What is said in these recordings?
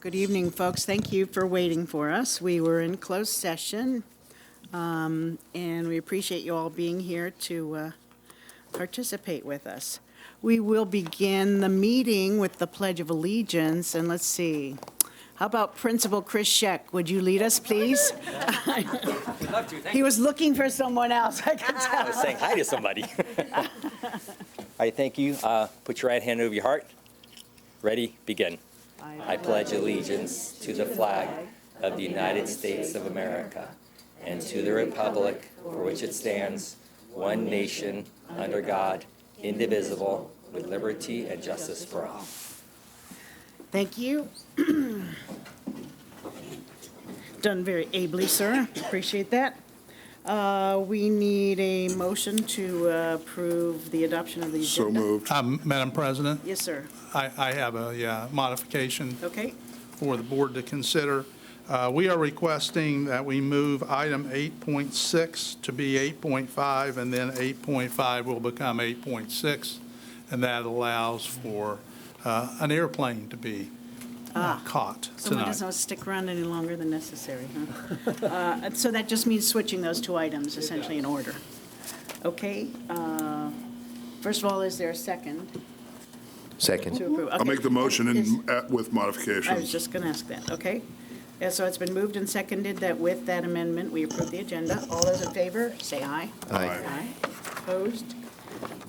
Good evening, folks. Thank you for waiting for us. We were in closed session, and we appreciate you all being here to participate with us. We will begin the meeting with the Pledge of Allegiance, and let's see. How about Principal Chris Scheck? Would you lead us, please? I'd love to, thank He was looking for someone else, I could I tell. was saying hi to somebody. All right, thank you. Put your right hand over your heart. Ready? Begin. I pledge allegiance to the flag of the United States of America and to the republic for which it stands, one nation, under God, indivisible, with liberty and justice for all. Thank you. Done very ably, sir. Appreciate that. We need a motion to approve the adoption of the agenda. So moved. Madam President, Yes, sir. I have a modification Okay. for the board to consider. We are requesting that we move item 8.6 to be 8.5, and then 8.5 will become 8.6, and that allows for an airplane to be caught Someone tonight. doesn't stick around any longer than necessary, huh? So that just means switching those two items essentially in order. Okay. First of all, is there a second Second. to approve? I'll Okay. make the motion Is- with I was modifications. just going to ask that, okay? Yeah, so it's been moved and seconded that with that amendment, we approve the agenda. All those in favor, say aye. Aye. Aye. Opposed?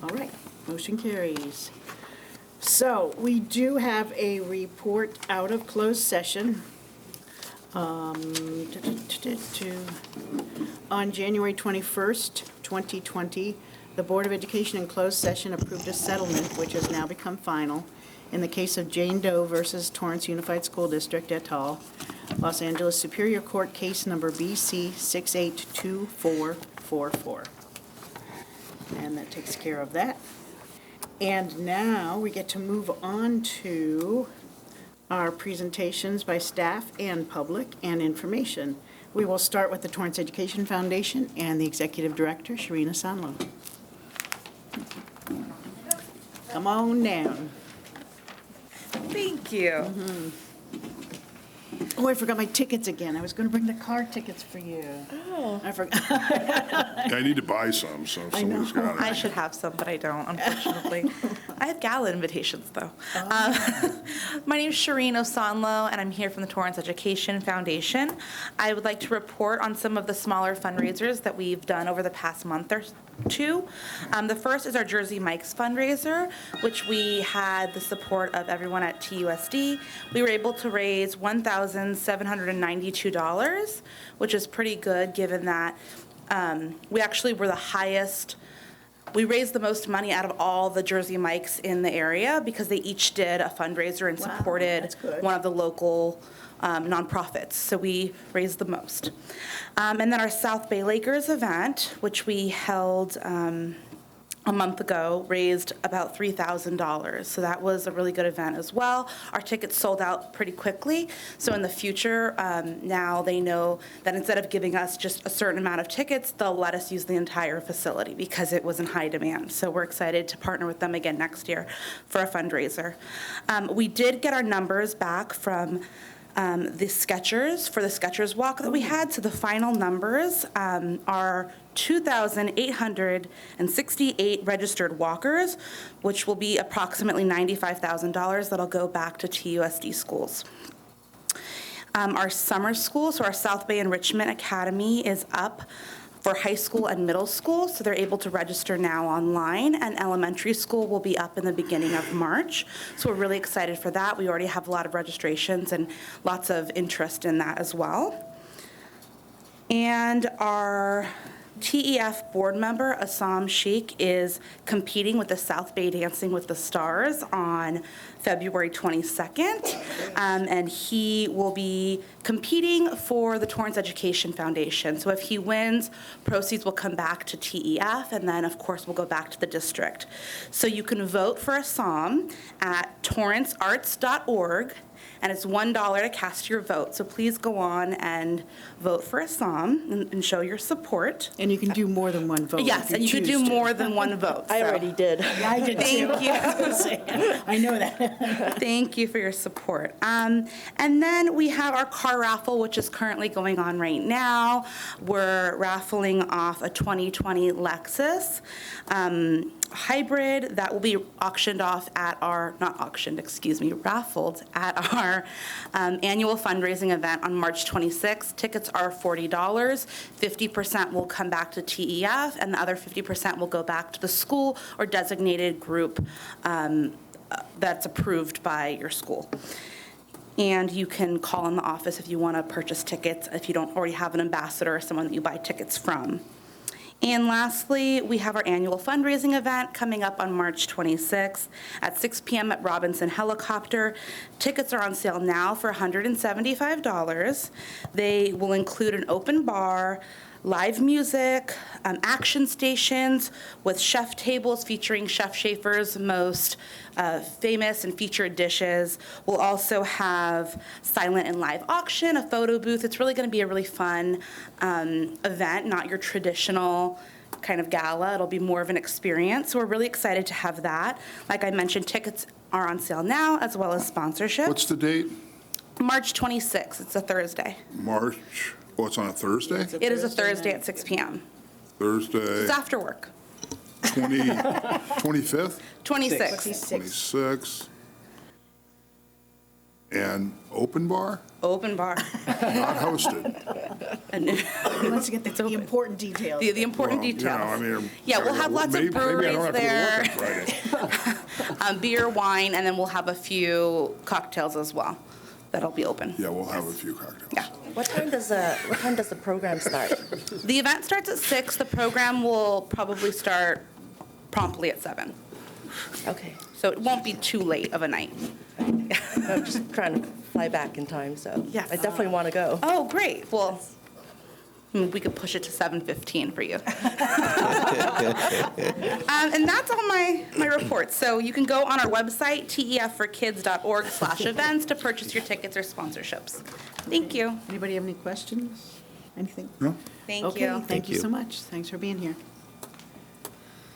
All right, motion carries. So we do have a report out of closed session. On January 21st, 2020, the Board of Education in closed session approved a settlement, which has now become final, in the case of Jane Doe versus Torrance Unified School District et al., Los Angeles Superior Court Case Number BC 682444. And that takes care of that. And now we get to move on to our presentations by staff and public and information. We will start with the Torrance Education Foundation and the Executive Director, Sharina Sanlo. Come on down. Thank you. Oh, I forgot my tickets again. I was going to bring the car tickets for you. Oh. I forgot. I need to buy some, so if somebody's got I it. should have some, but I don't, unfortunately. I have gala invitations, though. My name is Shireen Osanlo, and I'm here from the Torrance Education Foundation. I would like to report on some of the smaller fundraisers that we've done over the past month or two. The first is our Jersey Mike's fundraiser, which we had the support of everyone at TUSD. We were able to raise $1,792, which is pretty good given that we actually were the highest. We raised the most money out of all the Jersey Mike's in the area because they each did a fundraiser and Wow, supported that's good. one of the local nonprofits. So we raised the most. And then our South Bay Lakers event, which we held a month ago, raised about $3,000. So that was a really good event as well. Our tickets sold out pretty quickly. So in the future, now they know that instead of giving us just a certain amount of tickets, they'll let us use the entire facility because it was in high demand. So we're excited to partner with them again next year for a fundraiser. We did get our numbers back from the Skechers, for the Skechers walk that we had. So the final numbers are 2,868 registered walkers, which will be approximately $95,000 that'll go back to TUSD schools. Our summer school, so our South Bay Enrichment Academy, is up for high school and middle school, so they're able to register now online, and elementary school will be up in the beginning of March. So we're really excited for that. We already have a lot of registrations and lots of interest in that as well. And our TEF board member, Assam Sheikh, is competing with the South Bay Dancing with the Stars on February 22nd, and he will be competing for the Torrance Education Foundation. So if he wins, proceeds will come back to TEF, and then, of course, will go back to the district. So you can vote for Assam at torrancearts.org, and it's $1 to cast your vote. So please go on and vote for Assam and show your support. And you can do more than one vote. Yes, if and you could choose do to. more than one vote. I so already did. Yeah, I did too. Thank you. I know that. Thank you for your support. And then we have our car raffle, which is currently going on right now. We're raffling off a 2020 Lexus hybrid that will be auctioned off at our, not auctioned, excuse me, raffled at our annual fundraising event on March 26th. Tickets are $40. 50% will come back to TEF, and the other 50% will go back to the school or designated group that's approved by your school. And you can call in the office if you want to purchase tickets, if you don't already have an ambassador or someone that you buy tickets from. And lastly, we have our annual fundraising event coming up on March 26th at 6 p.m. at Robinson Helicopter. Tickets are on sale now for $175. They will include an open bar, live music, action stations with chef tables featuring Chef Schaefer's most famous and featured dishes. We'll also have silent and live auction, a photo booth. It's really going to be a really fun event, not your traditional kind of gala. It'll be more of an experience. So we're really excited to have that. Like I mentioned, tickets are on sale now, as well as sponsorship. What's the date? March 26th. It's a Thursday. March, oh, it's on a Thursday? It is a Thursday at 6 p.m. Thursday, It's after work. 25th, 26th. 26th. And open bar? Open bar. Not hosted. And Let's get the important details. the important Well, you know, details. I mean, Yeah, we'll have lots of maybe I don't breweries have to there. go to work on Friday. Beer, wine, and then we'll have a few cocktails as well that'll be open. Yeah, we'll have a few cocktails. Yeah. What time does the program start? The event starts at 6. The program will probably start promptly at 7. Okay. So it won't be too late of a night. I'm just trying to fly back in time, so Yes. I definitely want to go. Oh, great. Well, we could push it to 7:15 for you. And that's all my reports. So you can go on our website, tefforkids.org/events, to purchase your tickets or sponsorships. Thank you. Anybody have any questions? Anything? No? Thank Okay, you. thank you so much. Thanks for being here.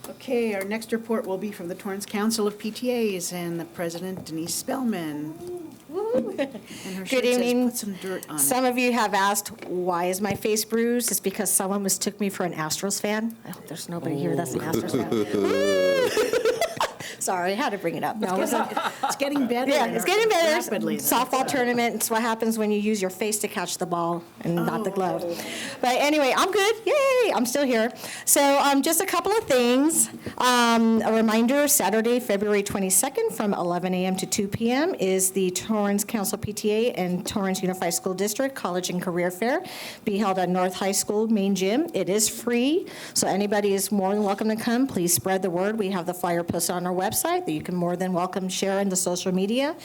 Okay, our next report will be from the Torrance Council of PTAs and the president, Denise Spellman. And her shirt Good says, evening. "Put some dirt on it." Some of you have asked, why is my face bruised? It's because someone mistook me for an Astros fan. I hope there's nobody here that's an Astros fan. Sorry, I had to bring it up. No, it wasn't. It's getting better. Yeah, it's getting better. Rapidly. Softball tournament, it's what happens when you use your face to catch the ball and not the glove. But anyway, I'm good. Yay, I'm still here. So just a couple of things. A reminder, Saturday, February 22nd from 11 a.m. to 2 p.m. is the Torrance Council PTA and Torrance Unified School District College and Career Fair, be held at North High School main gym. It is free, so anybody is more than welcome to come. Please spread the word. We have the flyer posted on our website that you can more than welcome share in the social media.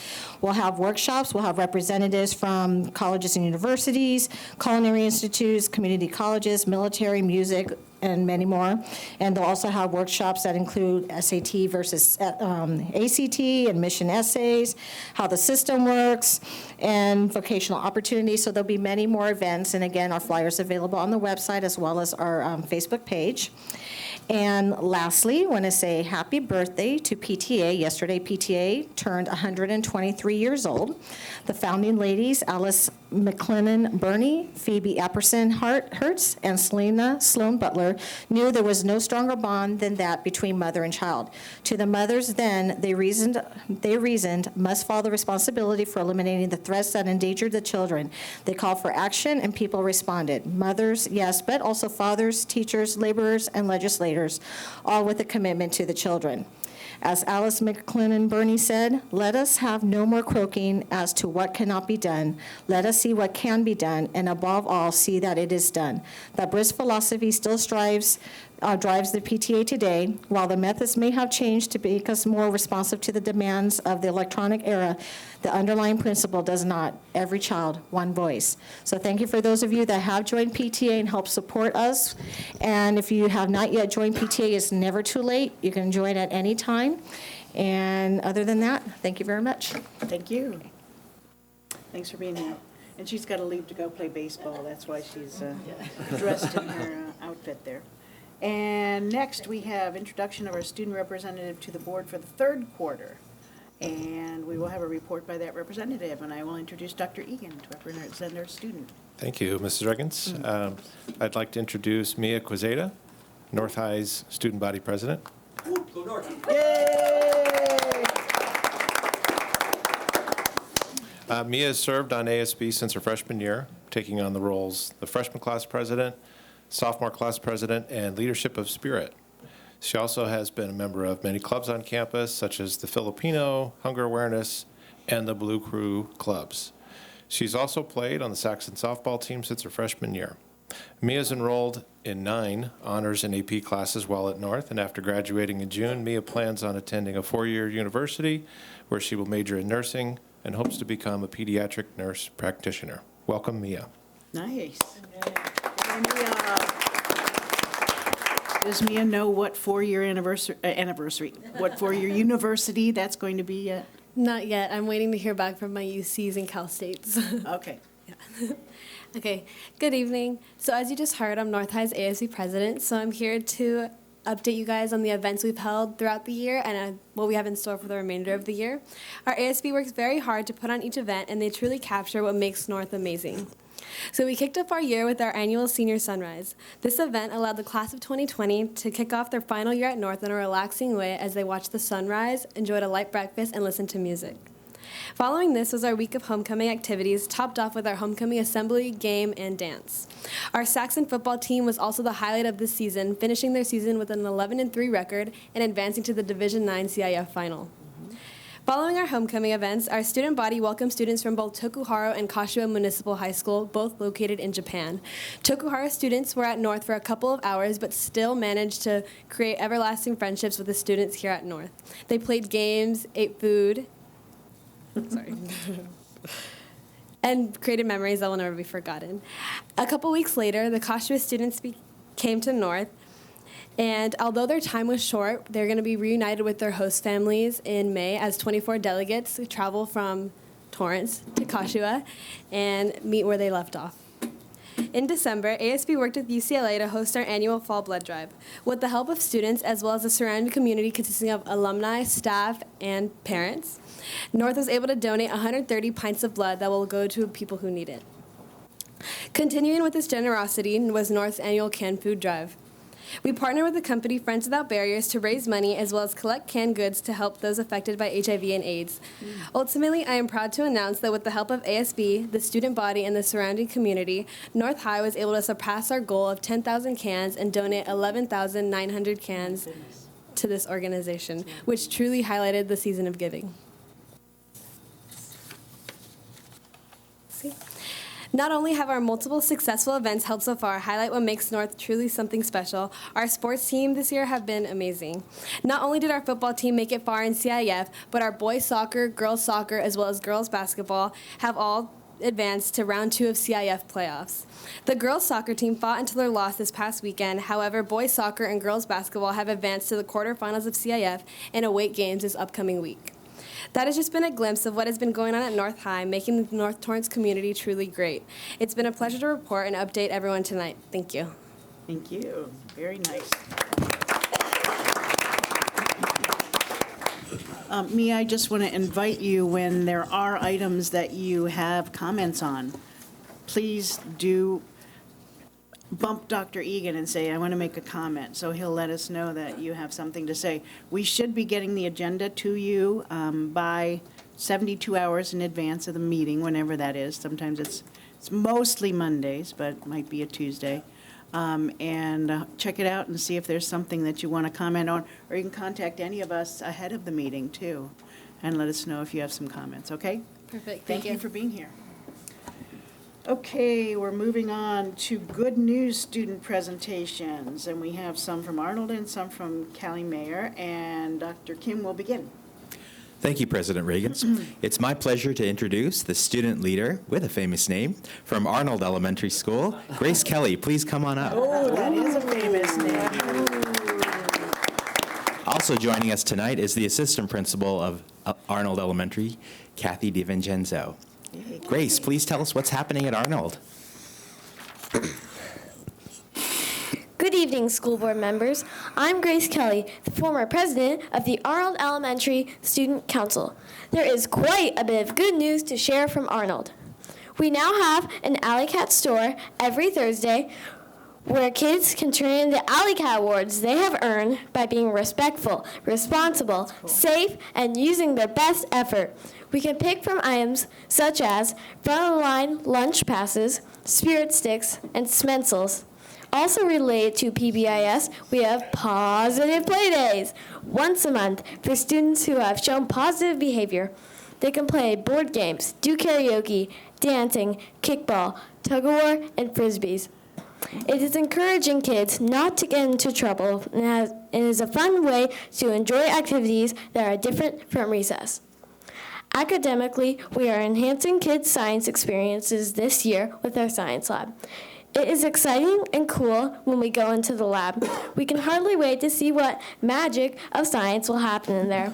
We'll have workshops. We'll have representatives from colleges and universities, culinary institutes, community colleges, military, music, and many more. And they'll also have workshops that include SAT versus ACT and mission essays, how the system works, and vocational opportunities. So there'll be many more events. And again, our flyers available on the website as well as our Facebook page. And lastly, I want to say happy birthday to PTA. Yesterday, PTA turned 123 years old. The founding ladies, Alice McLennan Burney, Phoebe Apperson Hertz, and Selena Sloan Butler, knew there was no stronger bond than that between mother and child. To the mothers then, they reasoned must follow the responsibility for eliminating the threats that endangered the children. They called for action, and people responded. Mothers, yes, but also fathers, teachers, laborers, and legislators, all with a commitment to the children. As Alice McLennan Burney said, let us have no more croaking as to what cannot be done. Let us see what can be done, and above all, see that it is done. That brisk philosophy still drives the PTA today. While the methods may have changed to make us more responsive to the demands of the electronic era, the underlying principle does not. Every child, one voice. So thank you for those of you that have joined PTA and help support us. And if you have not yet joined PTA, it's never too late. You can join at any time. And other than that, thank you very much. Thank you. Thanks for being here. And she's got to leave to go play baseball. That's why she's dressed in her outfit there. And next, we have introduction of our student representative to the board for the third quarter. And we will have a report by that representative, and I will introduce Dr. Egan to represent our student. Thank you, Mrs. Riggins. I'd like to introduce Mia Quezada, North High's student body president. Go North. Mia has served on ASB since her freshman year, taking on the roles the freshman class president, sophomore class president, and leadership of Spirit. She also has been a member of many clubs on campus, such as the Filipino, Hunger Awareness, and the Blue Crew clubs. She's also played on the Saxon softball team since her freshman year. Mia's enrolled in 9 honors and AP classes while at North, and after graduating in June, Mia plans on attending a 4-year university where she will major in nursing and hopes to become a pediatric nurse practitioner. Welcome, Mia. Nice. Does Mia know what 4-year anniversary, what 4-year university that's going to be yet? Not yet. I'm waiting to hear back from my UCs and Cal States. Okay. Okay, good evening. So as you just heard, I'm North High's ASB president, so I'm here to update you guys on the events we've held throughout the year and what we have in store for the remainder of the year. Our ASB works very hard to put on each event, and they truly capture what makes North amazing. So we kicked off our year with our annual Senior Sunrise. This event allowed the class of 2020 to kick off their final year at North in a relaxing way as they watched the sunrise, enjoyed a light breakfast, and listened to music. Following this was our week of homecoming activities, topped off with our homecoming assembly, game, and dance. Our Saxon football team was also the highlight of this season, finishing their season with an 11-3 record and advancing to the Division IX CIF final. Following our homecoming events, our student body welcomed students from both Tokuhara and Kashiwa Municipal High School, both located in Japan. Tokuhara students were at North for a couple of hours, but still managed to create everlasting friendships with the students here at North. They played games, ate food, and created memories that will never be forgotten. A couple weeks later, the Kashiwa students came to North, and although their time was short, they're going to be reunited with their host families in May as 24 delegates travel from Torrance to Kashiwa and meet where they left off. In December, ASB worked with UCLA to host our annual Fall Blood Drive. With the help of students as well as the surrounding community consisting of alumni, staff, and parents, North was able to donate 130 pints of blood that will go to people who need it. Continuing with this generosity was North's annual canned food drive. We partnered with the company Friends Without Barriers to raise money as well as collect canned goods to help those affected by HIV and AIDS. Ultimately, I am proud to announce that with the help of ASB, the student body, and the surrounding community, North High was able to surpass our goal of 10,000 cans and donate 11,900 cans to this organization, which truly highlighted the season of giving. Not only have our multiple successful events held so far highlight what makes North truly something special, our sports team this year have been amazing. Not only did our football team make it far in CIF, but our boys soccer, girls soccer, as well as girls basketball have all advanced to round 2 of CIF playoffs. The girls soccer team fought until their loss this past weekend. However, boys soccer and girls basketball have advanced to the quarterfinals of CIF and await games this upcoming week. That has just been a glimpse of what has been going on at North High, making the North Torrance community truly great. It's been a pleasure to report and update everyone tonight. Thank you. Thank you. Very nice. Mia, I just want to invite you, when there are items that you have comments on, please do bump Dr. Egan and say, I want to make a comment, so he'll let us know that you have something to say. We should be getting the agenda to you by 72 hours in advance of the meeting, whenever that is. Sometimes it's mostly Mondays, but it might be a Tuesday. And check it out and see if there's something that you want to comment on, or you can contact any of us ahead of the meeting, too, and let us know if you have some comments, okay? Perfect. Thank you for being here. Okay, we're moving on to good news student presentations, and we have some from Arnold and some from Callie Mayer, and Dr. Kim will begin. Thank you, President Reagans. It's my pleasure to introduce the student leader with a famous name from Arnold Elementary School, Grace Kelly. Please come on up. Oh, that is a famous name. Also joining us tonight is the assistant principal of Arnold Elementary, Kathy DiVincenzo. Grace, please tell us what's happening at Arnold. Good evening, school board members. I'm Grace Kelly, the former president of the Arnold Elementary Student Council. There is quite a bit of good news to share from Arnold. We now have an Alley Cat store every Thursday where kids can turn in the Alley Cat awards they have earned by being respectful, responsible, safe, and using their best effort. We can pick from items such as front-of-the-line lunch passes, spirit sticks, and Smencils. Also related to PBIS, we have positive play days once a month for students who have shown positive behavior. They can play board games, do karaoke, dancing, kickball, tug-of-war, and frisbees. It is encouraging kids not to get into trouble and is a fun way to enjoy activities that are different from recess. Academically, we are enhancing kids' science experiences this year with our science lab. It is exciting and cool when we go into the lab. We can hardly wait to see what magic of science will happen in there.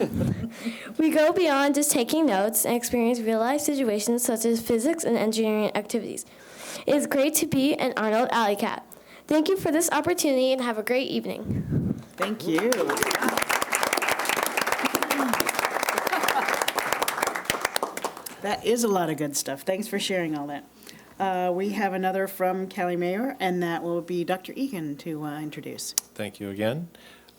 We go beyond just taking notes and experience real-life situations such as physics and engineering activities. It is great to be an Arnold Alley Cat. Thank you for this opportunity and have a great evening. Thank you. That is a lot of good stuff. Thanks for sharing all that. We have another from Cali Mayor, and that will be Dr. Egan to introduce. Thank you again.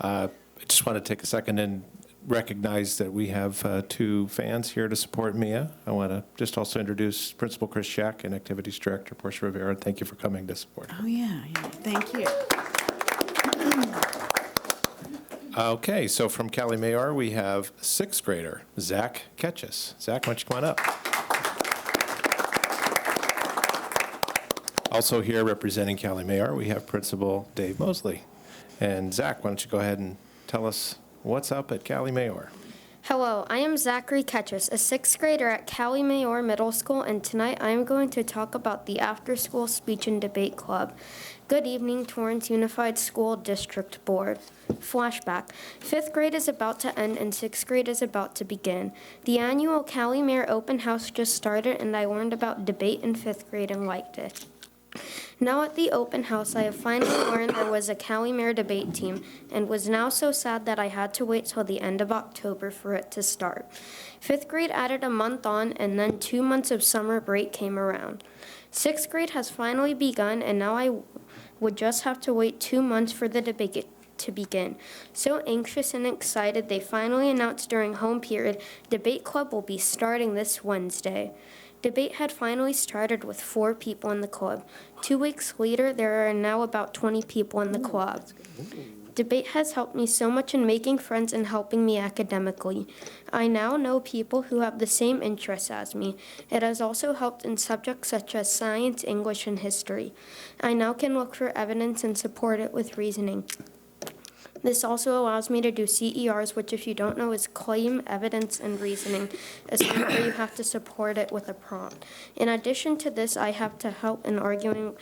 I just want to take a second and recognize that we have two fans here to support Mia. I want to just also introduce Principal Chris Shack and Activities Director Portia Rivera. Thank you for coming to support. Oh, yeah. Thank you. Okay, so from Cali Mayor, we have sixth grader Zach Ketchus. Zach, why don't you come on up? Also here representing Cali Mayor, we have Principal Dave Mosley. And Zach, why don't you go ahead and tell us what's up at Cali Mayor? Hello, I am Zachary Ketchus, a sixth grader at Cali Mayor Middle School, and tonight I am going to talk about the After-School Speech and Debate Club. Good evening, Torrance Unified School District Board. Flashback. Fifth grade is about to end and sixth grade is about to begin. The annual Cali Mayor Open House just started and I learned about debate in fifth grade and liked it. Now at the open house, I have finally learned there was a Cali Mayor debate team and was now so sad that I had to wait till the end of October for it to start. Fifth grade added a month on and then 2 months of summer break came around. Sixth grade has finally begun and now I would just have to wait 2 months for the debate to begin. So anxious and excited, they finally announced during home period, Debate Club will be starting this Wednesday. Debate had finally started with 4 people in the club. 2 weeks later, there are now about 20 people in the club. Debate has helped me so much in making friends and helping me academically. I now know people who have the same interests as me. It has also helped in subjects such as science, English, and history. I now can look for evidence and support it with reasoning. This also allows me to do CERs, which if you don't know is claim, evidence, and reasoning, where you have to support it with a prompt. In addition to this, I have to help in arguing.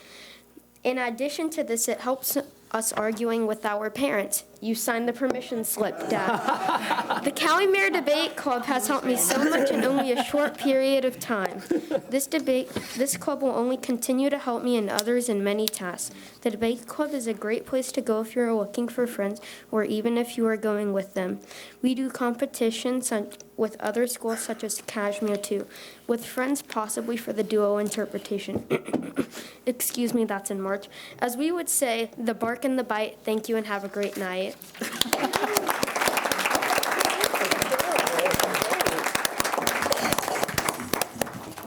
In addition to this, it helps us arguing with our parents. You signed the permission slip, Dad. The Cali Mayor Debate Club has helped me so much in only a short period of time. This club will only continue to help me and others in many tasks. The Debate Club is a great place to go if you're looking for friends or even if you are going with them. We do competitions with other schools such as Kashmir too, with friends possibly for the duo interpretation. Excuse me, that's in March. As we would say, the bark and the bite, thank you and have a great night.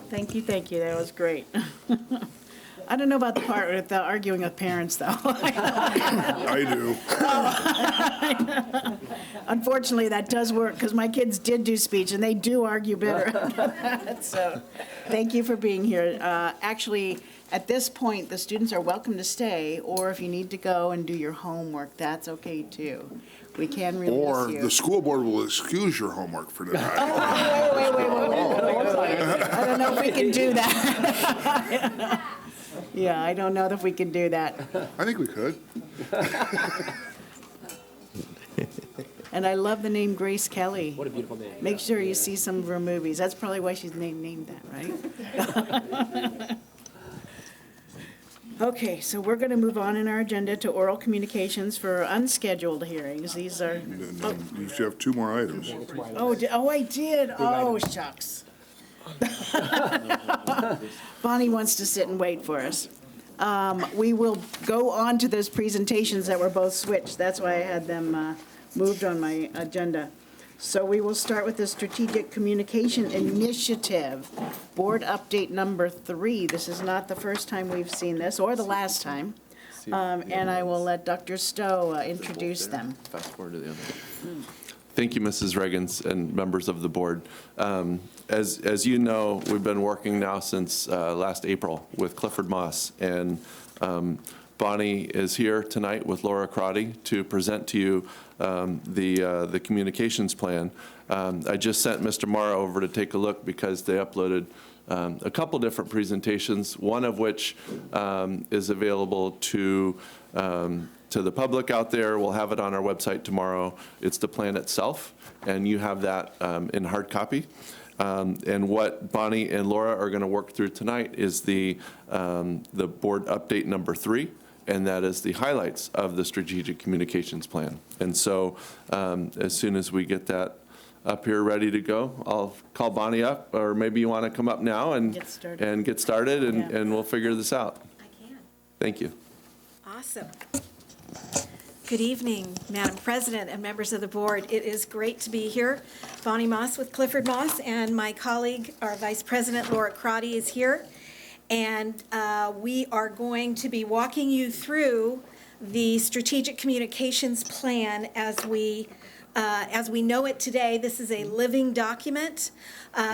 Thank you. That was great. I don't know about the part with the arguing with parents, though. I do. Unfortunately, that does work, because my kids did do speech, and they do argue better. So, thank you for being here. Actually, at this point, the students are welcome to stay, or if you need to go and do your homework, that's okay, too. We can release you. Or the school board will excuse your homework for tonight. Wait. I don't know if we can do that. Yeah, I don't know if we can do that. I think we could. And I love the name Grace Kelly. What a beautiful name. Make sure you see some of her movies. That's probably why she's named that, right? Okay, so we're going to move on in our agenda to oral communications for unscheduled hearings. These are, And then you should have 2 more items. I did. Oh, shucks. Bonnie wants to sit and wait for us. We will go on to those presentations that were both switched. That's why I had them moved on my agenda. So we will start with the Strategic Communication Initiative, Board Update number 3. This is not the first time we've seen this, or the last time. And I will let Dr. Stowe introduce them. Fast forward to the other. Thank you, Mrs. Reagans and members of the board. As you know, we've been working now since last April with Clifford Moss, and Bonnie is here tonight with Laura Crotty to present to you the communications plan. I just sent Mr. Mara over to take a look because they uploaded a couple different presentations, one of which is available to the public out there. We'll have it on our website tomorrow. It's the plan itself, and you have that in hard copy. And what Bonnie and Laura are going to work through tonight is the board update number 3, and that is the highlights of the strategic communications plan. And so as soon as we get that up here ready to go, I'll call Bonnie up, or maybe you want to come up now and get started, and we'll figure this out. I can. Thank you. Awesome. Good evening, Madam President and members of the board. It is great to be here. Bonnie Moss with Clifford Moss, and my colleague, our Vice President, Laura Crotty, is here. And we are going to be walking you through the Strategic Communications Plan as we know it today. This is a living document.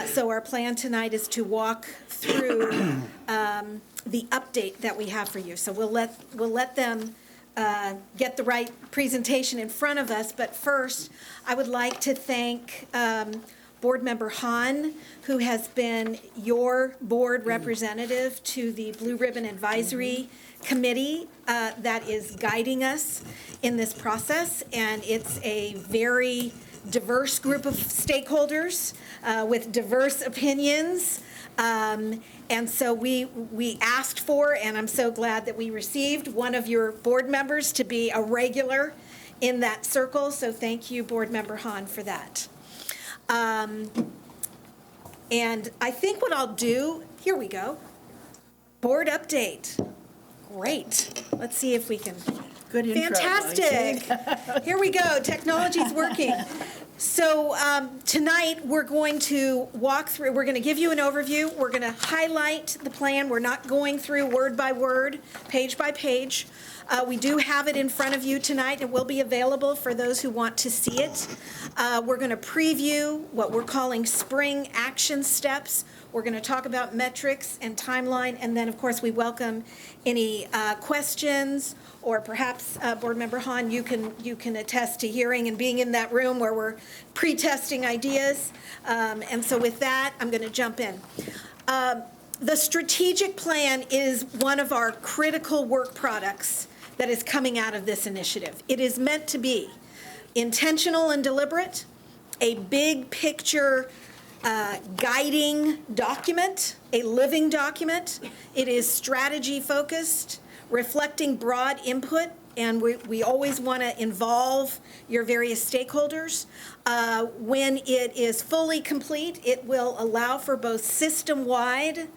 So our plan tonight is to walk through the update that we have for you. So we'll let them get the right presentation in front of us. But first, I would like to thank Board Member Hahn, who has been your board representative to the Blue Ribbon Advisory Committee that is guiding us in this process. And it's a very diverse group of stakeholders with diverse opinions. And so we asked for, and I'm so glad that we received, one of your board members to be a regular in that circle. So thank you, Board Member Hahn, for that. And I think what I'll do, here we go. Board update. Great. Let's see if we can. Good intro. Fantastic. Here we go. Technology's working. So tonight we're going to walk through, we're going to give you an overview. We're going to highlight the plan. We're not going through word by word, page by page. We do have it in front of you tonight. It will be available for those who want to see it. We're going to preview what we're calling spring action steps. We're going to talk about metrics and timeline, and then, of course, we welcome any questions, or perhaps, Board Member Hahn, you can attest to hearing and being in that room where we're pre-testing ideas. And so with that, I'm going to jump in. The strategic plan is one of our critical work products that is coming out of this initiative. It is meant to be intentional and deliberate, a big picture guiding document, a living document. It is strategy focused, reflecting broad input, and we always want to involve your various stakeholders. When it is fully complete, it will allow for both system-wide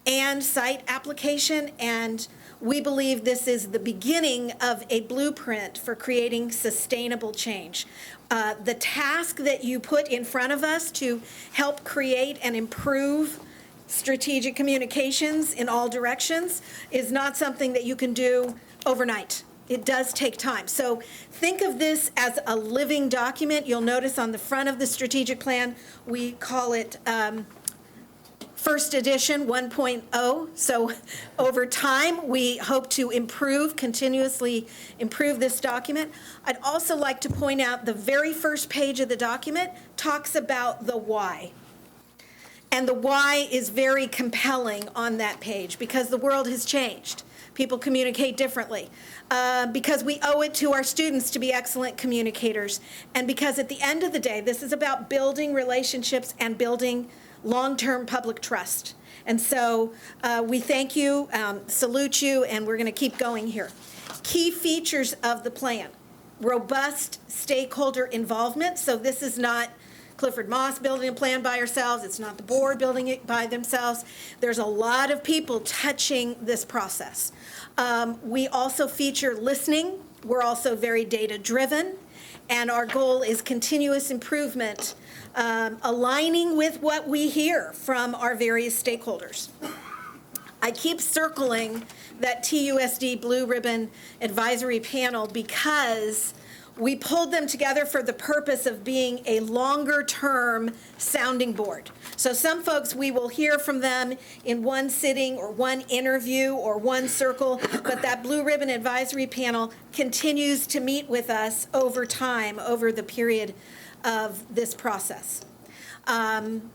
and site application, and we believe this is the beginning of a blueprint for creating sustainable change. The task that you put in front of us to help create and improve strategic communications in all directions is not something that you can do overnight. It does take time. So think of this as a living document. You'll notice on the front of the strategic plan, we call it First Edition 1.0. So over time, we hope to continuously improve this document. I'd also like to point out the very first page of the document talks about the why. And the why is very compelling on that page because the world has changed. People communicate differently because we owe it to our students to be excellent communicators. And because at the end of the day, this is about building relationships and building long-term public trust. And so we thank you, salute you, and we're going to keep going here. Key features of the plan: robust stakeholder involvement. So this is not Clifford Moss building a plan by ourselves. It's not the board building it by themselves. There's a lot of people touching this process. We also feature listening. We're also very data-driven, and our goal is continuous improvement, aligning with what we hear from our various stakeholders. I keep circling that TUSD Blue Ribbon Advisory Panel because we pulled them together for the purpose of being a longer-term sounding board. So some folks, we will hear from them in one sitting or one interview or one circle, but that Blue Ribbon Advisory Panel continues to meet with us over time, over the period of this process.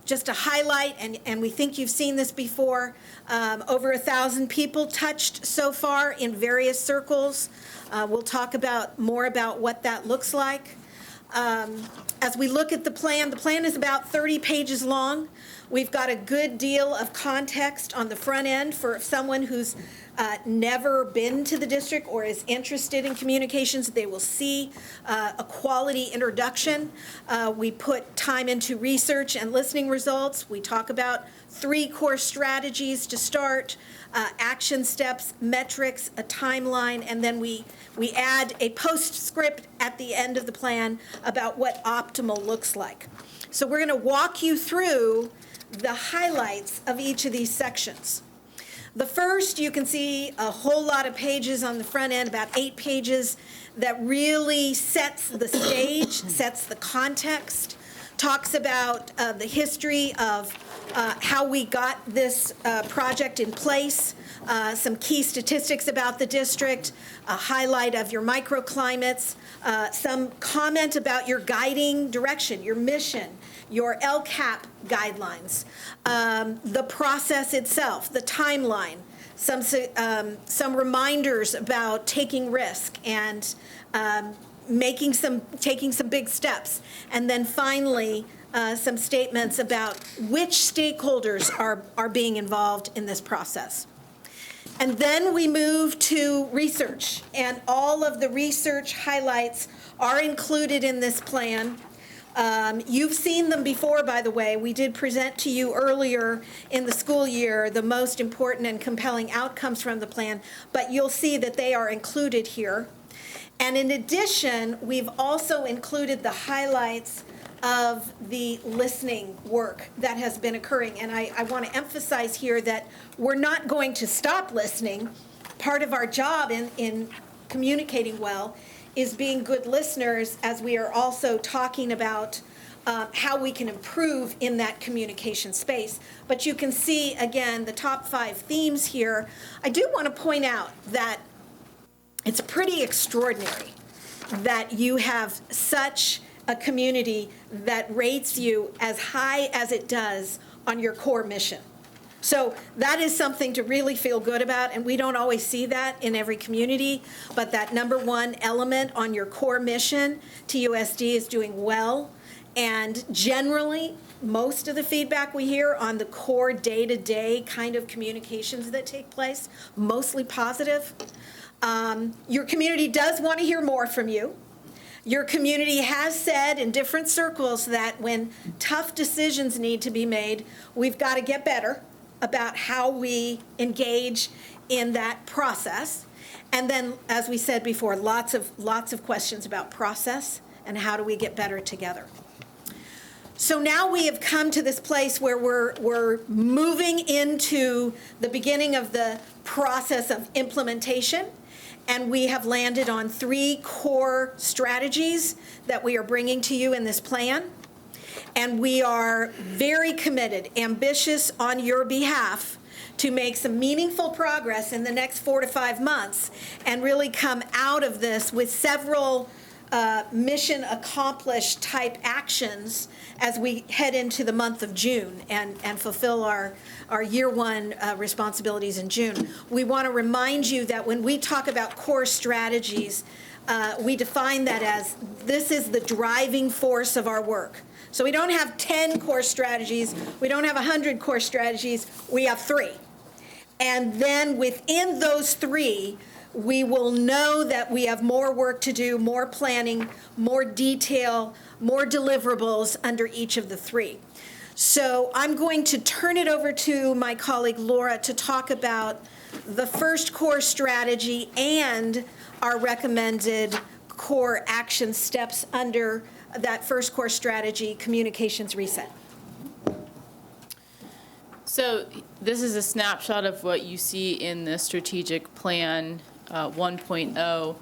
Just to highlight, and we think you've seen this before, over 1,000 people touched so far in various circles. We'll talk more about what that looks like. As we look at the plan is about 30 pages long. We've got a good deal of context on the front end for someone who's never been to the district or is interested in communications. They will see a quality introduction. We put time into research and listening results. We talk about 3 core strategies to start, action steps, metrics, a timeline, and then we add a postscript at the end of the plan about what optimal looks like. So we're going to walk you through the highlights of each of these sections. The first, you can see a whole lot of pages on the front end, about 8 pages, that really sets the stage, sets the context, talks about the history of how we got this project in place, some key statistics about the district, a highlight of your microclimates, some comment about your guiding direction, your mission, your LCAP guidelines, the process itself, the timeline, some reminders about taking risk and taking some big steps, and then finally some statements about which stakeholders are being involved in this process. And then we move to research, and all of the research highlights are included in this plan. You've seen them before, by the way. We did present to you earlier in the school year the most important and compelling outcomes from the plan, but you'll see that they are included here. And in addition, we've also included the highlights of the listening work that has been occurring. And I want to emphasize here that we're not going to stop listening. Part of our job in communicating well is being good listeners, as we are also talking about how we can improve in that communication space. But you can see, again, the top 5 themes here. I do want to point out that it's pretty extraordinary that you have such a community that rates you as high as it does on your core mission. So that is something to really feel good about, and we don't always see that in every community, but that number 1 element on your core mission, TUSD is doing well, and generally, most of the feedback we hear on the core day-to-day kind of communications that take place, mostly positive. Your community does want to hear more from you. Your community has said in different circles that when tough decisions need to be made, we've got to get better about how we engage in that process. And then, as we said before, lots of questions about process and how do we get better together. So now we have come to this place where we're moving into the beginning of the process of implementation. And we have landed on 3 core strategies that we are bringing to you in this plan. And we are very committed, ambitious on your behalf to make some meaningful progress in the next 4 to 5 months and really come out of this with several mission accomplished type actions as we head into the month of June and fulfill our year one responsibilities in June. We want to remind you that when we talk about core strategies, we define that as this is the driving force of our work. So we don't have 10 core strategies, we don't have 100 core strategies, we have 3. And then within those 3, we will know that we have more work to do, more planning, more detail, more deliverables under each of the 3. So I'm going to turn it over to my colleague Laura to talk about the first core strategy and our recommended core action steps under that first core strategy, communications reset. So this is a snapshot of what you see in the strategic plan 1.0.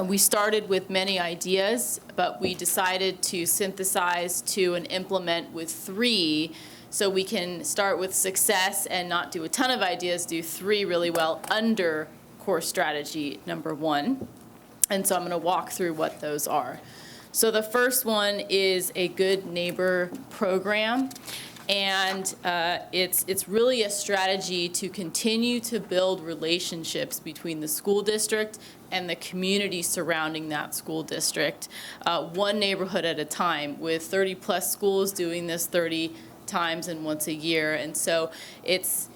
We started with many ideas, but we decided to synthesize to and implement with 3, so we can start with success and not do a ton of ideas, do 3 really well under core strategy number 1. And so I'm going to walk through what those are. So the first one is a good neighbor program. And it's really a strategy to continue to build relationships between the school district and the community surrounding that school district, one neighborhood at a time, with 30-plus schools doing this 30 times and once a year. And so it's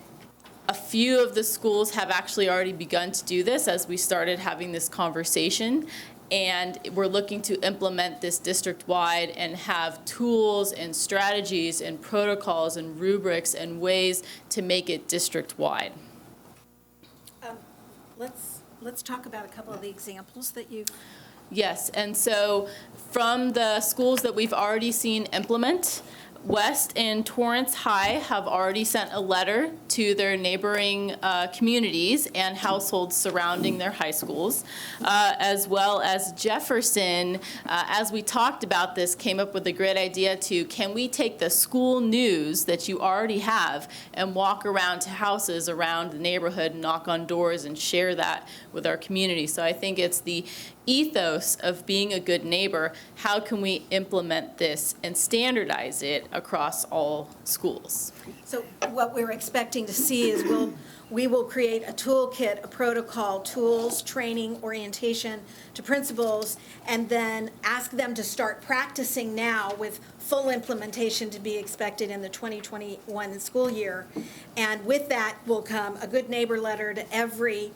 a few of the schools have actually already begun to do this as we started having this conversation. And we're looking to implement this district-wide and have tools and strategies and protocols and rubrics and ways to make it district-wide. Let's talk about a couple of the examples that you've. Yes, and so from the schools that we've already seen implement, West and Torrance High have already sent a letter to their neighboring communities and households surrounding their high schools, as well as Jefferson, as we talked about this, came up with a great idea to, can we take the school news that you already have and walk around to houses around the neighborhood, knock on doors, and share that with our community. So I think it's the ethos of being a good neighbor. How can we implement this and standardize it across all schools? So what we're expecting to see is we will create a toolkit, a protocol, tools, training, orientation to principals, and then ask them to start practicing now with full implementation to be expected in the 2021 school year. And with that will come a good neighbor letter to every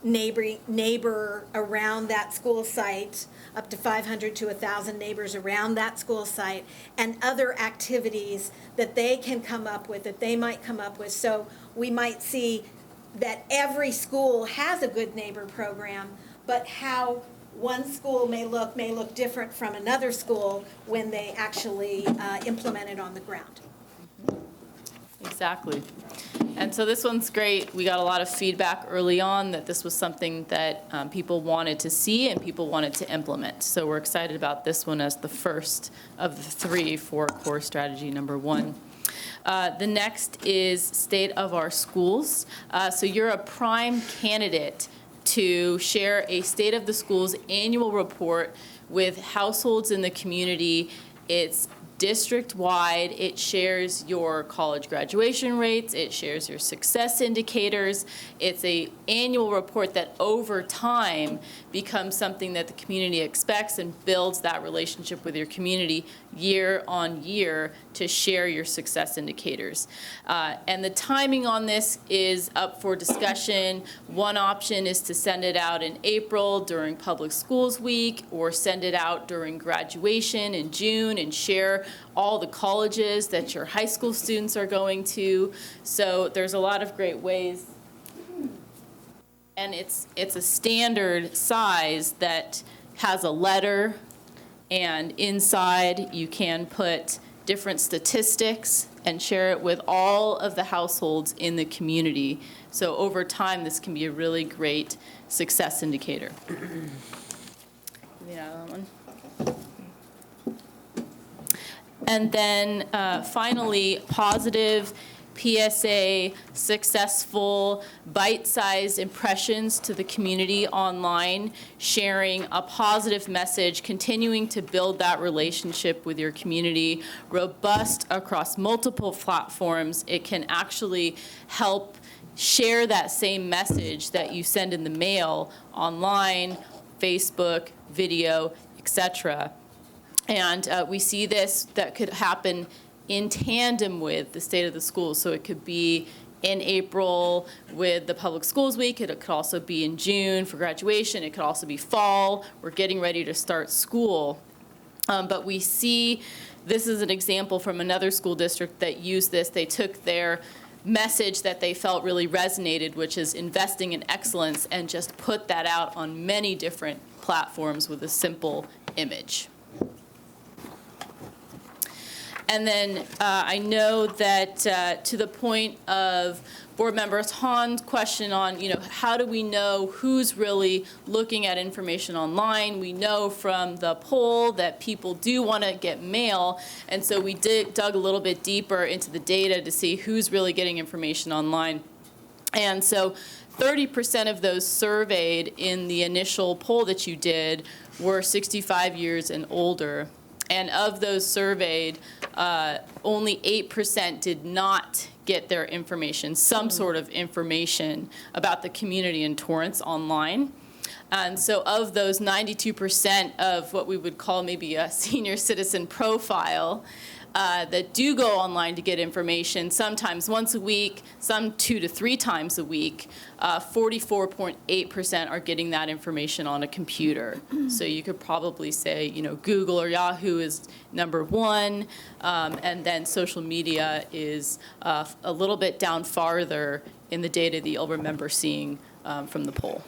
neighbor around that school site, up to 500 to 1,000 neighbors around that school site, and other activities that they can come up with, that they might come up with. So we might see that every school has a good neighbor program, but how one school may look different from another school when they actually implement it on the ground. Exactly. And so this one's great. We got a lot of feedback early on that this was something that people wanted to see and people wanted to implement. So we're excited about this one as the first of the 3 for core strategy number 1. The next is state of our schools. So you're a prime candidate to share a state of the schools annual report with households in the community. It's district-wide. It shares your college graduation rates. It shares your success indicators. It's an annual report that over time becomes something that the community expects and builds that relationship with your community year on year to share your success indicators. And the timing on this is up for discussion. One option is to send it out in April during Public Schools Week, or send it out during graduation in June and share all the colleges that your high school students are going to. So there's a lot of great ways. And it's a standard size that has a letter, and inside you can put different statistics and share it with all of the households in the community. So over time, this can be a really great success indicator. Yeah, that one. And then finally, positive PSA successful bite-sized impressions to the community online, sharing a positive message, continuing to build that relationship with your community, robust across multiple platforms. It can actually help share that same message that you send in the mail online, Facebook, video, etc. And we see this that could happen in tandem with the state of the schools. So it could be in April with the Public Schools Week. It could also be in June for graduation. It could also be fall. We're getting ready to start school. But we see this is an example from another school district that used this. They took their message that they felt really resonated, which is investing in excellence, and just put that out on many different platforms with a simple image. And then I know that to the point of Board Members Hahn's question on, how do we know who's really looking at information online? We know from the poll that people do want to get mail, and so we dug a little bit deeper into the data to see who's really getting information online. And so 30% of those surveyed in the initial poll that you did were 65 years and older. And of those surveyed, only 8% did not get their information, some sort of information about the community in Torrance online. And so of those, 92% of what we would call maybe a senior citizen profile that do go online to get information, sometimes once a week, some 2 to 3 times a week, 44.8% are getting that information on a computer. So you could probably say, Google or Yahoo is number 1, and then social media is a little bit down farther in the data that you'll remember seeing from the poll.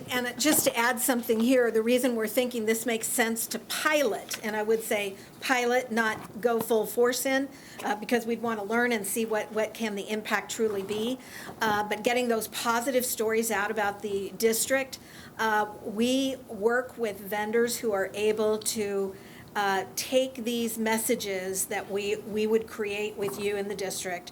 And just to add something here, the reason we're thinking this makes sense to pilot, and I would say pilot, not go full force in, because we'd want to learn and see what can the impact truly be. But getting those positive stories out about the district, we work with vendors who are able to take these messages that we would create with you in the district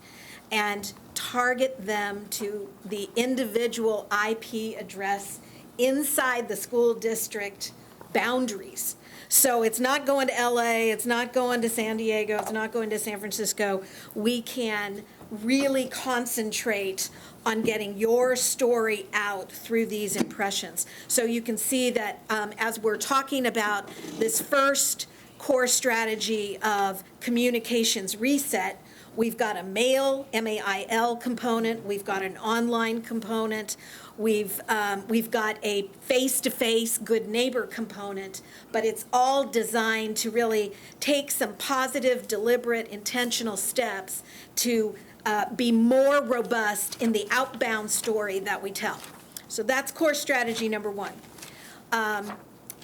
and target them to the individual IP address inside the school district boundaries. So it's not going to LA, it's not going to San Diego, it's not going to San Francisco. We can really concentrate on getting your story out through these impressions. So you can see that as we're talking about this first core strategy of communications reset, we've got a mail, MAIL component, we've got an online component, we've got a face-to-face good neighbor component, but it's all designed to really take some positive, deliberate, intentional steps to be more robust in the outbound story that we tell. So that's core strategy number 1.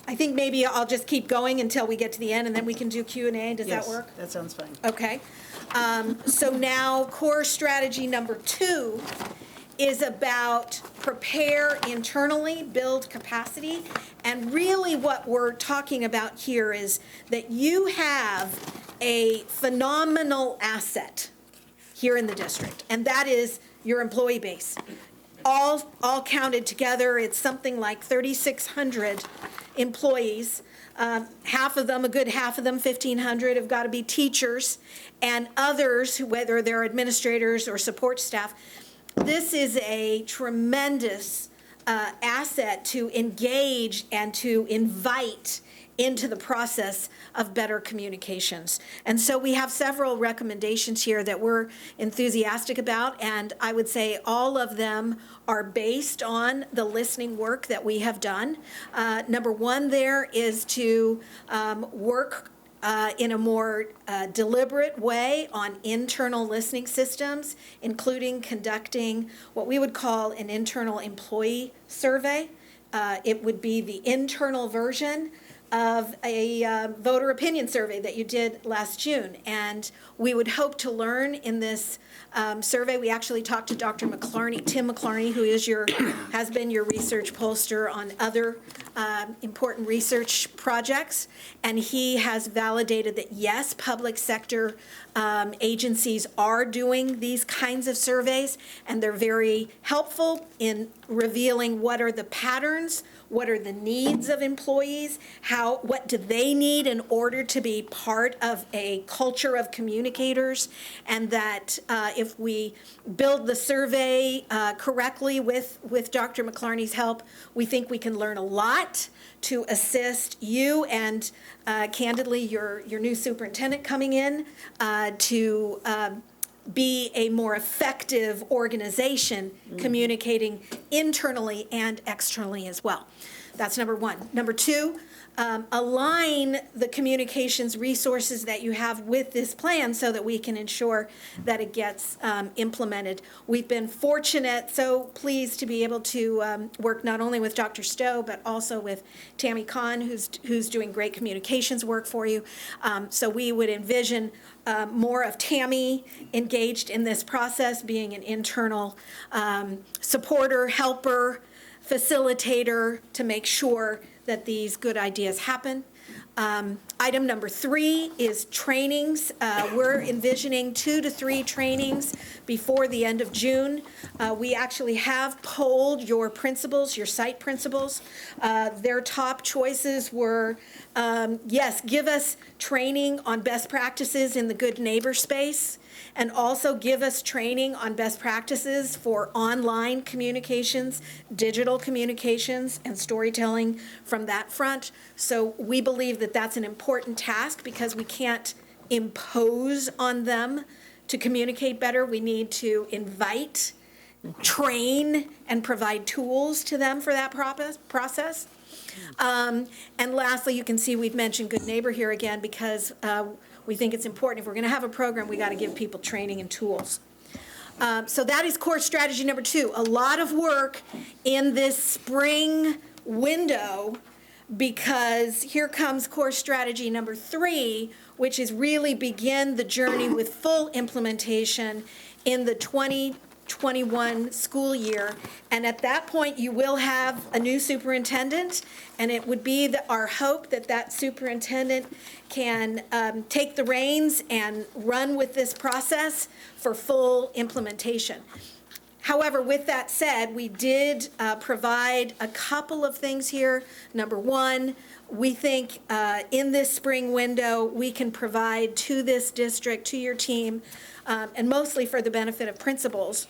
I think maybe I'll just keep going until we get to the end, and then we can do Q&A. Does that work? That sounds fine. Okay. So now core strategy number 2 is about prepare internally, build capacity. And really what we're talking about here is that you have a phenomenal asset here in the district, and that is your employee base. All counted together, it's something like 3,600 employees. Half of them, a good half of them, 1,500, have got to be teachers, and others, whether they're administrators or support staff. This is a tremendous asset to engage and to invite into the process of better communications. And so we have several recommendations here that we're enthusiastic about, and I would say all of them are based on the listening work that we have done. Number 1 there is to work in a more deliberate way on internal listening systems, including conducting what we would call an internal employee survey. It would be the internal version, of a voter opinion survey that you did last June. And we would hope to learn in this survey. We actually talked to Dr. McClarney, Tim McClarney, who has been your research pollster on other important research projects. And he has validated that, yes, public sector agencies are doing these kinds of surveys, and they're very helpful in revealing what are the patterns, what are the needs of employees, what do they need in order to be part of a culture of communicators, and that if we build the survey correctly with Dr. McClarney's help, we think we can learn a lot to assist you and candidly your new superintendent coming in to be a more effective organization communicating internally and externally as well. That's number one. Number two, align the communications resources that you have with this plan so that we can ensure that it gets implemented. We've been fortunate, so pleased to be able to work not only with Dr. Stowe, but also with Tammy Kahn, who's doing great communications work for you. So we would envision more of Tammy engaged in this process, being an internal supporter, helper, facilitator to make sure that these good ideas happen. Item number 3 is trainings. We're envisioning 2 to 3 trainings before the end of June. We actually have polled your principals, your site principals. Their top choices were, yes, give us training on best practices in the good neighbor space, and also give us training on best practices for online communications, digital communications, and storytelling from that front. So we believe that that's an important task because we can't impose on them to communicate better. We need to invite, train, and provide tools to them for that process. And lastly, you can see we've mentioned Good Neighbor here again because we think it's important. If we're going to have a program, we got to give people training and tools. So that is core strategy number 2. A lot of work in this spring window because here comes core strategy number 3, which is really begin the journey with full implementation in the 2021 school year. And at that point, you will have a new superintendent, and it would be our hope that that superintendent can take the reins and run with this process for full implementation. However, with that said, we did provide a couple of things here. Number 1, we think in this spring window, we can provide to this district, to your team, and mostly for the benefit of principals,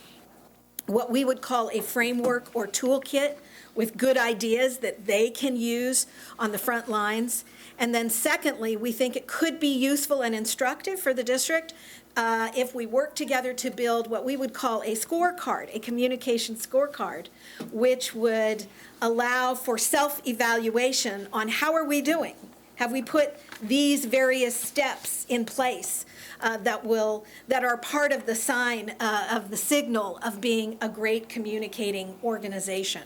what we would call a framework or toolkit with good ideas that they can use on the front lines. And then secondly, we think it could be useful and instructive for the district if we work together to build what we would call a scorecard, a communication scorecard, which would allow for self-evaluation on how are we doing? Have we put these various steps in place that are part of the sign of the signal of being a great communicating organization?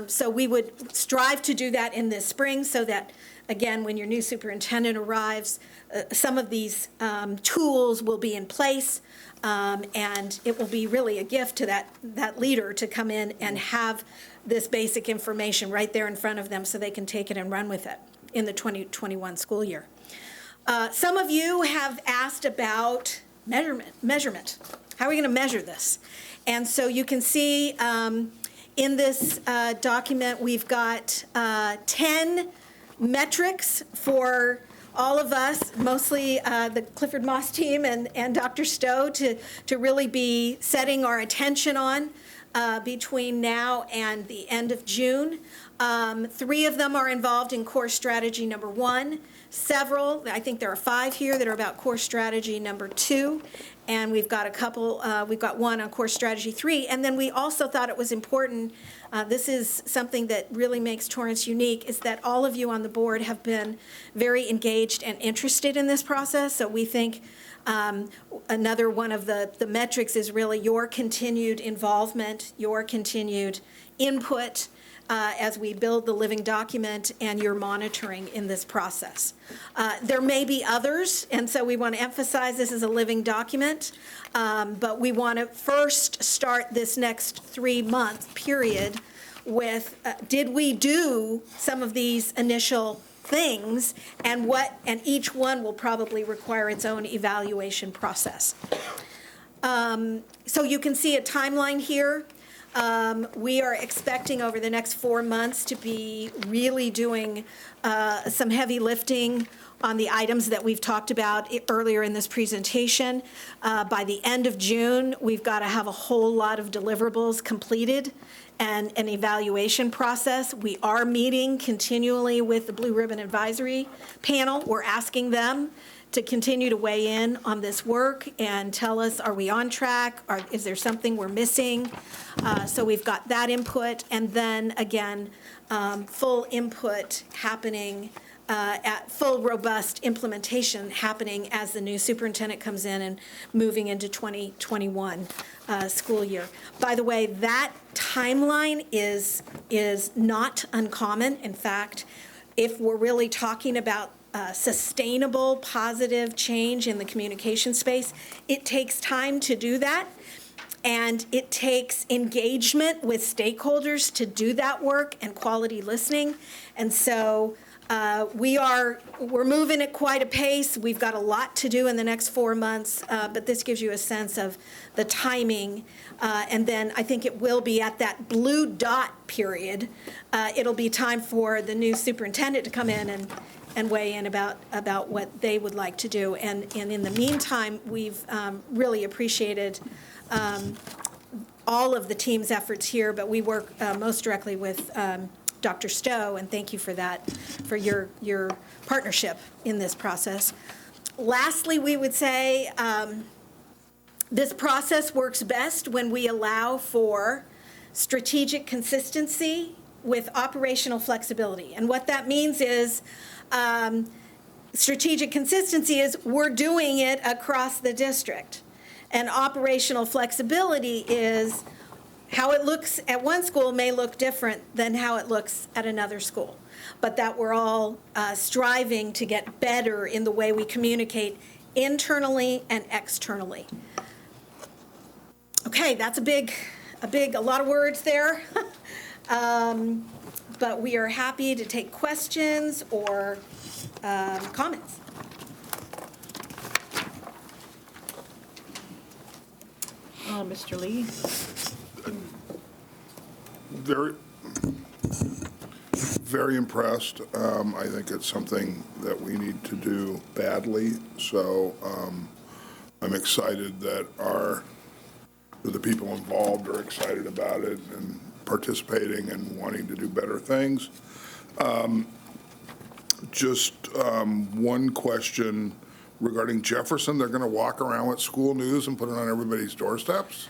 So we would strive to do that in this spring so that, again, when your new superintendent arrives, some of these tools will be in place, and it will be really a gift to that leader to come in and have this basic information right there in front of them so they can take it and run with it in the 2021 school year. Some of you have asked about measurement. How are we going to measure this? And so you can see in this document, we've got 10 metrics for all of us, mostly the Clifford Moss team and Dr. Stowe, to really be setting our attention on between now and the end of June. 3 of them are involved in core strategy number 1. Several, I think there are 5 here that are about core strategy number 2. And we've got a couple, we've got one on core strategy 3. And then we also thought it was important, this is something that really makes Torrance unique, is that all of you on the board have been very engaged and interested in this process. So we think another one of the metrics is really your continued involvement, your continued input, as we build the living document and your monitoring in this process. There may be others, and so we want to emphasize this is a living document, but we want to first start this next 3-month period with, did we do some of these initial things, and each one will probably require its own evaluation process. So you can see a timeline here. We are expecting over the next 4 months to be really doing some heavy lifting on the items that we've talked about earlier in this presentation. By the end of June, we've got to have a whole lot of deliverables completed and an evaluation process. We are meeting continually with the Blue Ribbon Advisory Panel. We're asking them to continue to weigh in on this work and tell us, are we on track? Is there something we're missing? So we've got that input, and then again, full input happening, at full robust implementation happening as the new superintendent comes in and moving into 2021 school year. By the way, that timeline is not uncommon. In fact, if we're really talking about sustainable, positive change in the communication space, it takes time to do that. And it takes engagement with stakeholders to do that work and quality listening. And so we're moving at quite a pace. We've got a lot to do in the next 4 months, but this gives you a sense of the timing. And then I think it will be at that blue dot period. It'll be time for the new superintendent to come in and weigh in about what they would like to do. And in the meantime, we've really appreciated all of the team's efforts here, but we work most directly with Dr. Stowe, and thank you for that, for your partnership in this process. Lastly, we would say this process works best when we allow for strategic consistency with operational flexibility. And what that means is strategic consistency is we're doing it across the district. And operational flexibility is how it looks at one school may look different than how it looks at another school, but that we're all striving to get better in the way we communicate internally and externally. Okay, that's a lot of words there. But we are happy to take questions or comments. Mr. Lee? Very impressed. I think it's something that we need to do badly. So I'm excited that the people involved are excited about it and participating and wanting to do better things. Just one question regarding Jefferson. They're going to walk around with school news and put it on everybody's doorsteps?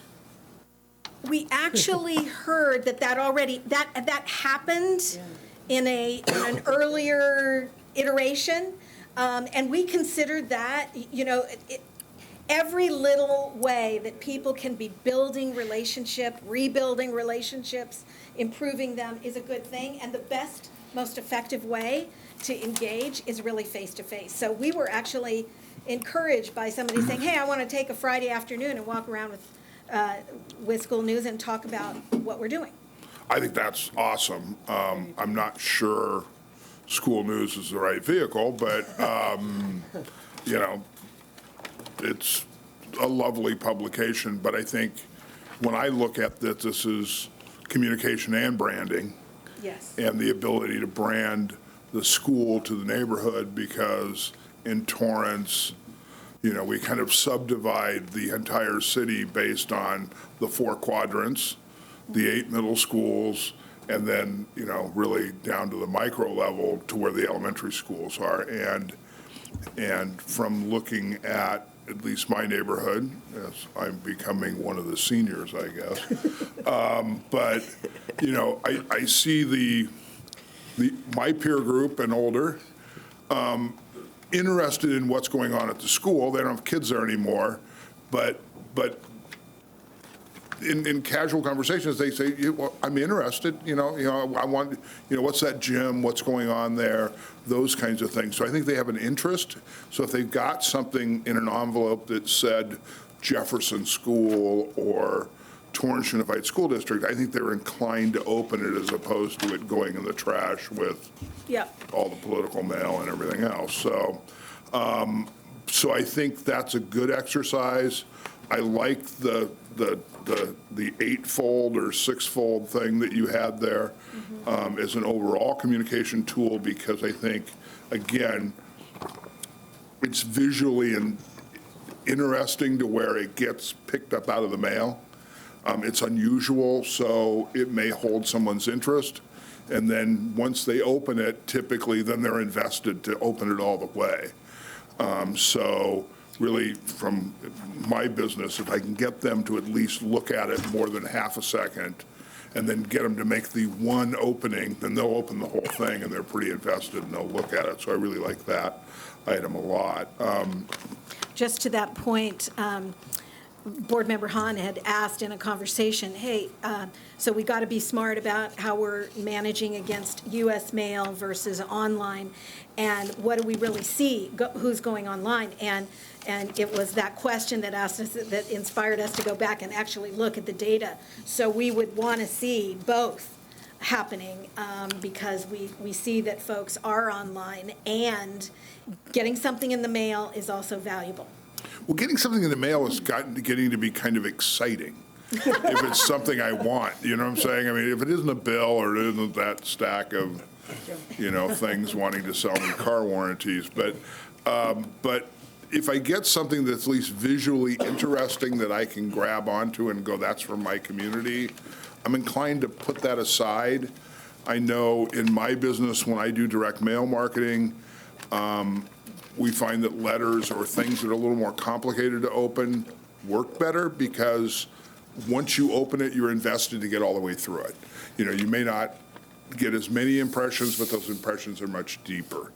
We actually heard that already happened in an earlier iteration, and we considered that, every little way that people can be building relationship, rebuilding relationships, improving them is a good thing, and the best, most effective way to engage is really face-to-face. So we were actually encouraged by somebody saying, hey, I want to take a Friday afternoon and walk around with school news and talk about what we're doing. I think that's awesome. I'm not sure school news is the right vehicle, but, it's a lovely publication. But I think when I look at this is communication and branding. Yes. And the ability to brand the school to the neighborhood, because in Torrance, we kind of subdivide the entire city based on the 4 quadrants, the 8 middle schools, and then, really down to the micro level to where the elementary schools are. And from looking at least my neighborhood, as I'm becoming one of the seniors, I guess, but, I see my peer group and older, interested in what's going on at the school. They don't have kids there anymore, but in casual conversations, they say, well, I'm interested, I want, what's that gym, what's going on there, those kinds of things. So I think they have an interest. So if they've got something in an envelope that said Jefferson School or Torrance Unified School District, I think they're inclined to open it as opposed to it going in the trash with all the political mail and everything else. So, so I think that's a good exercise. I like the eightfold or sixfold thing that you had there as an overall communication tool, because I think, again, it's visually interesting to where it gets picked up out of the mail. It's unusual, so it may hold someone's interest. And then once they open it, typically then they're invested to open it all the way. So really, from my business, if I can get them to at least look at it more than half a second and then get them to make the one opening, then they'll open the whole thing and they're pretty invested and they'll look at it. So I really like that item a lot. Just to that point, Board Member Hahn had asked in a conversation, hey, so we got to be smart about how we're managing against U.S. mail versus online, and what do we really see, who's going online? And it was that question that asked us, that inspired us to go back and actually look at the data. So we would want to see both happening, because we see that folks are online, and getting something in the mail is also valuable. Well, getting something in the mail is getting to be kind of exciting. If it's something I want, you know what I'm saying? I mean, if it isn't a bill or it isn't that stack of, things wanting to sell me car warranties, but if I get something that's at least visually interesting that I can grab onto and go, that's from my community, I'm inclined to put that aside. I know in my business, when I do direct mail marketing, we find that letters or things that are a little more complicated to open work better, because once you open it, you're invested to get all the way through it. You may not get as many impressions, but those impressions are much deeper.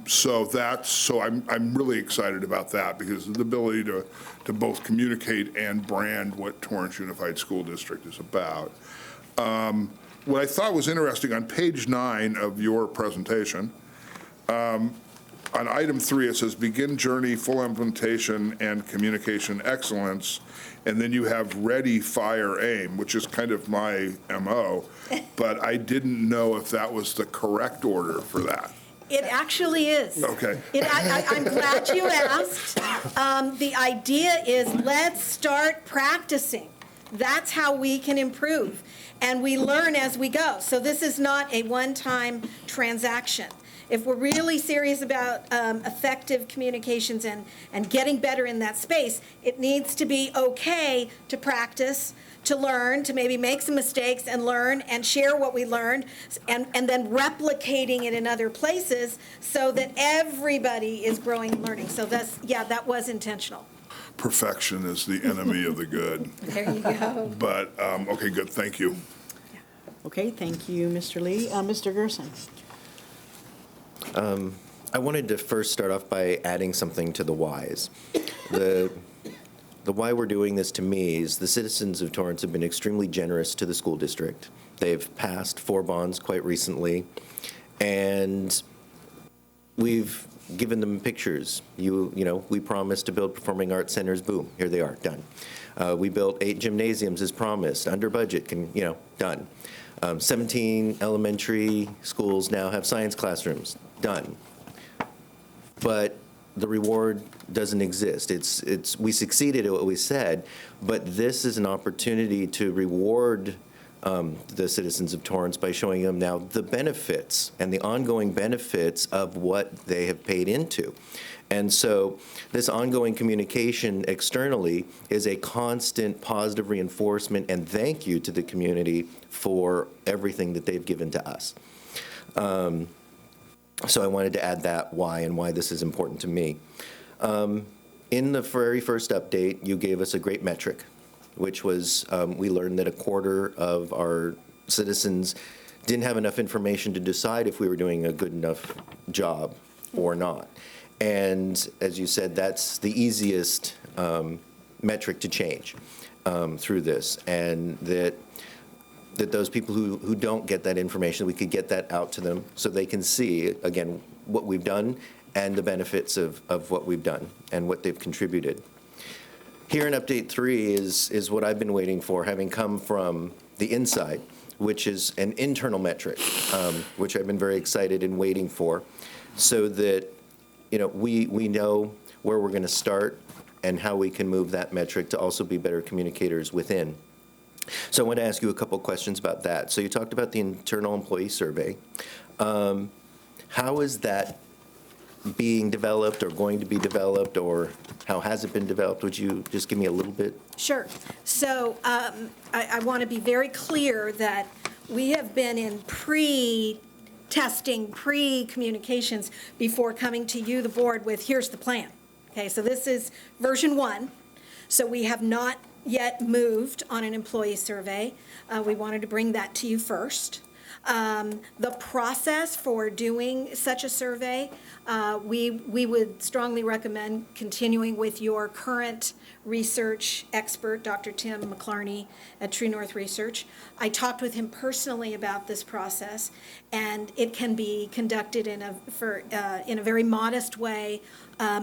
So I'm really excited about that, because of the ability to both communicate and brand what Torrance Unified School District is about. What I thought was interesting, on page 9 of your presentation, on item 3, it says begin journey, full implementation, and communication excellence. And then you have ready, fire, aim, which is kind of my MO. But I didn't know if that was the correct order for that. It actually is. Okay. I'm glad you asked. The idea is, let's start practicing. That's how we can improve. And we learn as we go. So this is not a one-time transaction. If we're really serious about effective communications and getting better in that space, it needs to be okay to practice, to learn, to maybe make some mistakes and learn and share what we learned, and then replicating it in other places so that everybody is growing and learning. So that was intentional. Perfection is the enemy of the good. There you go. But, okay, good, thank you. Okay, thank you, Mr. Lee. Mr. Gerson. I wanted to first start off by adding something to the whys. The why we're doing this, to me, is the citizens of Torrance have been extremely generous to the school district. They've passed 4 bonds quite recently, and we've given them pictures. We promised to build performing arts centers. Boom, here they are, done. We built 8 gymnasiums as promised, under budget, done. 17 elementary schools now have science classrooms, done. But the reward doesn't exist. We succeeded at what we said, but this is an opportunity to reward the citizens of Torrance by showing them now the benefits and the ongoing benefits of what they have paid into. And so this ongoing communication externally is a constant positive reinforcement and thank you to the community for everything that they've given to us. So I wanted to add that why and why this is important to me. In the very first update, you gave us a great metric, which was we learned that 1/4 of our citizens didn't have enough information to decide if we were doing a good enough job or not. And as you said, that's the easiest metric to change. through this, and that those people who don't get that information, we could get that out to them so they can see, again, what we've done and the benefits of what we've done and what they've contributed. Here in Update 3 is what I've been waiting for, having come from the inside, which is an internal metric, which I've been very excited and waiting for, so that we know where we're going to start and how we can move that metric to also be better communicators within. So I want to ask you a couple questions about that. So you talked about the internal employee survey. How is that being developed or going to be developed, or how has it been developed? Would you just give me a little bit? Sure. So I want to be very clear that we have been in pre-testing, pre-communications before coming to you, the board, with here's the plan. Okay, so this is version 1. So we have not yet moved on an employee survey. We wanted to bring that to you first. The process for doing such a survey, we would strongly recommend continuing with your current research expert, Dr. Tim McClarney at True North Research. I talked with him personally about this process, and it can be conducted in a very modest way,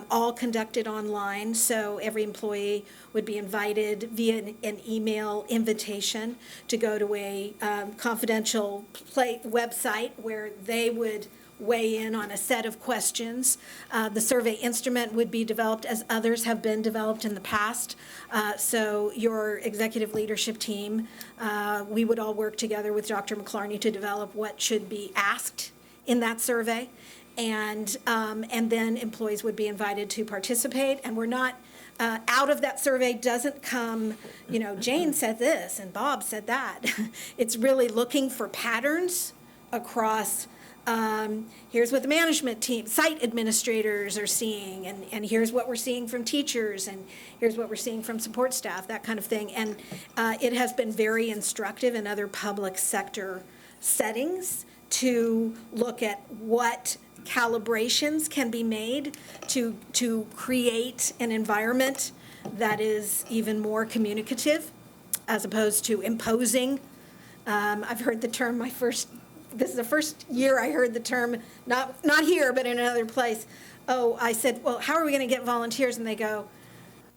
all conducted online, so every employee would be invited via an email invitation to go to a confidential website where they would weigh in on a set of questions. The survey instrument would be developed as others have been developed in the past. So your executive leadership team, we would all work together with Dr. McClarney to develop what should be asked in that survey. And then employees would be invited to participate. And we're not, out of that survey doesn't come, Jane said this and Bob said that. It's really looking for patterns across, here's what the management team, site administrators are seeing, and here's what we're seeing from teachers, and here's what we're seeing from support staff, that kind of thing. And it has been very instructive in other public sector settings to look at what calibrations can be made to create an environment that is even more communicative as opposed to imposing. I've heard the term, this is the first year I heard the term, not here, but in another place. I said, well, how are we going to get volunteers? And they go,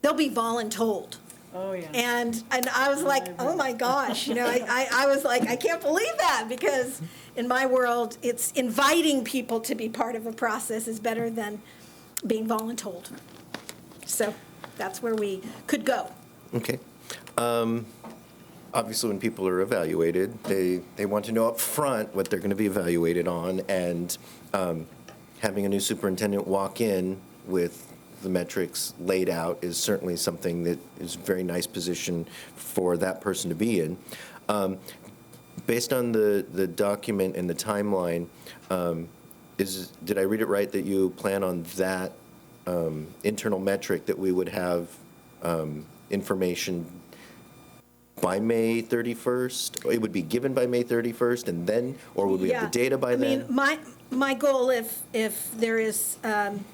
they'll be voluntold. Oh, yeah. And I was like, oh my gosh, I was like, I can't believe that, because in my world, it's inviting people to be part of a process is better than being voluntold. So that's where we could go. Okay. Obviously, when people are evaluated, they want to know up front what they're going to be evaluated on, and having a new superintendent walk in with the metrics laid out is certainly something that is a very nice position for that person to be in. Based on the document and the timeline, did I read it right that you plan on that internal metric that we would have information by May 31st? It would be given by May 31st, and then, or would we have the data by then? I mean, my goal, if there is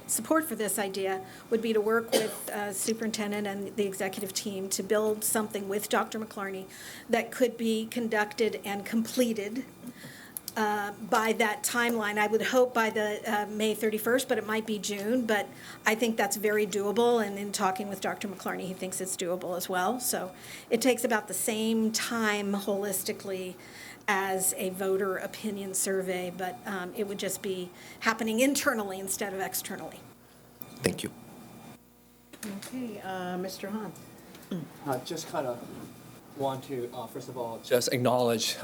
support for this idea, would be to work with superintendent and the executive team to build something with Dr. McClarney that could be conducted and completed by that timeline. I would hope by the May 31st, but it might be June. But I think that's very doable, and in talking with Dr. McClarney, he thinks it's doable as well. So it takes about the same time holistically as a voter opinion survey, but it would just be happening internally instead of externally. Thank you. Okay, Mr. Hahn. Just kind of want to, first of all, just acknowledge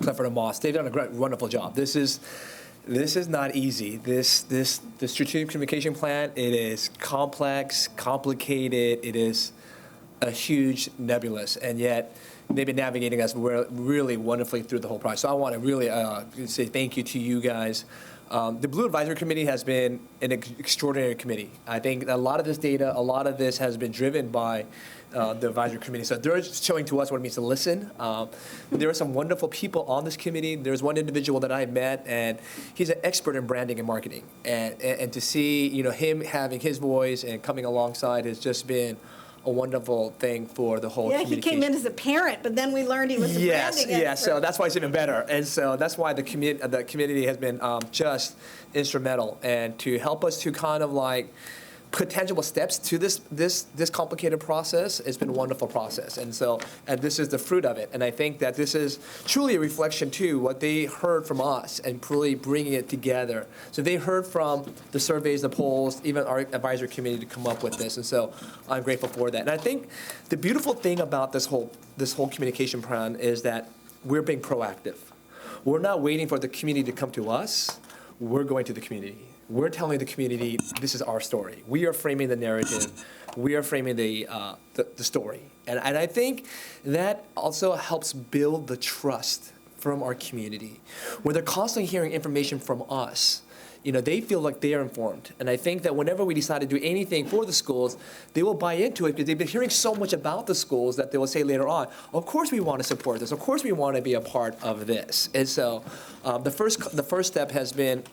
Clifford and Moss. They've done a great, wonderful job. This is not easy. The strategic communication plan, it is complex, complicated. It is a huge nebulous, and yet they've been navigating us really wonderfully through the whole process. So I want to really say thank you to you guys. The Blue Advisory Committee has been an extraordinary committee. I think a lot of this data, a lot of this has been driven by the advisory committee. So they're showing to us what it means to listen. There are some wonderful people on this committee. There's one individual that I met, and he's an expert in branding and marketing. And to see him having his voice and coming alongside has just been a wonderful thing for the whole Yeah, he communication. came in as a parent, but then we learned he was a Yes, branding yeah, so expert. that's why it's even better. And so that's why the community has been just instrumental, and to help us to kind of like put tangible steps to this complicated process. It's been a wonderful process. And this is the fruit of it. And I think that this is truly a reflection too, what they heard from us and really bringing it together. So they heard from the surveys, the polls, even our advisory committee to come up with this. And so I'm grateful for that. And I think the beautiful thing about this whole communication plan is that we're being proactive. We're not waiting for the community to come to us. We're going to the community. We're telling the community, this is our story. We are framing the narrative. We are framing the story. And I think that also helps build the trust from our community. When they're constantly hearing information from us, they feel like they are informed. And I think that whenever we decide to do anything for the schools, they will buy into it because they've been hearing so much about the schools that they will say later on, of course we want to support this. Of course we want to be a part of this. And so the first step has been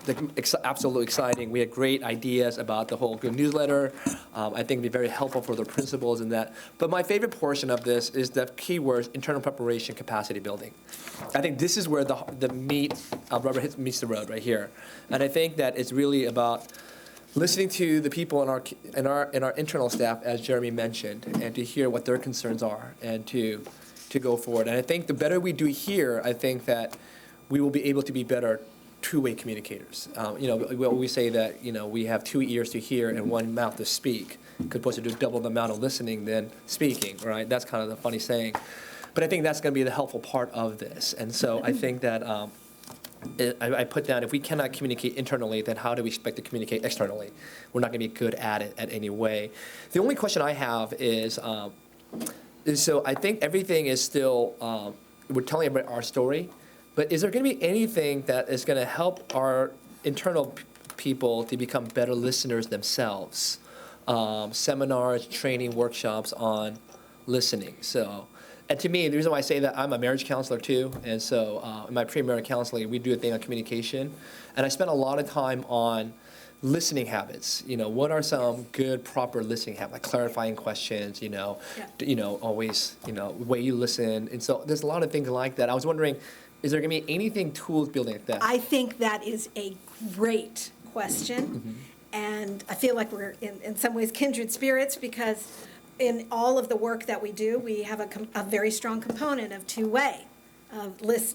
absolutely exciting. We had great ideas about the whole good newsletter. I think it'd be very helpful for the principals in that. But my favorite portion of this is the keywords, internal preparation, capacity building. I think this is where the meat, rubber meets the road right here. And I think that it's really about listening to the people in our internal staff, as Jeremy mentioned, and to hear what their concerns are and to go forward. And I think the better we do here, I think that we will be able to be better two-way communicators. We always say that we have 2 ears to hear and 1 mouth to speak, as opposed to do double the amount of listening than speaking, right? That's kind of the funny saying. But I think that's going to be the helpful part of this. And so I think that I put down, if we cannot communicate internally, then how do we expect to communicate externally? We're not going to be good at it at any way. The only question I have is so I think everything is still, we're telling about our story, but is there going to be anything that is going to help our internal people to become better listeners themselves? Seminars, training, workshops on listening. And to me, the reason why I say that, I'm a marriage counselor too, and so in my pre-marriage counseling, we do a thing on communication, and I spent a lot of time on listening habits. What are some good, proper listening habits, like clarifying questions, always, way you listen, and so there's a lot of things like that. I was wondering, is there going to be anything, tools building like that? I think that is a great question, and I feel like we're in some ways kindred spirits because in all of the work that we do, we have a very strong component of two-way.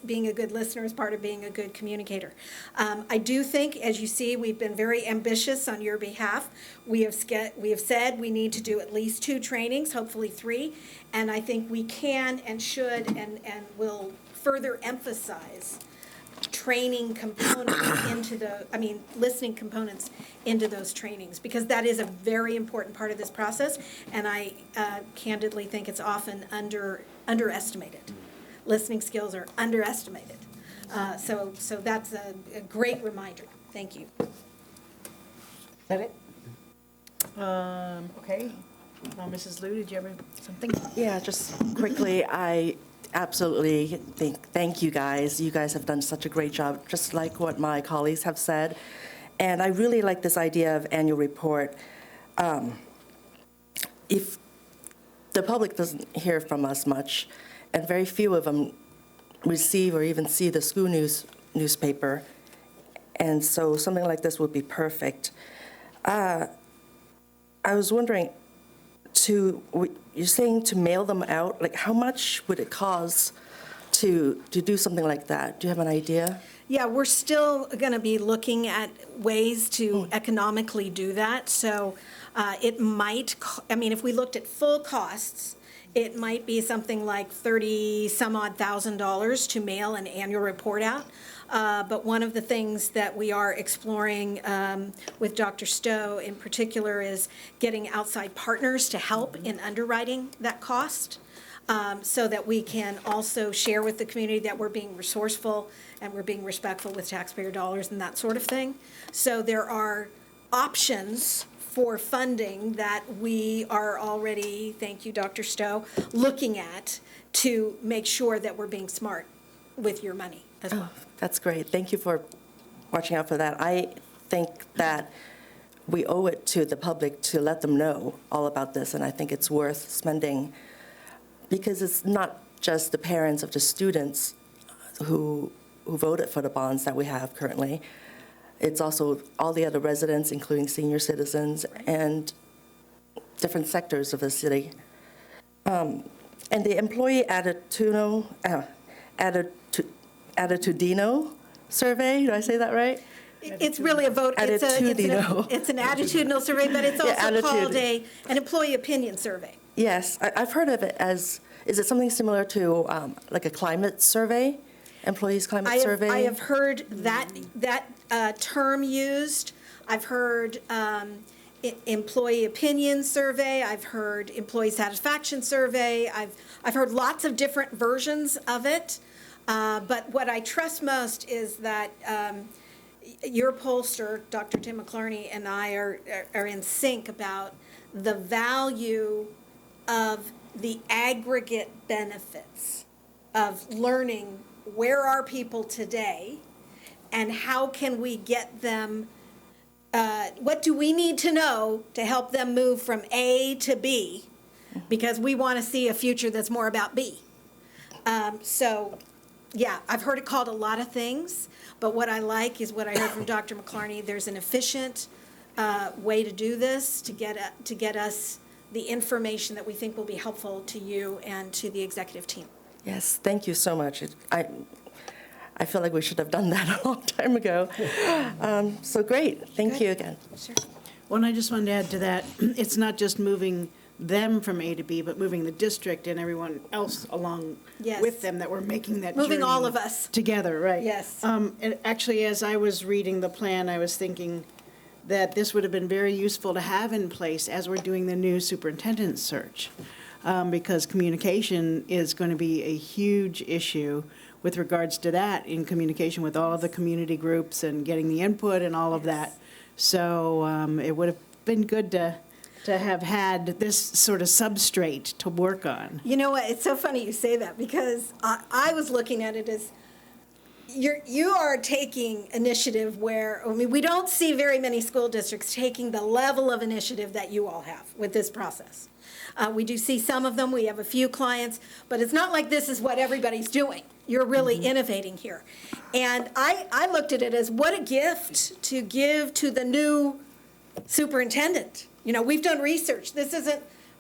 Being a good listener is part of being a good communicator. I do think, as you see, we've been very ambitious on your behalf. We have said we need to do at least 2 trainings, hopefully 3, and I think we can and should and will further emphasize training components listening components into those trainings, because that is a very important part of this process, and I candidly think it's often underestimated. Listening skills are underestimated. So that's a great reminder. Thank you. Is that it? Okay. Mrs. Liu, did you have something? Yeah, just quickly, I absolutely thank you guys. You guys have done such a great job, just like what my colleagues have said. And I really like this idea of annual report. If the public doesn't hear from us much, and very few of them receive or even see the school newspaper, and so something like this would be perfect. I was wondering, you're saying to mail them out, like how much would it cost to do something like that? Do you have an idea? Yeah, we're still going to be looking at ways to economically do that. So it might, if we looked at full costs, it might be something like $30-some-odd thousand to mail an annual report out. But one of the things that we are exploring with Dr. Stowe in particular is getting outside partners to help in underwriting that cost, so that we can also share with the community that we're being resourceful and we're being respectful with taxpayer dollars and that sort of thing. So there are options for funding that we are already, thank you, Dr. Stowe, looking at to make sure that we're being smart with your money as well. That's great. Thank you for watching out for that. I think that we owe it to the public to let them know all about this, and I think it's worth spending, because it's not just the parents of the students who voted for the bonds that we have currently. It's also all the other residents, including senior citizens and different sectors of the city. And the employee attitudinal survey, did I say that right? It's really a vote, it's an attitudinal survey, but it's also called an employee opinion survey. Yes, I've heard of it as, is it something similar to like a climate survey? Employees climate survey? I have heard that term used. I've heard employee opinion survey. I've heard employee satisfaction survey. I've heard lots of different versions of it. But what I trust most is that your pollster, Dr. Tim McClarney, and I are in sync about the value of the aggregate benefits of learning where are people today and how can we get them, what do we need to know to help them move from A to B, because we want to see a future that's more about B. So, yeah, I've heard it called a lot of things, but what I like is what I heard from Dr. McClarney. There's an efficient way to do this, to get us the information that we think will be helpful to you and to the executive team. Yes, thank you so much. I feel like we should have done that a long time ago. So great, thank you again. Sure. Well, and I just wanted to add to that, it's not just moving them from A to B, but moving the district and everyone else along Yes. with them, that we're making that Moving journey all of us. together, right? Yes. And actually, as I was reading the plan, I was thinking that this would have been very useful to have in place as we're doing the new superintendent search, because communication is going to be a huge issue with regards to that, in communication with all of the community groups and getting the input and all of that. So it would have been good to have had this sort of substrate to work on. You know what, it's so funny you say that, because I was looking at it as, you are taking initiative where, I mean, we don't see very many school districts taking the level of initiative that you all have with this process. We do see some of them, we have a few clients, but it's not like this is what everybody's doing. You're really innovating here. And I looked at it as, what a gift to give to the new superintendent. You know, we've done research.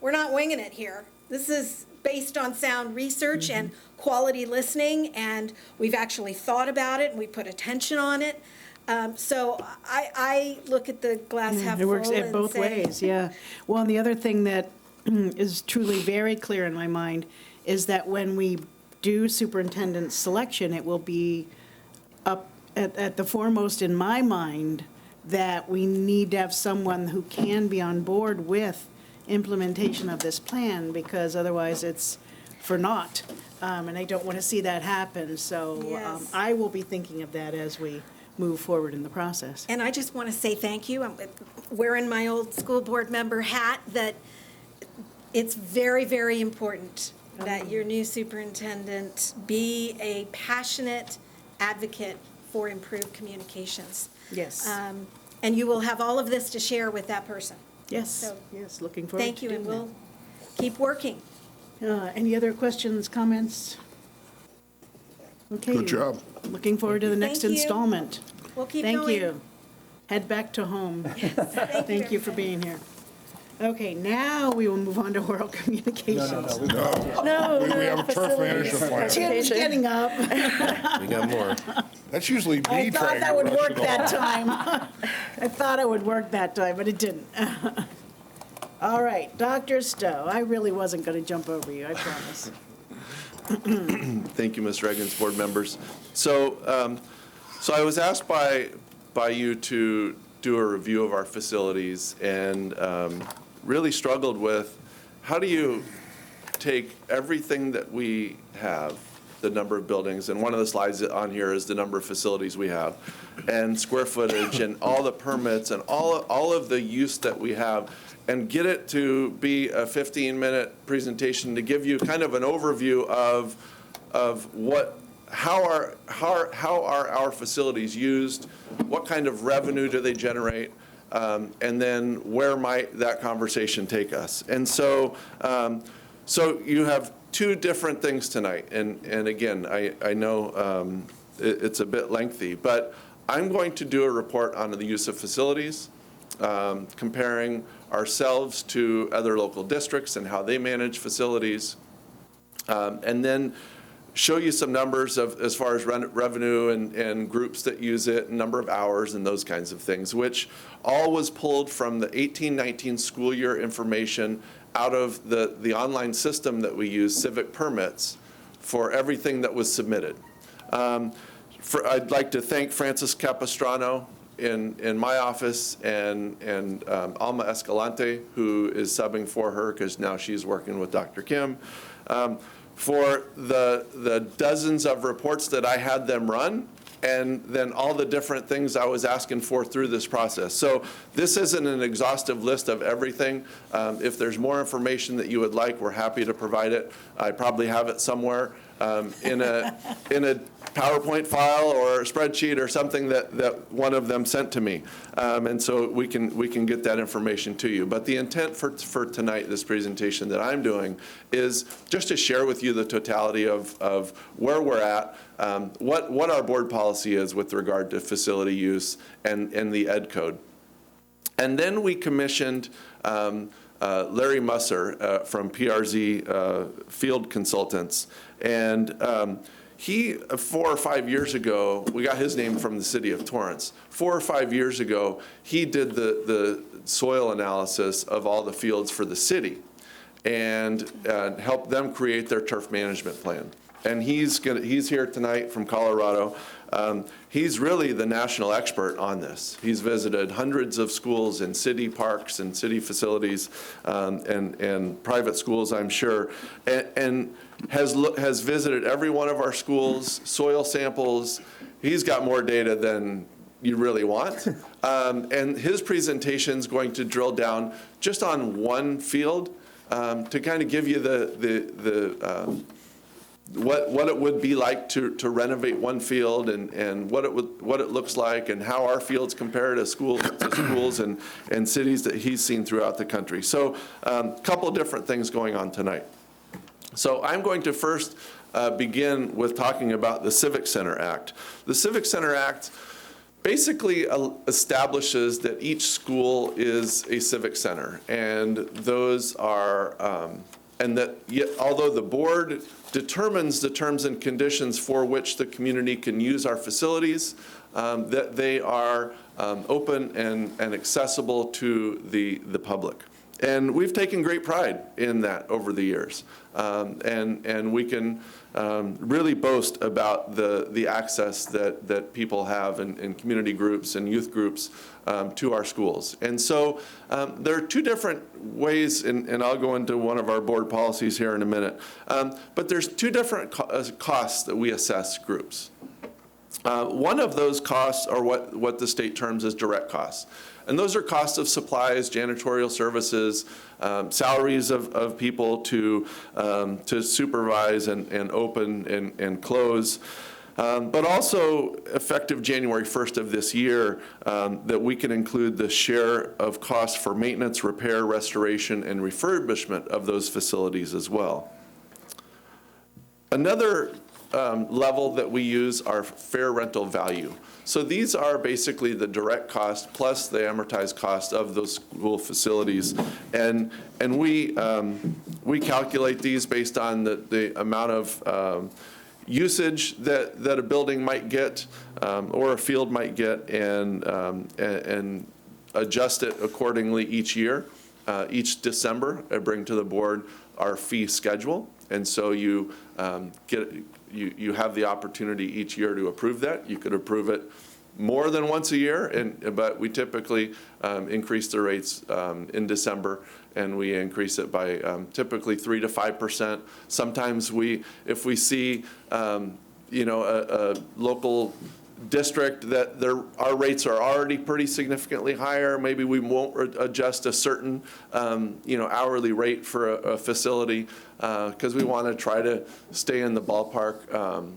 We're not winging it here. This is based on sound research and quality listening, and we've actually thought about it, and we put attention on it. So I look at the glass half full. It works at both ways, yeah. Well, and the other thing that is truly very clear in my mind is that when we do superintendent selection, it will be up at the foremost in my mind that we need to have someone who can be on board with implementation of this plan, because otherwise it's for naught. And I don't want to see that happen. So Yes. I will be thinking of that as we move forward in the process. And I just want to say thank you. I'm wearing my old school board member hat, that it's very, very important that your new superintendent be a passionate advocate for improved communications. Yes. And you will have all of this to share with that person. Yes, So, yes, looking forward to thank you, doing and that. we'll keep working. Any other questions, comments? Okay. Good job. Looking forward to the next Thank you. installment. We'll keep Thank going. you. Head back to home. Thank you for being here. Okay, now we will move on to oral communications. No, We have a turf management plan. Tim's getting up. We got more. That's usually me I thought trying that to would rush work it that all. time. I thought it would work that time, but it didn't. All right, Dr. Stowe, I really wasn't going to jump over you, I promise. Thank you, Ms. Reagan's board members. So, so I was asked by you to do a review of our facilities, and really struggled with, how do you take everything that we have, the number of buildings, and one of the slides on here is the number of facilities we have, and square footage, and all the permits, and all of the use that we have, and get it to be a 15-minute presentation to give you kind of an overview of how are our facilities used, what kind of revenue do they generate, and then where might that conversation take us? And so, so you have two different things tonight. And again, I know it's a bit lengthy, but I'm going to do a report on the use of facilities, comparing ourselves to other local districts and how they manage facilities, and then show you some numbers of as far as revenue and groups that use it, number of hours and those kinds of things, which all was pulled from the 18-19 school year information out of the online system that we use, Civic Permits, for everything that was submitted. I'd like to thank Francis Capistrano in my office and Alma Escalante, who is subbing for her because now she's working with Dr. Kim, for the dozens of reports that I had them run, and then all the different things I was asking for through this process. So this isn't an exhaustive list of everything. If there's more information that you would like, we're happy to provide it. I probably have it somewhere in a PowerPoint file or a spreadsheet or something that one of them sent to me. And so we can get that information to you. But the intent for tonight, this presentation that I'm doing, is just to share with you the totality of where we're at, what our board policy is with regard to facility use and the ed code. And then we commissioned Larry Musser from PRZ Field Consultants. And he, 4 or 5 years ago, we got his name from the city of Torrance. 4 or 5 years ago, he did the soil analysis of all the fields for the city and helped them create their turf management plan. And he's here tonight from Colorado. He's really the national expert on this. He's visited hundreds of schools and city parks and city facilities and private schools, I'm sure, and has visited every one of our schools, soil samples. He's got more data than you really want. And his presentation is going to drill down just on one field to kind of give you what it would be like to renovate one field and what it looks like and how our fields compare to schools and cities that he's seen throughout the country. So a couple of different things going on tonight. So I'm going to first begin with talking about the Civic Center Act. The Civic Center Act basically establishes that each school is a civic center, and those are and that although the board determines the terms and conditions for which the community can use our facilities, that they are open and accessible to the public. And we've taken great pride in that over the years. And we can really boast about the access that people have in community groups and youth groups to our schools. And so there are two different ways, and I'll go into one of our board policies here in a minute, but there's two different costs that we assess groups. One of those costs are what the state terms as direct costs. And those are costs of supplies, janitorial services, salaries of people to supervise and open and close. But also effective January 1st of this year, that we can include the share of costs for maintenance, repair, restoration, and refurbishment of those facilities as well. Another level that we use are fair rental value. So these are basically the direct cost plus the amortized cost of those school facilities. And we calculate these based on the amount of usage that a building might get or a field might get and adjust it accordingly each year. Each December, I bring to the board our fee schedule. And so you have the opportunity each year to approve that. You could approve it more than once a year, but we typically increase the rates in December, and we increase it by typically 3 to 5%. Sometimes if we see a local district that our rates are already pretty significantly higher, maybe we won't adjust a certain hourly rate for a facility because we want to try to stay in the ballpark.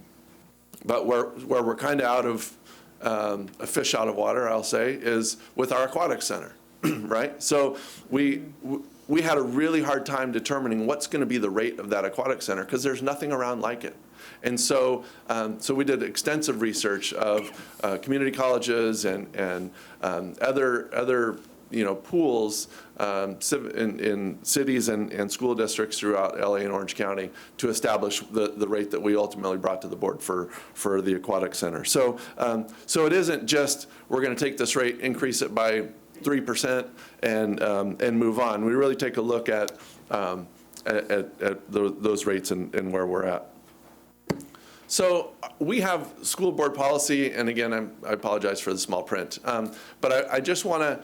But where we're kind of a fish out of water, I'll say, is with our aquatic center, right? So we had a really hard time determining what's going to be the rate of that aquatic center because there's nothing around like it. And so, so we did extensive research of community colleges and other pools in cities and school districts throughout LA and Orange County to establish the rate that we ultimately brought to the board for the aquatic center. So, so it isn't just we're going to take this rate, increase it by 3% and move on. We really take a look at those rates and where we're at. So we have school board policy, and again, I apologize for the small print, but I just want to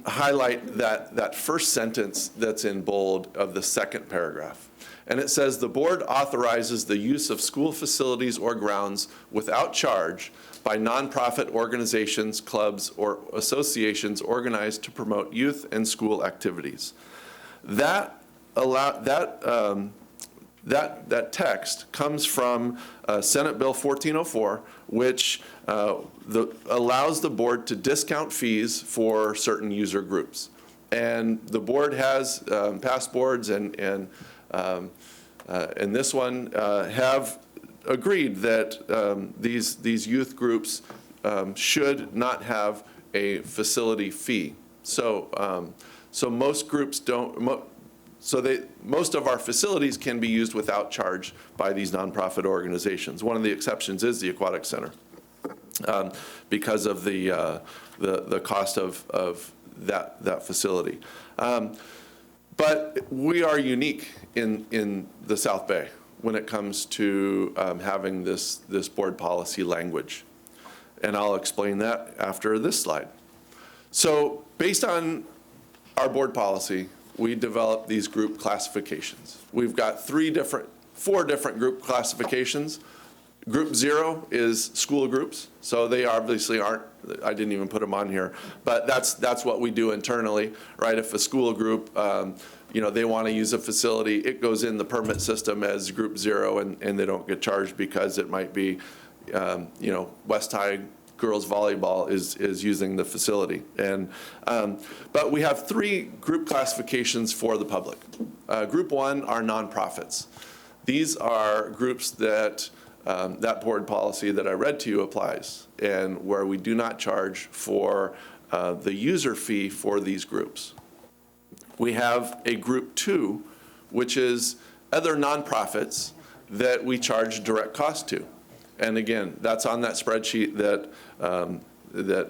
highlight that first sentence that's in bold of the second paragraph. And it says, the board authorizes the use of school facilities or grounds without charge by nonprofit organizations, clubs, or associations organized to promote youth and school activities. That text comes from Senate Bill 1404, which allows the board to discount fees for certain user groups. And the board has, past boards and this one have agreed that these youth groups should not have a facility fee. So, so most groups don't. Most of our facilities can be used without charge by these nonprofit organizations. One of the exceptions is the aquatic center because of the cost of that facility. But we are unique in the South Bay when it comes to having this board policy language. And I'll explain that after this slide. So based on our board policy, we developed these group classifications. We've got four different group classifications. Group 0 is school groups, so they obviously aren't, I didn't even put them on here, but that's what we do internally, right? If a school group, they want to use a facility, it goes in the permit system as Group 0 and they don't get charged because it might be, West High girls volleyball is using the facility. And, but we have 3 group classifications for the public. Group 1 are nonprofits. These are groups that that board policy that I read to you applies, and where we do not charge for the user fee for these groups. We have a Group 2, which is other nonprofits that we charge direct cost to. And again, that's on that spreadsheet that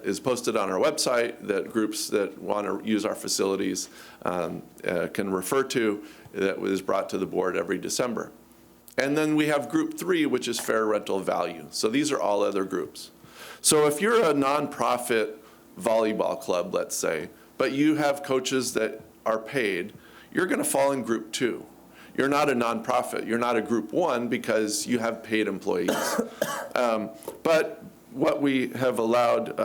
is posted on our website that groups that want to use our facilities can refer to, that was brought to the board every December. And then we have Group 3, which is fair rental value. So these are all other groups. So if you're a nonprofit volleyball club, let's say, but you have coaches that are paid, you're going to fall in Group 2. You're not a nonprofit. You're not a Group 1 because you have paid employees. But what we have allowed,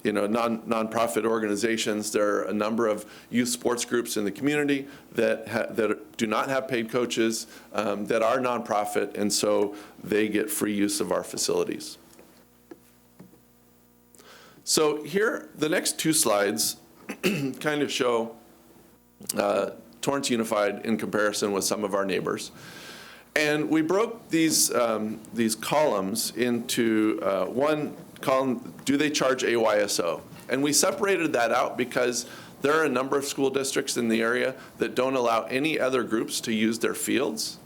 nonprofit organizations, there are a number of youth sports groups in the community that do not have paid coaches that are nonprofit, and so they get free use of our facilities. So here, the next 2 slides kind of show Torrance Unified in comparison with some of our neighbors. And we broke these columns into one column, do they charge AYSO? And we separated that out because there are a number of school districts in the area that don't allow any other groups to use their fields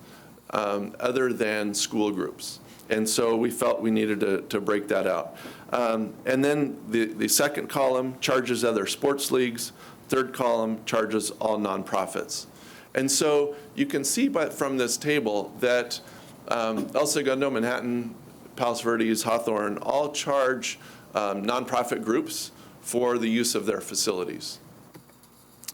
other than school groups. And so we felt we needed to break that out. And then the second column charges other sports leagues. Third column charges all nonprofits. And so you can see from this table that El Segundo, Manhattan, Palos Verdes, Hawthorne all charge nonprofit groups for the use of their facilities.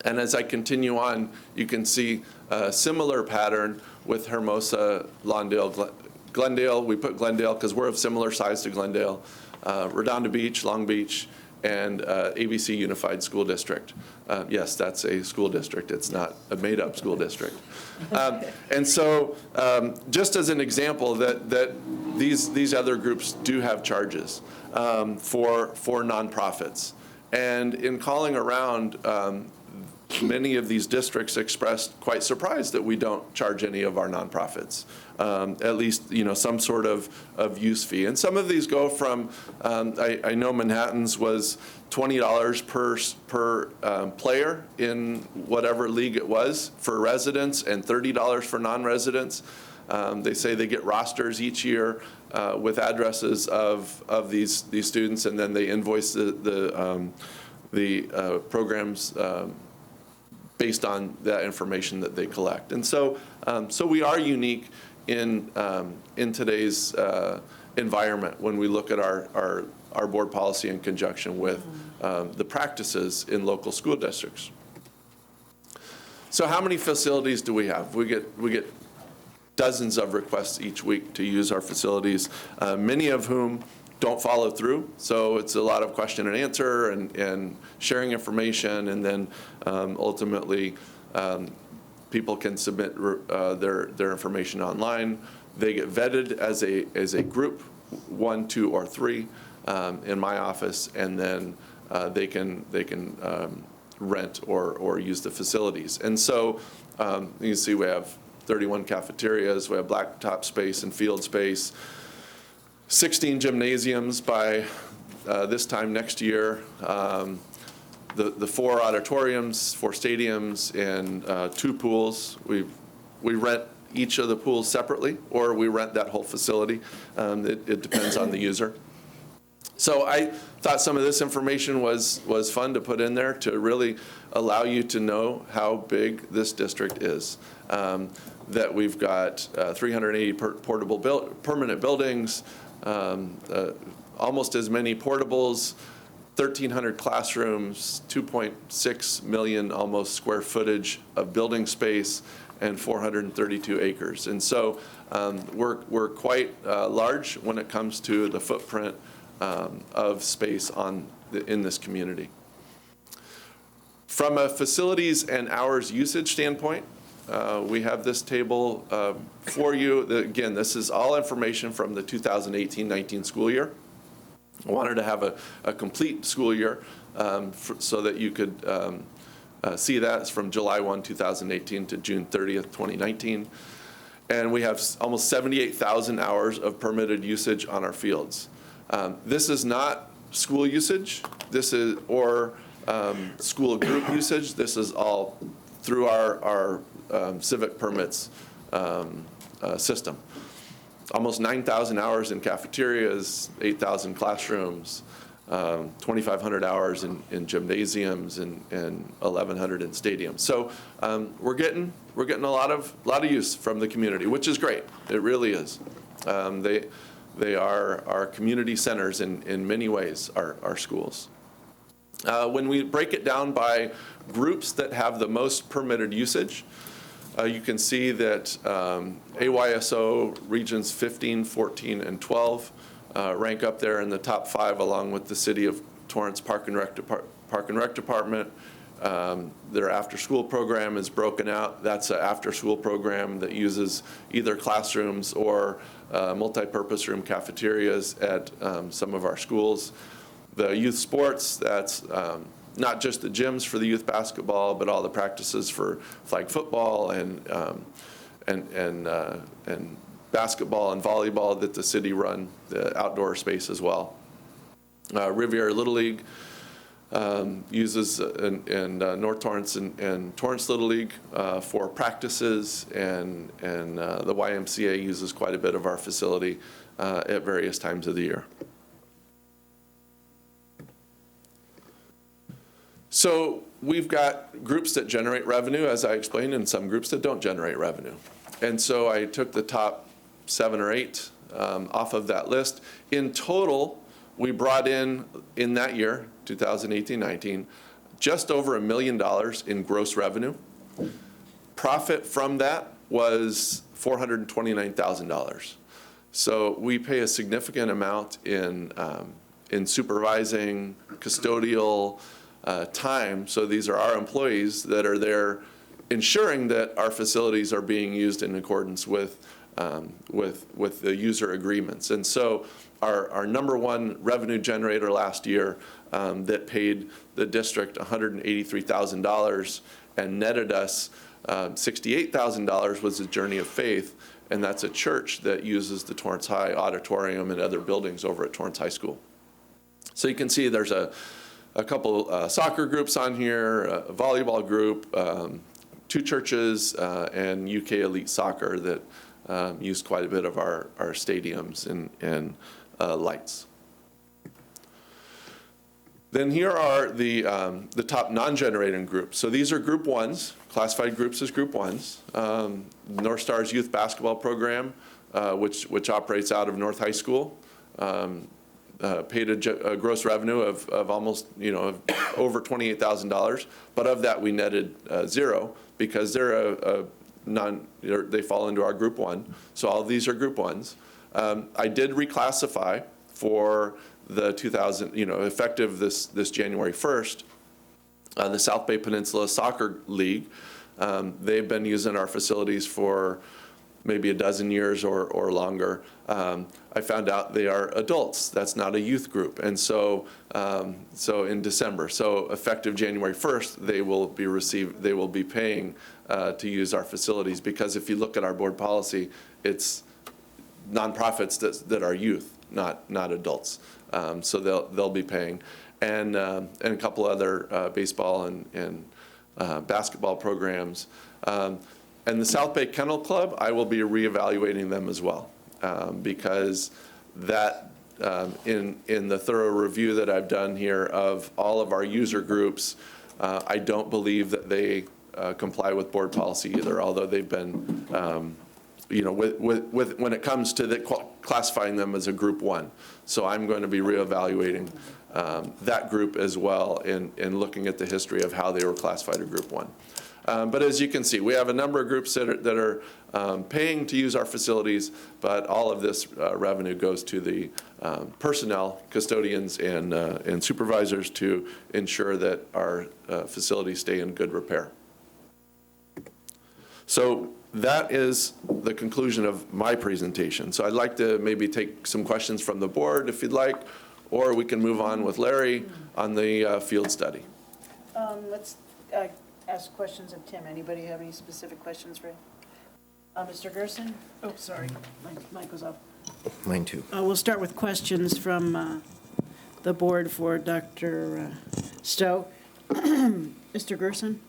And as I continue on, you can see a similar pattern with Hermosa, Lawndale, Glendale. We put Glendale because we're of similar size to Glendale, Redondo Beach, Long Beach, and ABC Unified School District. Yes, that's a school district. It's not a made-up school district. And so just as an example that these other groups do have charges for nonprofits. And in calling around, many of these districts expressed quite surprised that we don't charge any of our nonprofits, at least, some sort of use fee. And some of these go from, I know Manhattan's was $20 per player in whatever league it was for residents and $30 for non-residents. They say they get rosters each year with addresses of these students, and then they invoice the programs based on that information that they collect. And so we are unique in today's environment when we look at our board policy in conjunction with the practices in local school districts. So how many facilities do we have? We get dozens of requests each week to use our facilities, many of whom don't follow through. So it's a lot of question and answer and sharing information, and then ultimately people can submit their information online. They get vetted as a group, 1, 2, or 3 in my office, and then they can rent or use the facilities. And so you can see we have 31 cafeterias, we have blacktop space and field space, 16 gymnasiums by this time next year, the 4 auditoriums, 4 stadiums, and 2 pools. We rent each of the pools separately, or we rent that whole facility. It depends on the user. So I thought some of this information was fun to put in there to really allow you to know how big this district is. That we've got 380 permanent buildings, almost as many portables, 1,300 classrooms, 2.6 million almost square footage of building space, and 432 acres. And so we're quite large when it comes to the footprint of space in this community. From a facilities and hours usage standpoint, we have this table for you. Again, this is all information from the 2018-19 school year. I wanted to have a complete school year so that you could see that. It's from July 1, 2018 to June 30th, 2019. And we have almost 78,000 hours of permitted usage on our fields. This is not school usage. This is school group usage. This is all through our civic permits system. Almost 9,000 hours in cafeterias, 8,000 classrooms, 2,500 hours in gymnasiums, and 1,100 in stadiums. So we're getting a lot of use from the community, which is great. It really is. They are our community centers in many ways, our schools. When we break it down by groups that have the most permitted usage, you can see that AYSO regions 15, 14, and 12 rank up there in the top 5, along with the City of Torrance Park and Rec Department. Their after-school program is broken out. That's an after-school program that uses either classrooms or multi-purpose room cafeterias at some of our schools. The youth sports, that's not just the gyms for the youth basketball, but all the practices for flag football and basketball and volleyball that the city run, the outdoor space as well. Riviera Little League uses and North Torrance and Torrance Little League for practices, and the YMCA uses quite a bit of our facility at various times of the year. So we've got groups that generate revenue, as I explained, and some groups that don't generate revenue. And so I took the top 7 or 8 off of that list. In total, we brought in that year, 2018-19, just over $1 million in gross revenue. Profit from that was $429,000. So we pay a significant amount in supervising, custodial, time. So these are our employees that are there ensuring that our facilities are being used in accordance with with the user agreements. And so our number one revenue generator last year that paid the district $183,000 and netted us $68,000 was the Journey of Faith, and that's a church that uses the Torrance High Auditorium and other buildings over at Torrance High School. So you can see there's a couple soccer groups on here, a volleyball group, 2 churches, and UK Elite Soccer that use quite a bit of our stadiums and lights. Then here are the top non-generating groups. So these are group ones, classified groups as group ones. North Star's youth basketball program, which operates out of North High School, paid a gross revenue of almost, over $28,000. But of that, we netted 0 because they're they fall into our group one. So all of these are group ones. I did reclassify for the effective this January 1st, the South Bay Peninsula Soccer League. They've been using our facilities for maybe a dozen years or longer. I found out they are adults. That's not a youth group. And so in December, so effective January 1st, they will be paying to use our facilities, because if you look at our board policy, it's nonprofits that are youth, not adults. So they'll be paying, and a couple other baseball and basketball programs. And the South Bay Kennel Club, I will be reevaluating them as well, because that in the thorough review that I've done here of all of our user groups, I don't believe that they comply with board policy either, although they've been, when it comes to classifying them as a group one. So I'm going to be reevaluating that group as well in looking at the history of how they were classified a group one. But as you can see, we have a number of groups that are paying to use our facilities, but all of this revenue goes to the personnel, custodians, and supervisors to ensure that our facilities stay in good repair. So that is the conclusion of my presentation. So I'd like to maybe take some questions from the board if you'd like, or we can move on with Larry on the field study. Let's ask questions of Tim. Anybody have any specific questions for him? Mr. Gerson? Oh, sorry, my mic was off. Mine too. We'll start with questions from the board for Dr. Stowe. Mr. Gerson?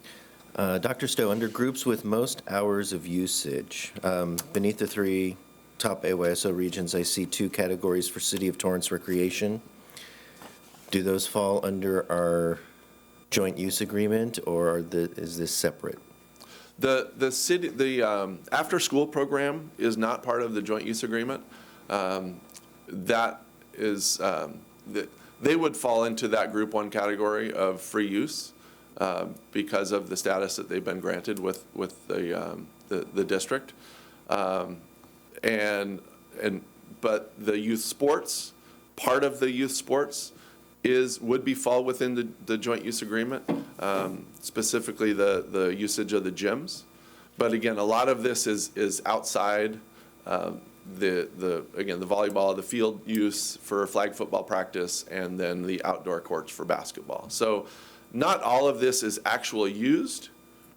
Dr. Stowe, under groups with most hours of usage, beneath the 3 top AYSO regions, I see 2 categories for City of Torrance recreation. Do those fall under our joint use agreement, or is this separate? The after school program is not part of the joint use agreement. That is they would fall into that group 1 category of free use because of the status that they've been granted with the district, but the youth sports, part of the youth sports would fall within the joint use agreement, specifically the usage of the gyms. But again, a lot of this is outside the volleyball, the field use for flag football practice, and then the outdoor courts for basketball. So not all of this is actually used.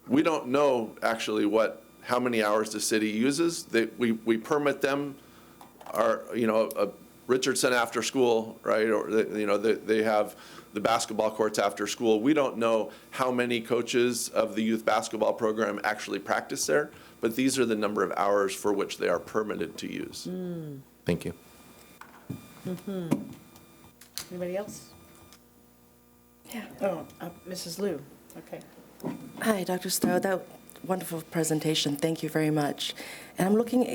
We don't know actually how many hours the city uses. We permit them Richardson after school, right? Or they have the basketball courts after school. We don't know how many coaches of the youth basketball program actually practice there, but these are the number of hours for which they are permitted to use. Thank you. Anybody else? Yeah. Oh, Mrs. Liu. Okay. Hi, Dr. Stowe. That wonderful presentation. Thank you very much. And I'm looking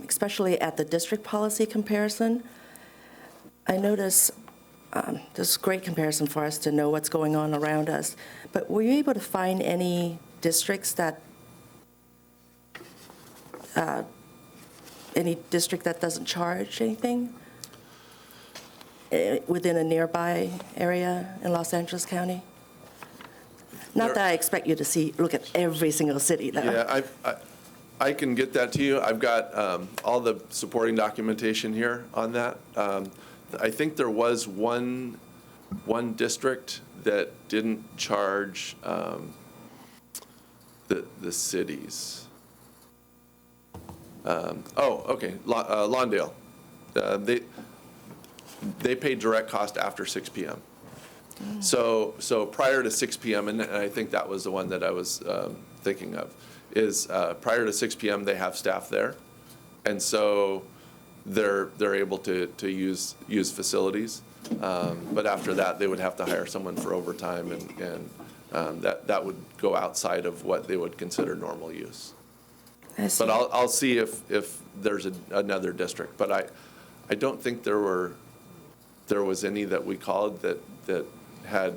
especially at the district policy comparison. I notice this is a great comparison for us to know what's going on around us. But were you able to find any districts any district that doesn't charge anything within a nearby area in Los Angeles County? Not that I expect you to look at every single city, though. Yeah, I can get that to you. I've got all the supporting documentation here on that. I think there was one district that didn't charge the cities. Okay, Lawndale. They paid direct cost after 6 p.m. So prior to 6 p.m., and I think that was the one that I was thinking of, is prior to 6 p.m. they have staff there, and so they're able to use facilities. But after that, they would have to hire someone for overtime, and that would go outside of what they would consider normal use. But I'll see if there's another district. But I don't think there was any that we called that had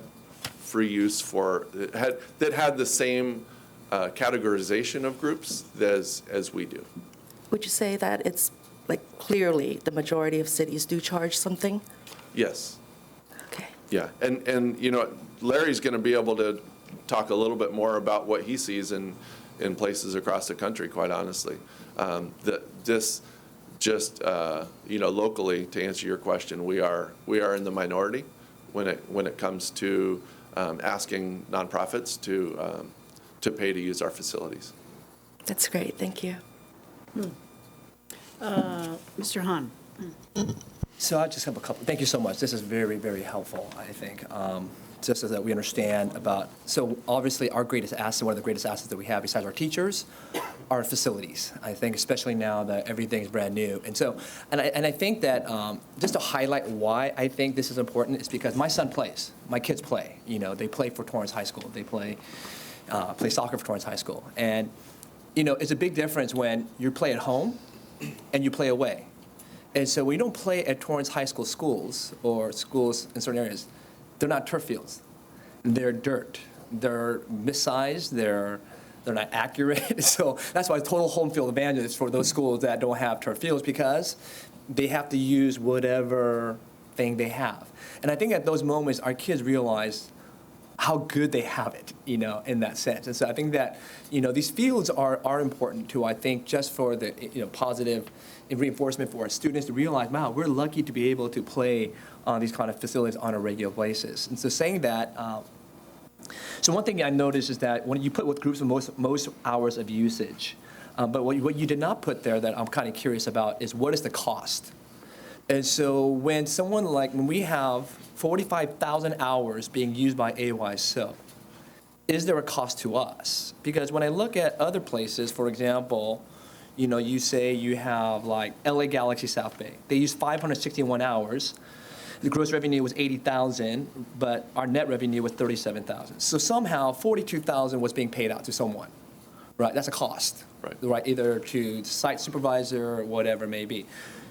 free use for that had the same categorization of groups as we do. Would you say that it's like clearly the majority of cities do charge something? Yes. Okay. Yeah, and you know, Larry's going to be able to talk a little bit more about what he sees in places across the country, quite honestly. You know, locally, to answer your question, we are in the minority when it comes to asking nonprofits to pay to use our facilities. That's great. Thank you. Mr. Hahn. So I just have a couple. Thank you so much. This is very, very helpful, I think, just so that we understand about. So obviously, our greatest asset, one of the greatest assets that we have besides our teachers, are facilities. I think, especially now that everything's brand new. And so, and I think that just to highlight why I think this is important is because my son plays. My kids play. You know, they play for Torrance High School. They play soccer for Torrance High School. And you know, it's a big difference when you play at home and you play away. And so when you don't play at Torrance High School schools or schools in certain areas, they're not turf fields. They're dirt. They're missized. They're not accurate. So that's why total home field advantage is for those schools that don't have turf fields, because they have to use whatever thing they have. And I think at those moments, our kids realize how good they have it, you know, in that sense. And so I think that, you know, these fields are important too, I think, just for the, you know, positive reinforcement for our students to realize, wow, we're lucky to be able to play on these kind of facilities on a regular basis. And so saying that, so one thing I noticed is that when you put with groups of most hours of usage, but what you did not put there that I'm kind of curious about is what is the cost? And so when we have 45,000 hours being used by AYSO, is there a cost to us? Because when I look at other places, for example, you know, you say you have like LA Galaxy South Bay. They use 561 hours. The gross revenue was 80,000, but our net revenue was 37,000. So somehow 42,000 was being paid out to someone, right? That's a cost, right? Either to site supervisor or whatever it may be.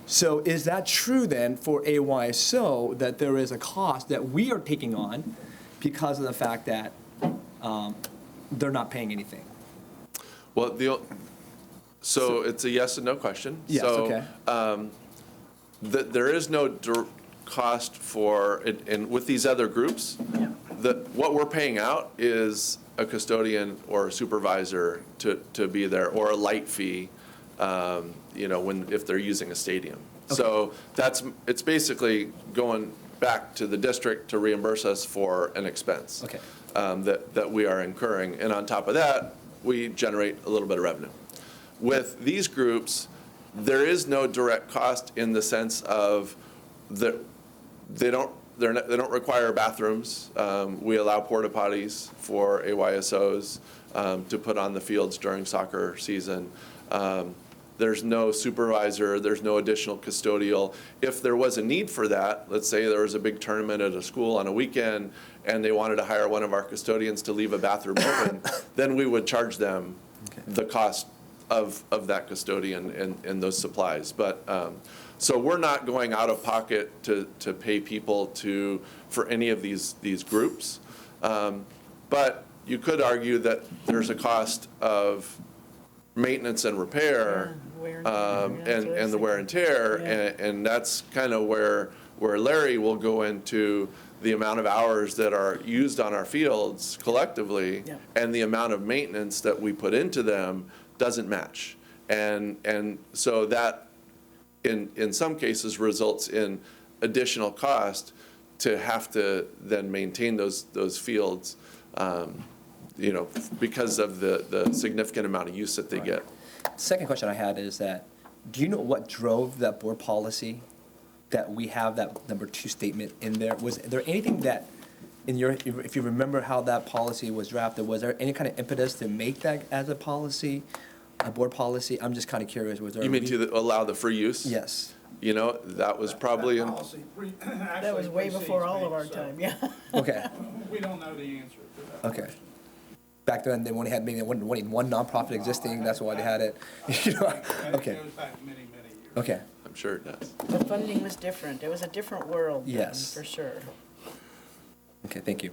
So is that true then for AYSO that there is a cost that we are taking on because of the fact that they're not paying anything? Well, so it's a yes and no question. Yes, so, okay. There is no cost for it, and with these other groups, what we're paying out is a custodian or a supervisor to be there, or a light fee, you know, if they're using a stadium. Okay. So it's basically going back to the district to reimburse us for an expense, okay, that we are incurring, and on top of that, we generate a little bit of revenue. With these groups, there is no direct cost in the sense of that they don't require bathrooms. We allow porta potties for AYSOs to put on the fields during soccer season. There's no supervisor, there's no additional custodial. If there was a need for that, let's say there was a big tournament at a school on a weekend and they wanted to hire one of our custodians to leave a bathroom open, then we would charge them the cost of that custodian and those supplies. But so we're not going out of pocket to pay people for any of these groups. But you could argue that there's a cost of maintenance and repair, and the wear and tear, and that's kind of where Larry will go into the amount of hours that are used on our fields collectively, and the amount of maintenance that we put into them doesn't match. And so that, in some cases, results in additional cost to have to then maintain those fields, because of the significant amount of use that they get. Second question I had is that, do you know what drove that board policy that we have that number 2 statement in there? Was there anything that, if you remember how that policy was drafted, was there any kind of impetus to make that as a policy, a board policy? I'm just kind of curious. Was there? You mean to allow the free use? Yes. That was probably in. That was way before all of our time, yeah. Okay. We don't know the answer to that. Okay. Back then, they only had maybe one nonprofit existing. That's why they had it. Okay. It goes back many, many years. Okay. I'm sure it does. The funding was different. It was a different world then, Yes. for sure. Okay. Thank you.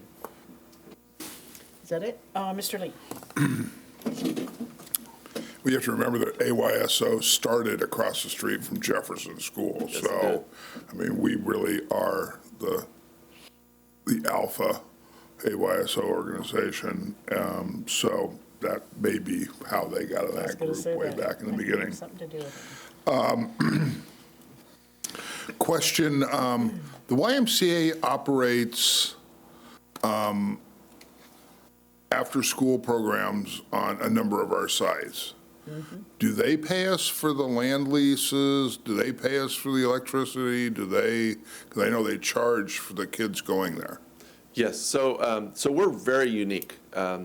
Is that it? Mr. Lee? We have to remember that AYSO started across the street from Jefferson School. Yes, So, I mean, we really are the alpha AYSO organization. So that may be how they got in that group way back in the beginning. Something to do with it. Question, the YMCA operates after-school programs on a number of our sites. Do they pay us for the land leases? Do they pay us for the electricity? Because I know they charge for the kids going there. Yes, so we're very unique. I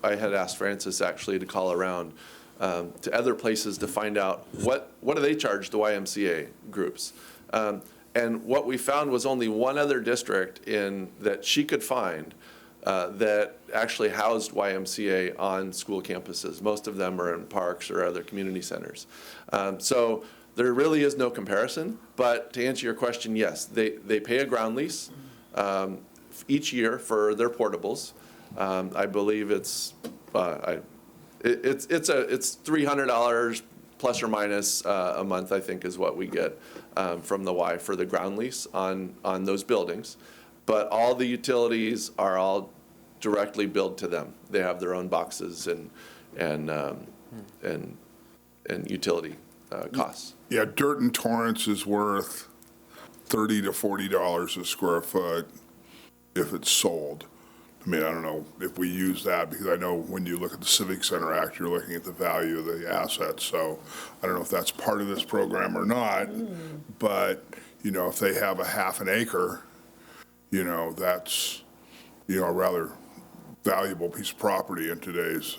had asked Francis actually to call around to other places to find out what do they charge the YMCA groups. And what we found was only one other district that she could find that actually housed YMCA on school campuses. Most of them are in parks or other community centers. So there really is no comparison, but to answer your question, yes, they pay a ground lease each year for their portables. I believe it's $300 plus or minus a month, I think, is what we get from the Y for the ground lease on those buildings. But all the utilities are all directly billed to them. They have their own boxes and utility costs. Yeah, dirt in Torrance is worth $30 to $40 a square foot if it's sold. I mean, I don't know if we use that, because I know when you look at the Civic Center Act, you're looking at the value of the assets. So I don't know if that's part of this program or not, but, if they have a half an acre, that's, a rather valuable piece of property in today's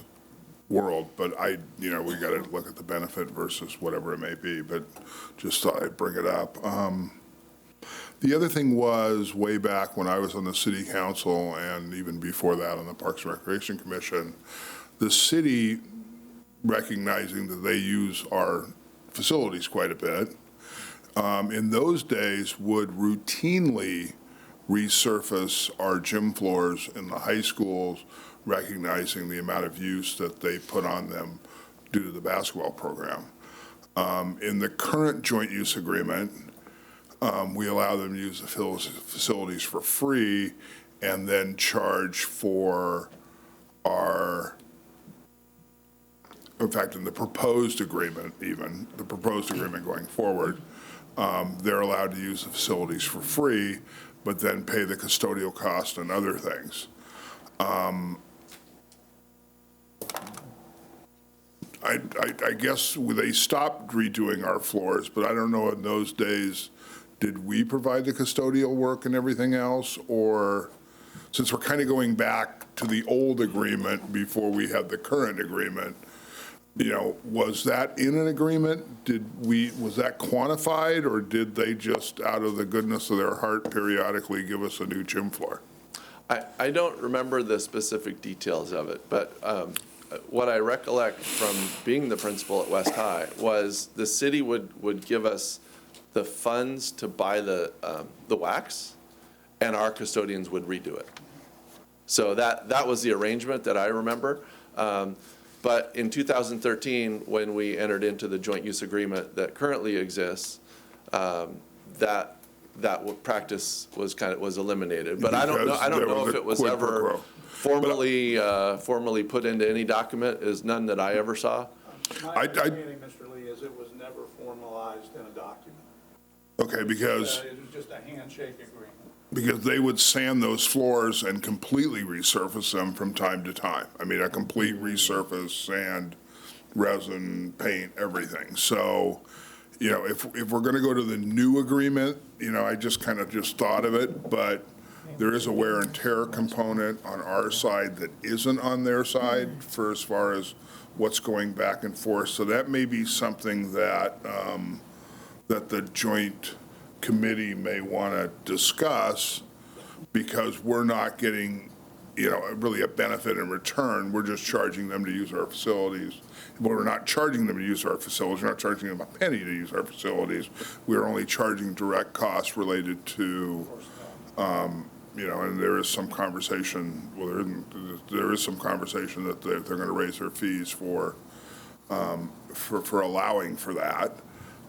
world. But we got to look at the benefit versus whatever it may be, but just thought I'd bring it up. The other thing was, way back when I was on the city council and even before that on the Parks and Recreation Commission, the city, recognizing that they use our facilities quite a bit, in those days would routinely resurface our gym floors in the high schools, recognizing the amount of use that they put on them due to the basketball program. In the current joint use agreement, we allow them to use the facilities for free and then charge for in fact, in the proposed agreement going forward, they're allowed to use the facilities for free, but then pay the custodial cost and other things. I guess they stopped redoing our floors, but I don't know in those days, did we provide the custodial work and everything else? Or since we're kind of going back to the old agreement before we had the current agreement, was that in an agreement? Was that quantified, or did they just, out of the goodness of their heart, periodically give us a new gym floor? I don't remember the specific details of it, but what I recollect from being the principal at West High was the city would give us the funds to buy the wax, and our custodians would redo it. So that was the arrangement that I remember. But in 2013, when we entered into the joint use agreement that currently exists, that practice was eliminated. But I don't know if it was ever formally put into any document. Is none that I ever saw. My I- understanding, Mr. Lee, is it was never formalized in a document. Okay, because It was just a handshake agreement. they would sand those floors and completely resurface them from time to time. I mean, a complete resurface, sand, resin, paint, everything. So, if we're going to go to the new agreement, I just kind of thought of it, but there is a wear and tear component on our side that isn't on their side for as far as what's going back and forth. So that may be something that, that the joint committee may want to discuss, because we're not getting, really a benefit in return. We're just charging them to use our facilities. But we're not charging them to use our facilities. We're not charging them a penny to use our facilities. We're only charging direct costs related to, and there is some conversation, there is some conversation that they're going to raise their fees for allowing for that.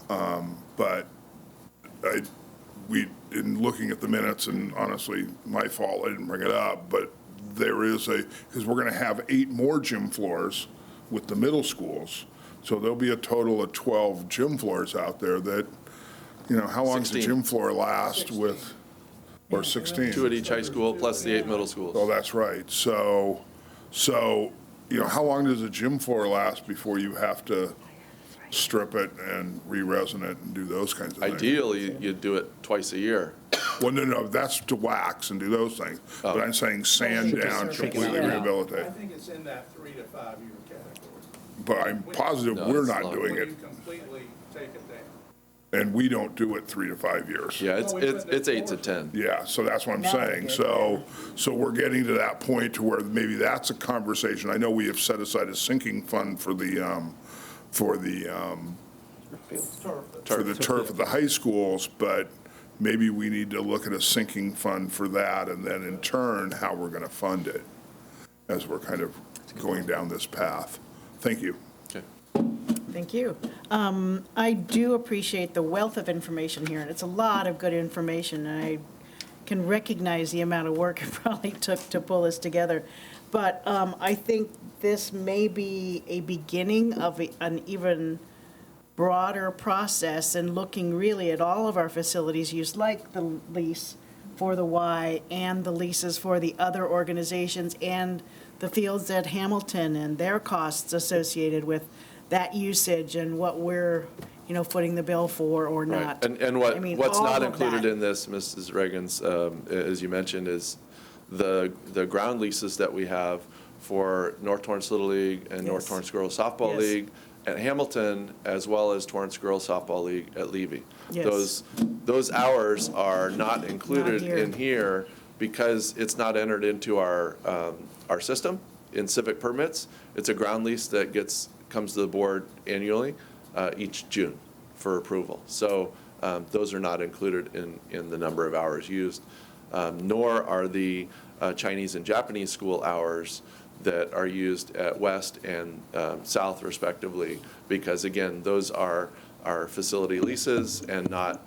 But in looking at the minutes, and honestly, my fault, I didn't bring it up, but there is because we're going to have 8 more gym floors with the middle schools. So there'll be a total of 12 gym floors out there that, how long does a 16. gym floor last with, or 16? 2 at each high school, plus the 8 middle schools. Oh, that's right. So, how long does a gym floor last before you have to strip it and re-resin it and do those kinds of things? Ideally, you'd do it twice a year. Well, no, that's to wax and do those things. But I'm saying sand down, completely rehabilitate. I think it's in that 3 to 5 year category. But I'm positive No, we're it's not low. doing When it, you completely take it down. and we don't do it 3 to 5 years. Yeah, it's 8 to 10. Yeah, so that's what I'm saying. So we're getting to that point to where maybe that's a conversation. I know we have set aside a sinking fund for the turf at the high schools, but maybe we need to look at a sinking fund for that, and then in turn, how we're going to fund it as we're kind of going down this path. Thank you. Okay. Thank you. I do appreciate the wealth of information here, and it's a lot of good information, and I can recognize the amount of work it probably took to pull this together. But I think this may be a beginning of an even broader process, and looking really at all of our facilities use, like the lease for the Y and the leases for the other organizations and the fields at Hamilton and their costs associated with that usage and what we're, footing the bill for or not. Right. And I mean, what's all not of included that. in this, Mrs. Reagans, as you mentioned, is the ground leases that we have for North Torrance Little League and North Yes. Torrance Girls Softball Yes. League at Hamilton, as well as Torrance Girls Softball League at Levy. Yes. Those hours are not included here. in here because it's not entered into our system in civic permits. It's a ground lease that comes to the board annually, each June for approval. So those are not included in the number of hours used, nor are the Chinese and Japanese school hours that are used at West and South respectively, because again, those are our facility leases and not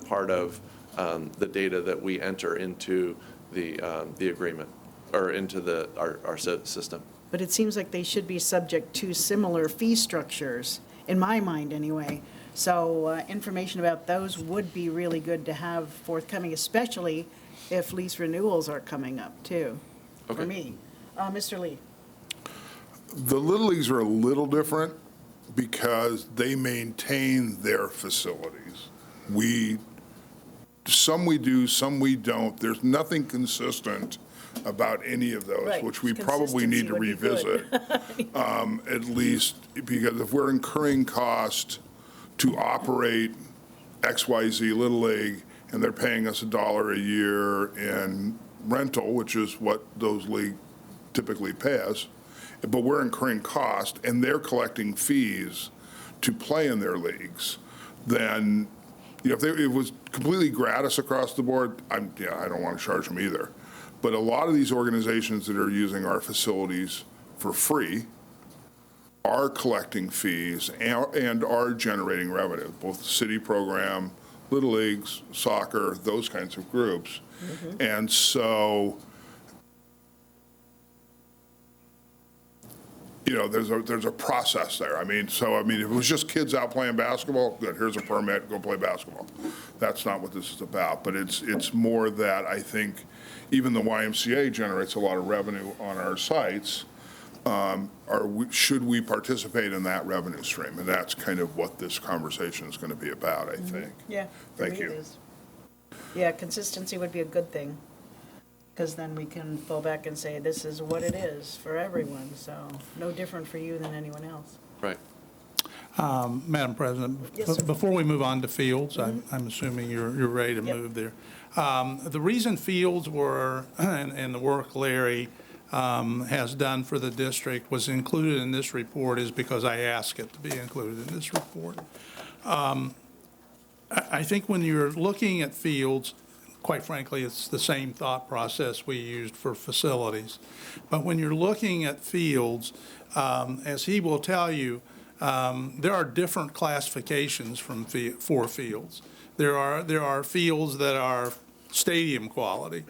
part of the data that we enter into the agreement or into our system. But it seems like they should be subject to similar fee structures, in my mind anyway. So information about those would be really good to have forthcoming, especially if lease renewals are coming up too, for Okay. me. Mr. Lee? The Little Leagues are a little different because they maintain their facilities. Some we do, some we don't. There's nothing consistent about any of those, Right. which we probably need to Consistency would revisit. At least, because if we're incurring cost to operate XYZ Little League, and they're paying us $1 a year in rental, which is what those leagues typically pay us, but we're incurring cost, and they're collecting fees to play in their leagues, then, if it was completely gratis across the board, I don't want to charge them either. But a lot of these organizations that are using our facilities for free are collecting fees and are generating revenue, both the city program, Little Leagues, soccer, those kinds of groups. And so there's a process there. If it was just kids out playing basketball, good, here's a permit, go play basketball. That's not what this is about, but it's more that I think even the YMCA generates a lot of revenue on our sites. Should we participate in that revenue stream? And that's kind of what this conversation is going to be about, I think. Yeah. Thank for me you. it is. Yeah, consistency would be a good thing, because then we can fall back and say, this is what it is for everyone, so no different for you than anyone else. Right. Madam President, Yes, sir. before we move on to fields, I'm assuming you're ready to Yep. move there. The reason fields were, and the work Larry has done for the district was included in this report is because I asked it to be included in this report. I think when you're looking at fields, quite frankly, it's the same thought process we used for facilities. But when you're looking at fields, as he will tell you, there are different classifications for fields. There are fields that are stadium quality,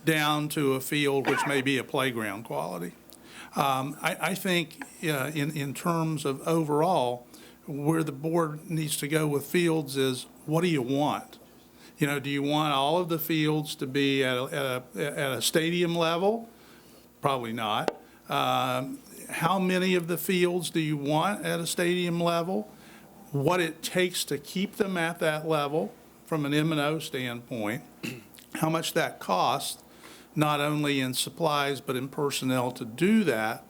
down to a field which may be a playground quality. I think in terms of overall, where the board needs to go with fields is, what do you want? Do you want all of the fields to be at a stadium level? Probably not. How many of the fields do you want at a stadium level? What it takes to keep them at that level from an M&O standpoint, how much that costs, not only in supplies but in personnel to do that.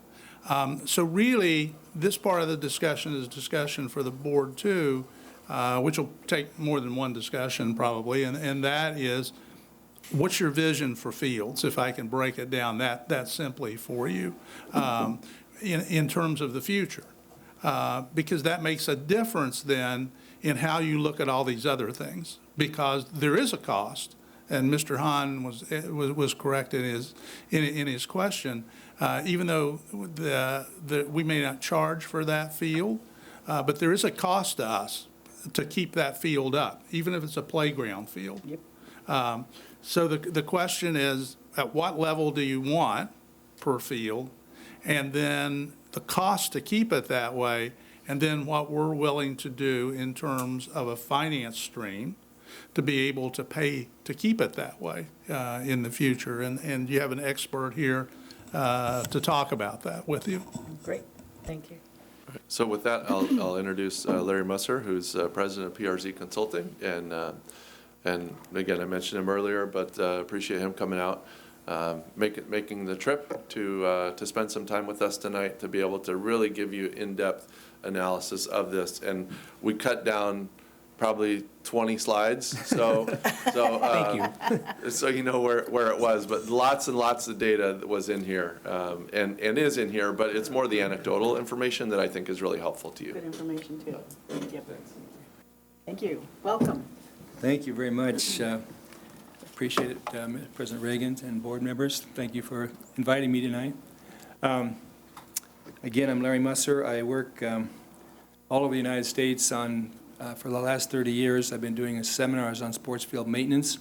So really, this part of the discussion is a discussion for the board too, which will take more than one discussion probably, and that is, what's your vision for fields, if I can break it down that simply for you, in terms of the future? Because that makes a difference then in how you look at all these other things, because there is a cost, and Mr. Hahn was correct in his question. Even though we may not charge for that field, but there is a cost to us to keep that field up, even if it's a playground field. Yep. So the question is, at what level do you want per field? And then the cost to keep it that way, and then what we're willing to do in terms of a finance stream to be able to pay to keep it that way in the future. And you have an expert here to talk about that with you. Great, thank you. So with that, I'll introduce Larry Musser, who's president of PRZ Consulting. And again, I mentioned him earlier, but appreciate him coming out, making the trip to spend some time with us tonight to be able to really give you in-depth analysis of this. And we cut down probably 20 slides, so thank you. So you know where it was, but lots and lots of data that was in here, and is in here, but it's more the anecdotal information that I think is really helpful to you. Good information too. Yep. Thank you. Welcome. Thank you very much. Appreciate it, President Reagan and board members. Thank you for inviting me tonight. Again, I'm Larry Musser. I work all over the United States for the last 30 years. I've been doing seminars on sports field maintenance.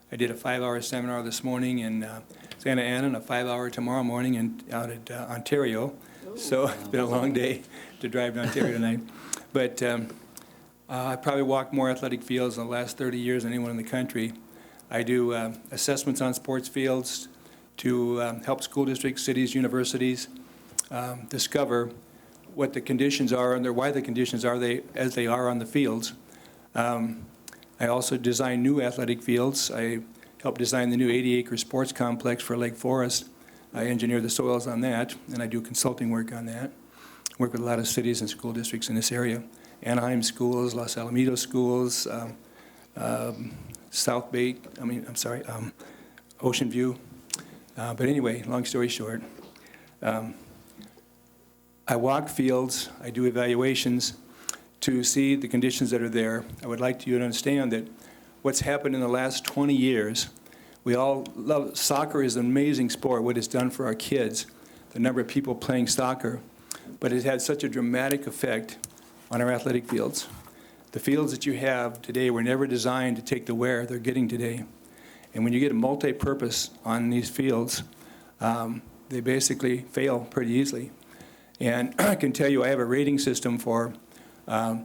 I did a 5-hour seminar this morning in Santa Ana and a 5-hour tomorrow morning out at Ontario. So it's been a long day to drive to Ontario tonight. But I probably walked more athletic fields in the last 30 years than anyone in the country. I do assessments on sports fields to help school districts, cities, universities discover what the conditions are and why the conditions are as they are on the fields. I also design new athletic fields. I helped design the new 80-acre sports complex for Lake Forest. I engineer the soils on that, and I do consulting work on that. Work with a lot of cities and school districts in this area. Anaheim schools, Los Alamitos schools, Ocean View. But anyway, long story short, I walk fields, I do evaluations to see the conditions that are there. I would like you to understand that what's happened in the last 20 years, we all love, soccer is an amazing sport, what it's done for our kids, the number of people playing soccer, but it had such a dramatic effect on our athletic fields. The fields that you have today were never designed to take the wear they're getting today. And when you get a multi-purpose on these fields, they basically fail pretty easily. And I can tell you I have a rating system for the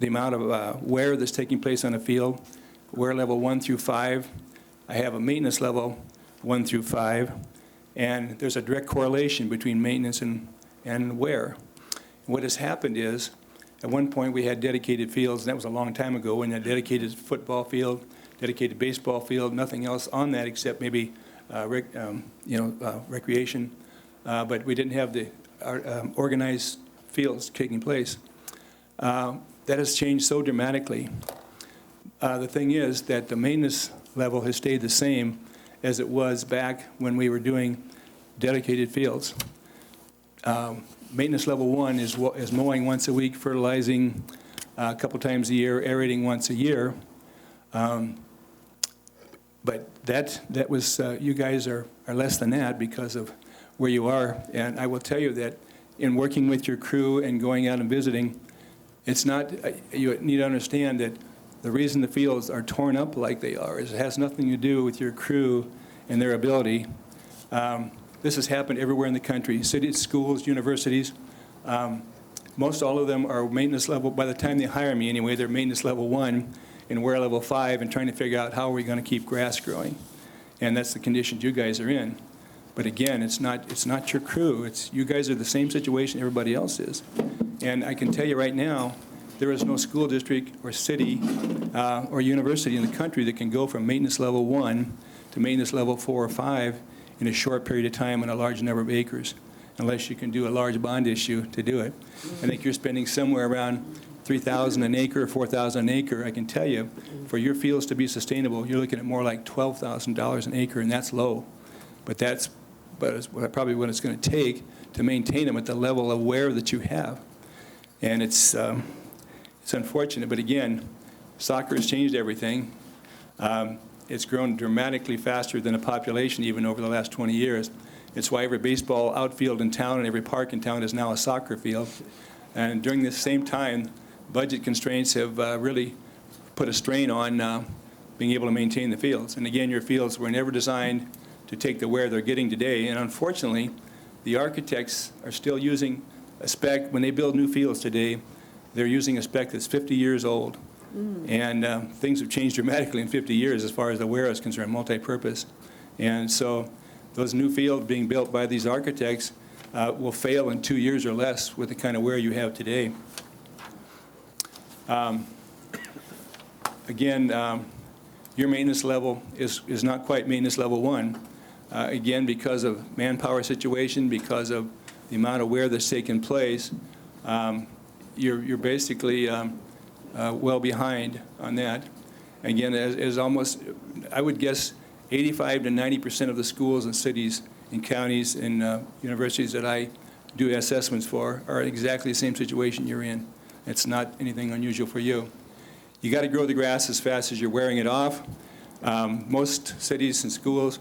amount of wear that's taking place on a field, wear level 1 through 5. I have a maintenance level 1 through 5, and there's a direct correlation between maintenance and wear. What has happened is, at one point we had dedicated fields, and that was a long time ago, when you had dedicated football field, dedicated baseball field, nothing else on that except maybe recreation, but we didn't have the organized fields taking place. That has changed so dramatically. The thing is that the maintenance level has stayed the same as it was back when we were doing dedicated fields. Maintenance level 1 is mowing once a week, fertilizing a couple times a year, aerating once a year. But that was, you guys are less than that because of where you are. And I will tell you that in working with your crew and going out and visiting, it's not, you need to understand that the reason the fields are torn up like they are is it has nothing to do with your crew and their ability. This has happened everywhere in the country, cities, schools, universities. Most all of them are maintenance level, by the time they hire me anyway, they're maintenance level 1 and wear level 5 and trying to figure out how are we going to keep grass growing. And that's the conditions you guys are in. But again, it's not your crew. You guys are the same situation everybody else is. And I can tell you right now, there is no school district or city or university in the country that can go from maintenance level 1 to maintenance level 4 or 5 in a short period of time on a large number of acres, unless you can do a large bond issue to do it. I think you're spending somewhere around $3,000 an acre, $4,000 an acre. I can tell you, for your fields to be sustainable, you're looking at more like $12,000 an acre, and that's low. But that's probably what it's going to take to maintain them at the level of wear that you have. And it's unfortunate, but again, soccer has changed everything. It's grown dramatically faster than a population even over the last 20 years. It's why every baseball outfield in town and every park in town is now a soccer field. And during this same time, budget constraints have really put a strain on being able to maintain the fields. And again, your fields were never designed to take the wear they're getting today. And unfortunately, the architects are still using a spec. When they build new fields today, they're using a spec that's 50 years old. And things have changed dramatically in 50 years as far as the wear is concerned, multi-purpose. And so those new fields being built by these architects will fail in 2 years or less with the kind of wear you have today. Again, your maintenance level is not quite maintenance level 1. Again, because of manpower situation, because of the amount of wear that's taken place, you're basically well behind on that. Again, as almost, I would guess 85 to 90% of the schools and cities and counties and universities that I do assessments for are exactly the same situation you're in. It's not anything unusual for you. You got to grow the grass as fast as you're wearing it off. Most cities and schools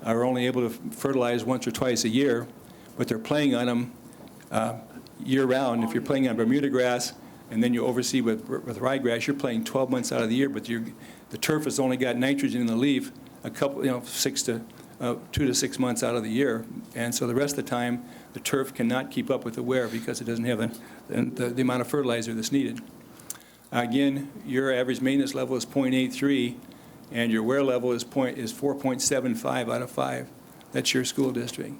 are only able to fertilize once or twice a year, but they're playing on them year-round. If you're playing on Bermuda grass and then you oversee with ryegrass, you're playing 12 months out of the year, but the turf has only got nitrogen in the leaf a couple, 2 to 6 months out of the year. And so the rest of the time, the turf cannot keep up with the wear because it doesn't have the amount of fertilizer that's needed. Again, your average maintenance level is 0.83, and your wear level is 4.75 out of 5. That's your school district.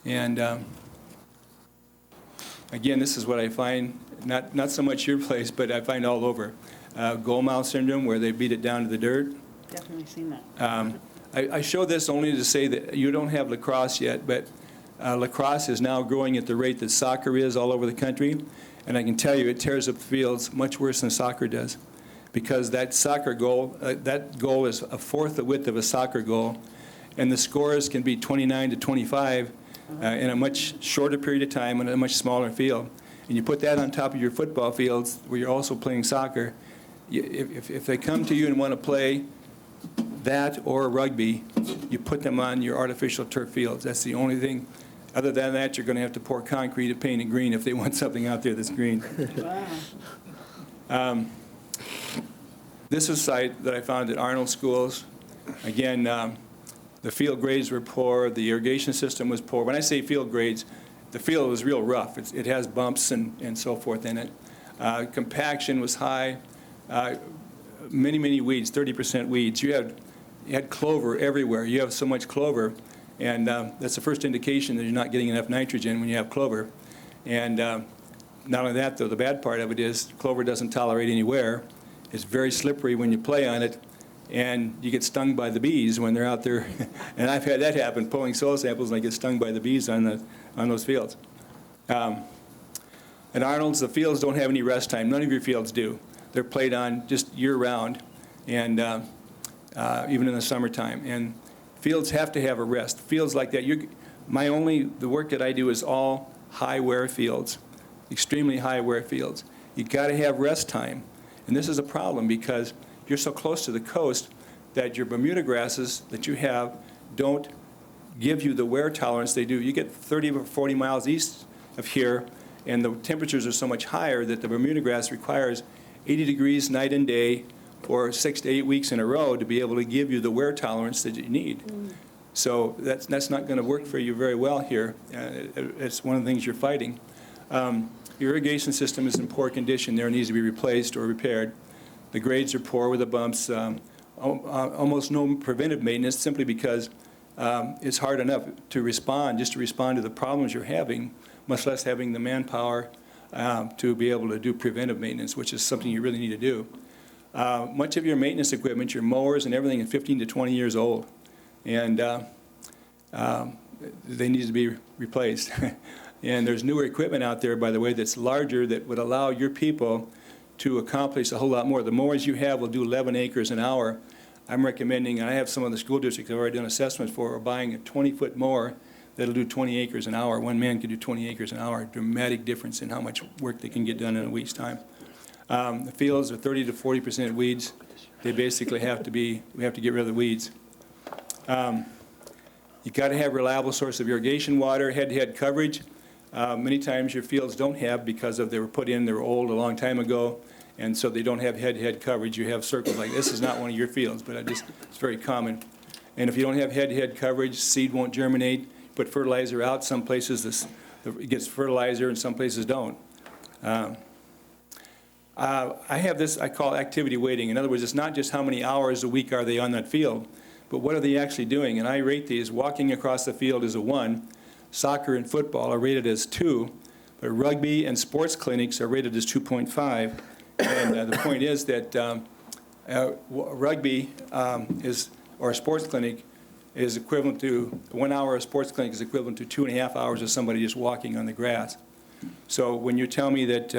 And again, this is what I find, not so much your place, but I find all over. Gold mouth syndrome, where they beat it down to the dirt. Definitely seen that. I show this only to say that you don't have lacrosse yet, but lacrosse is now growing at the rate that soccer is all over the country. And I can tell you it tears up the fields much worse than soccer does, because that soccer goal, that goal is a fourth the width of a soccer goal, and the scores can be 29 to 25 in a much shorter period of time in a much smaller field. And you put that on top of your football fields where you're also playing soccer. If they come to you and want to play that or rugby, you put them on your artificial turf fields. That's the only thing. Other than that, you're going to have to pour concrete and paint it green if they want something out there that's green. Wow. This is a site that I found at Arnold Schools. Again, the field grades were poor. The irrigation system was poor. When I say field grades, the field was real rough. It has bumps and so forth in it. Compaction was high. Many weeds, 30% weeds. You had clover everywhere. You have so much clover, and that's the first indication that you're not getting enough nitrogen when you have clover. And not only that, though, the bad part of it is clover doesn't tolerate any wear. It's very slippery when you play on it, and you get stung by the bees when they're out there. And I've had that happen, pulling soil samples, and I get stung by the bees on those fields. And Arnold's, the fields don't have any rest time. None of your fields do. They're played on just year-round, and even in the summertime. And fields have to have a rest. Fields like that, the work that I do is all high-wear fields, extremely high-wear fields. You got to have rest time. And this is a problem because you're so close to the coast that your Bermuda grasses that you have don't give you the wear tolerance they do. You get 30 or 40 miles east of here, and the temperatures are so much higher that the Bermuda grass requires 80 degrees night and day for 6 to 8 weeks in a row to be able to give you the wear tolerance that you need. So that's not going to work for you very well here. It's one of the things you're fighting. Your irrigation system is in poor condition. There needs to be replaced or repaired. The grades are poor with the bumps. Almost no preventive maintenance simply because it's hard enough to respond to the problems you're having, much less having the manpower to be able to do preventive maintenance, which is something you really need to do. Much of your maintenance equipment, your mowers and everything, is 15 to 20 years old, and they need to be replaced. And there's newer equipment out there, by the way, that's larger that would allow your people to accomplish a whole lot more. The mowers you have will do 11 acres an hour. I'm recommending, and I have some of the school districts I've already done assessments for, are buying a 20-foot mower that'll do 20 acres an hour. One man can do 20 acres an hour. Dramatic difference in how much work they can get done in a week's time. The fields are 30 to 40% weeds. They basically we have to get rid of the weeds. You've got to have a reliable source of irrigation water, head-to-head coverage. Many times your fields don't have because they were put in, they were old a long time ago, and so they don't have head-to-head coverage. You have circles like this. Is not one of your fields, but it's very common. And if you don't have head-to-head coverage, seed won't germinate. Put fertilizer out. Some places it gets fertilizer and some places don't. I have this I call activity weighting. In other words, it's not just how many hours a week are they on that field, but what are they actually doing? And I rate these. Walking across the field is a 1. Soccer and football are rated as 2, but rugby and sports clinics are rated as 2.5. And the point is that rugby or a sports clinic is equivalent to 1 hour of sports clinic is equivalent to 2.5 hours of somebody just walking on the grass. So when you tell me that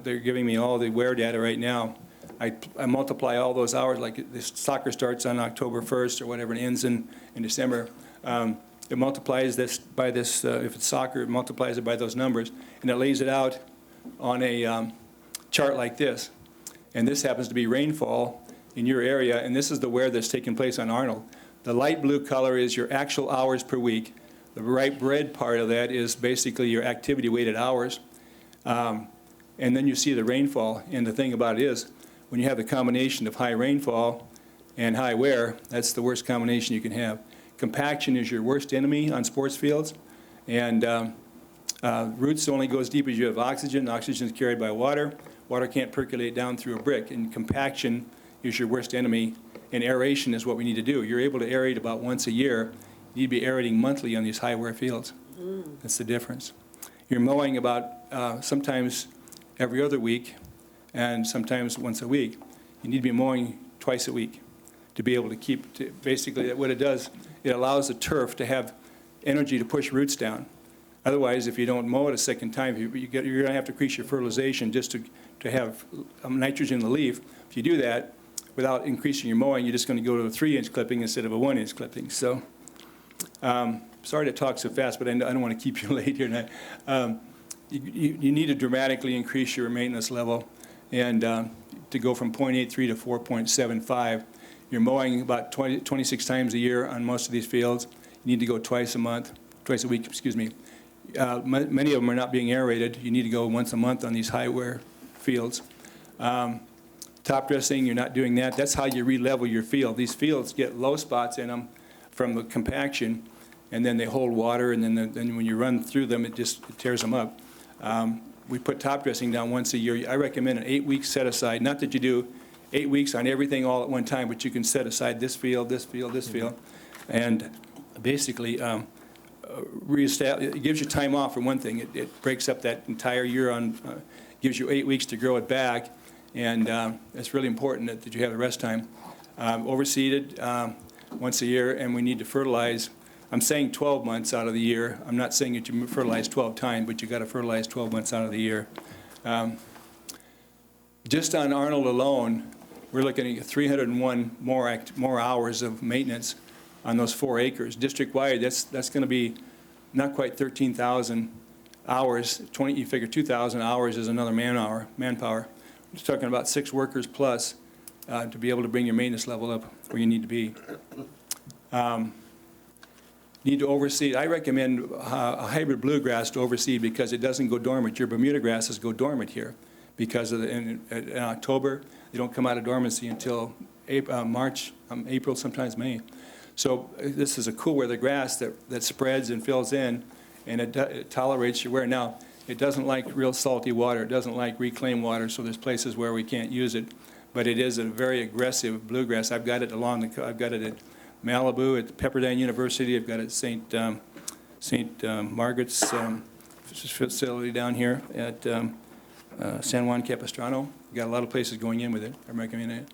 they're giving me all the wear data right now, I multiply all those hours. Like this soccer starts on October 1st or whatever and ends in December. It multiplies this by this, if it's soccer, it multiplies it by those numbers, and it lays it out on a chart like this. And this happens to be rainfall in your area, and this is the wear that's taking place on Arnold. The light blue color is your actual hours per week. The bright red part of that is basically your activity-weighted hours. And then you see the rainfall, and the thing about it is, when you have the combination of high rainfall and high wear, that's the worst combination you can have. Compaction is your worst enemy on sports fields, and roots only go as deep as you have oxygen. Oxygen is carried by water. Water can't percolate down through a brick, and compaction is your worst enemy, and aeration is what we need to do. You're able to aerate about once a year. You need to be aerating monthly on these high-wear fields. That's the difference. You're mowing about sometimes every other week and sometimes once a week. You need to be mowing twice a week to be able to keep, basically what it does, it allows the turf to have energy to push roots down. Otherwise, if you don't mow it a second time, you're going to have to increase your fertilization just to have nitrogen in the leaf. If you do that without increasing your mowing, you're just going to go to a 3-inch clipping instead of a 1-inch clipping. So, sorry to talk so fast, but I don't want to keep you late here tonight. You need to dramatically increase your maintenance level, and to go from 0.83 to 4.75. You're mowing about 26 times a year on most of these fields. You need to go twice a week, excuse me. Many of them are not being aerated. You need to go once a month on these high-wear fields. Top dressing, you're not doing that. That's how you re-level your field. These fields get low spots in them from the compaction, and then they hold water, and then when you run through them, it tears them up. We put top dressing down once a year. I recommend an 8-week set aside, not that you do 8 weeks on everything all at one time, but you can set aside this field, this field, this field, and basically it gives you time off for one thing. It breaks up that entire year gives you 8 weeks to grow it back, and it's really important that you have the rest time. Overseeded once a year, and we need to fertilize. I'm saying 12 months out of the year. I'm not saying that you fertilize 12 times, but you got to fertilize 12 months out of the year. Just on Arnold alone, we're looking at 301 more hours of maintenance on those 4 acres. District-wide, that's going to be not quite 13,000 hours. You figure 2,000 hours is another manpower. We're talking about 6 workers plus to be able to bring your maintenance level up where you need to be. Need to overseed. I recommend a hybrid bluegrass to overseed because it doesn't go dormant. Your Bermuda grasses go dormant here because of in October, they don't come out of dormancy until March, April, sometimes May. So this is a cool weather grass that spreads and fills in, and it tolerates your wear. Now, it doesn't like real salty water. It doesn't like reclaimed water, so there's places where we can't use it. But it is a very aggressive bluegrass. I've got it I've got it at Malibu, at Pepperdine University. I've got it at St. Margaret's facility down here at San Juan Capistrano. We've got a lot of places going in with it. I recommend it.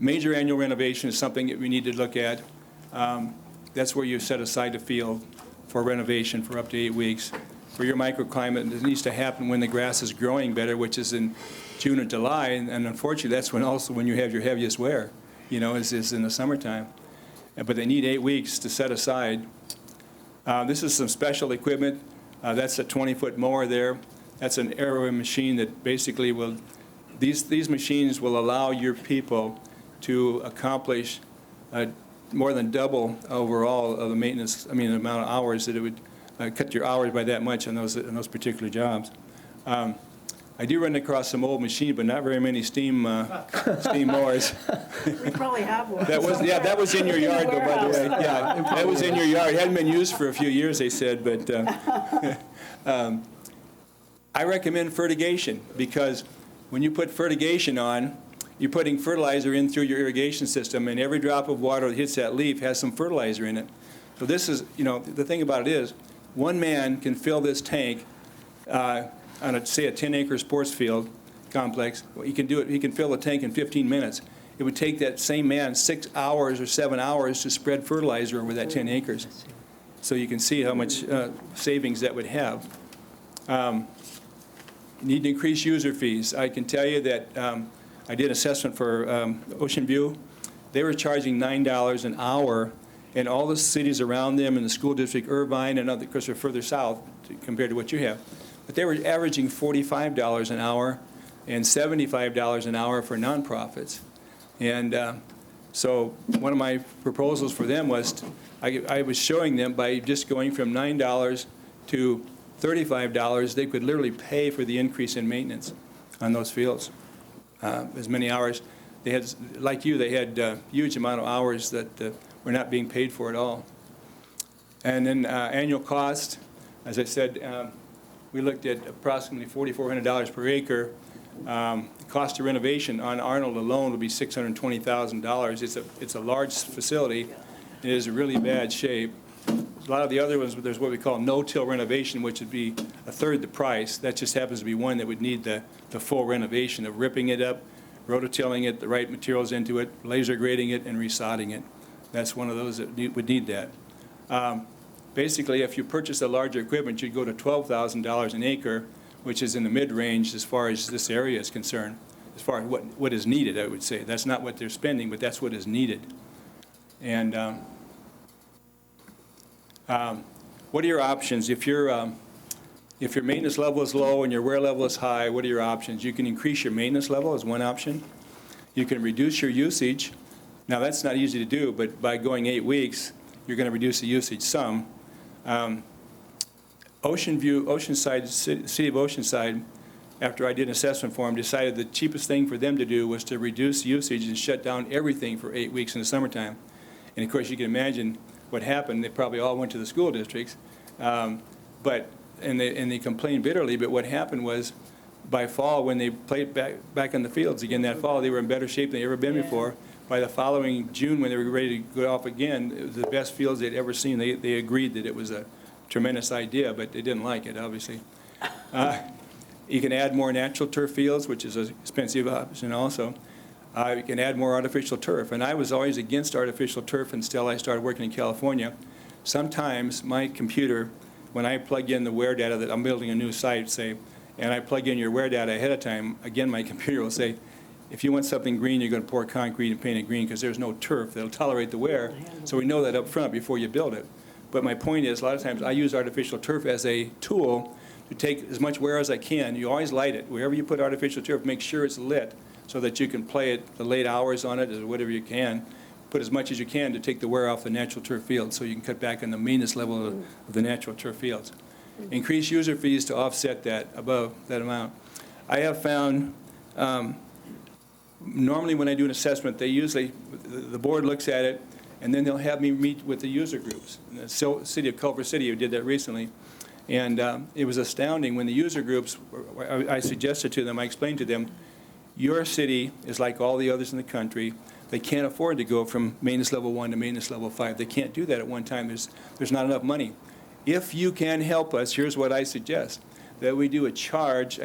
Major annual renovation is something that we need to look at. That's where you set aside the field for renovation for up to 8 weeks. For your microclimate, it needs to happen when the grass is growing better, which is in June or July, and unfortunately, that's when you have your heaviest wear, is in the summertime. But they need 8 weeks to set aside. This is some special equipment. That's a 20-foot mower there. That's an aero machine that basically these machines will allow your people to accomplish more than double overall of the maintenance, the amount of hours that it would cut your hours by that much on those particular jobs. I do run across some old machine, but not very many steam mowers. We probably have one. That was in your yard, though, by the way. Yeah, that was in your yard. It hadn't been used for a few years, they said, but I recommend fertigation because when you put fertigation on, you're putting fertilizer in through your irrigation system, and every drop of water that hits that leaf has some fertilizer in it. So this is, the thing about it is, one man can fill this tank on, say, a 10-acre sports field complex. He can do it. He can fill the tank in 15 minutes. It would take that same man 6 hours or 7 hours to spread fertilizer over that 10 acres. So you can see how much savings that would have. Need to increase user fees. I can tell you that I did assessment for Ocean View. They were charging $9 an hour, and all the cities around them in the school district, Irvine and other, of course, they're further south compared to what you have. But they were averaging $45 an hour and $75 an hour for nonprofits. And so one of my proposals for them was, I was showing them by just going from $9 to $35, they could literally pay for the increase in maintenance on those fields. As many hours. They had, like you, they had a huge amount of hours that were not being paid for at all. And then annual cost, as I said, we looked at approximately $4,400 per acre. Cost of renovation on Arnold alone would be $620,000. It's a large facility. It is in really bad shape. A lot of the other ones, there's what we call no-till renovation, which would be a third the price. That just happens to be one that would need the full renovation of ripping it up, rototilling it, the right materials into it, laser grading it, and resodding it. That's one of those that would need that. Basically, if you purchase a larger equipment, you'd go to $12,000 an acre, which is in the mid-range as far as this area is concerned, as far as what is needed, I would say. That's not what they're spending, but that's what is needed. And what are your options? If your maintenance level is low and your wear level is high, what are your options? You can increase your maintenance level as one option. You can reduce your usage. Now, that's not easy to do, but by going 8 weeks, you're going to reduce the usage some. Ocean View, Oceanside, City of Oceanside, after I did an assessment for them, decided the cheapest thing for them to do was to reduce usage and shut down everything for 8 weeks in the summertime. And of course, you can imagine what happened, they probably all went to the school districts, and they complained bitterly, but what happened was, by fall, when they played back on the fields again that fall, they were in better shape than they'd ever been before. By the following June, when they were ready to go off again, it was the best fields they'd ever seen. They agreed that it was a tremendous idea, but they didn't like it, obviously. You can add more natural turf fields, which is an expensive option also. You can add more artificial turf. And I was always against artificial turf until I started working in California. Sometimes my computer, when I plug in the wear data that I'm building a new site, say, and I plug in your wear data ahead of time, again, my computer will say, if you want something green, you're going to pour concrete and paint it green because there's no turf that'll tolerate the wear. So we know that up front before you build it. But my point is, a lot of times I use artificial turf as a tool to take as much wear as I can. You always light it. Wherever you put artificial turf, make sure it's lit so that you can play it the late hours on it or whatever you can. Put as much as you can to take the wear off the natural turf fields so you can cut back on the maintenance level of the natural turf fields. Increase user fees to offset that above that amount. I have found normally when I do an assessment, the board looks at it, and then they'll have me meet with the user groups. The city of Culver City did that recently, and it was astounding when the user groups, I suggested to them, I explained to them, your city is like all the others in the country. They can't afford to go from maintenance level 1 to maintenance level 5. They can't do that at one time. There's not enough money. If you can help us, here's what I suggest, that we do a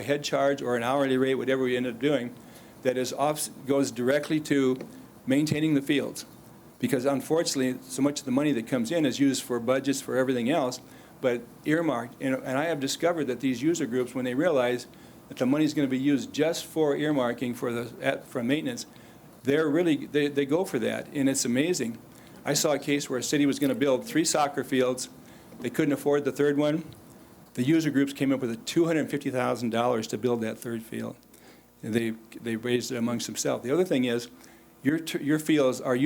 head charge or an hourly rate, whatever we end up doing, that goes directly to maintaining the fields. Because unfortunately, so much of the money that comes in is used for budgets for everything else, but earmarked. And I have discovered that these user groups, when they realize that the money is going to be used just for earmarking for maintenance, they go for that, and it's amazing. I saw a case where a city was going to build 3 soccer fields. They couldn't afford the third one. The user groups came up with $250,000 to build that third field. And they raised it amongst themselves. The other thing is, your fields are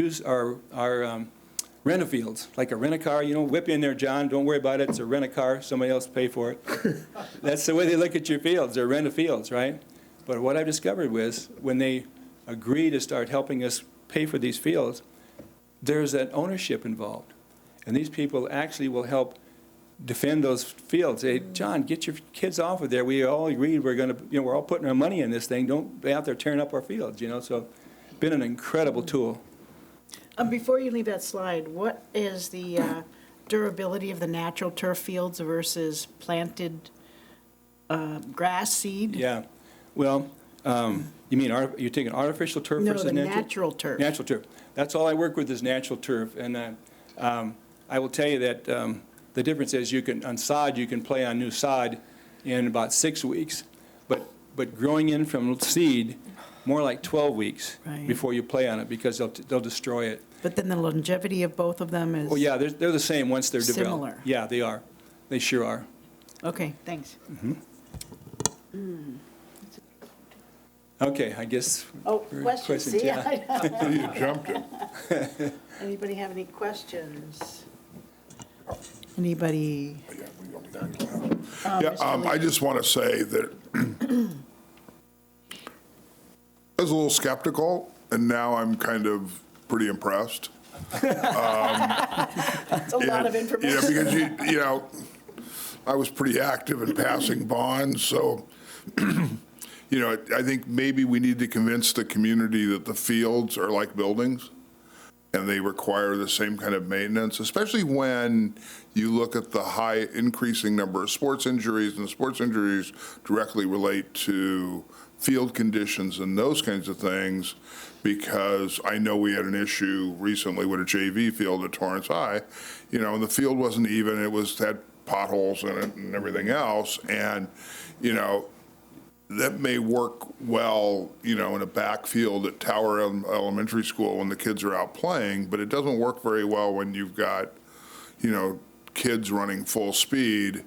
rent-a-fields, like a rent-a-car. Whip in there, John. Don't worry about it. It's a rent-a-car. Somebody else pay for it. That's the way they look at your fields. They're rent-a-fields, right? But what I discovered was when they agree to start helping us pay for these fields, there's an ownership involved. And these people actually will help defend those fields. Say, John, get your kids off of there. We all agreed we're all putting our money in this thing. Don't be out there tearing up our fields, So it's been an incredible tool. Before you leave that slide, what is the durability of the natural turf fields versus planted grass seed? Yeah. Well, you mean you're taking artificial turf versus natural? No, the natural turf. Natural turf. That's all I work with is natural turf. And I will tell you that the difference is on sod, you can play on new sod in about 6 weeks. But growing in from seed, more like 12 weeks before you play on it because they'll destroy it. But then the longevity of both of them is... Oh, yeah, they're the same once they're developed. Similar. Yeah, they are. They sure are. Okay, thanks. Okay, I guess. Oh, questions. See, yeah. You jumped it. Anybody have any questions? Anybody? I just want to say that I was a little skeptical, and now I'm kind of pretty impressed. That's a lot of information. Because I was pretty active in passing bonds, so I think maybe we need to convince the community that the fields are like buildings and they require the same kind of maintenance, especially when you look at the high increasing number of sports injuries, and the sports injuries directly relate to field conditions and those kinds of things, because I know we had an issue recently with a JV field at Torrance High, and the field wasn't even, had potholes in it and everything else, and, that may work well, in a backfield at Tower Elementary School when the kids are out playing, but it doesn't work very well when you've got, kids running full speed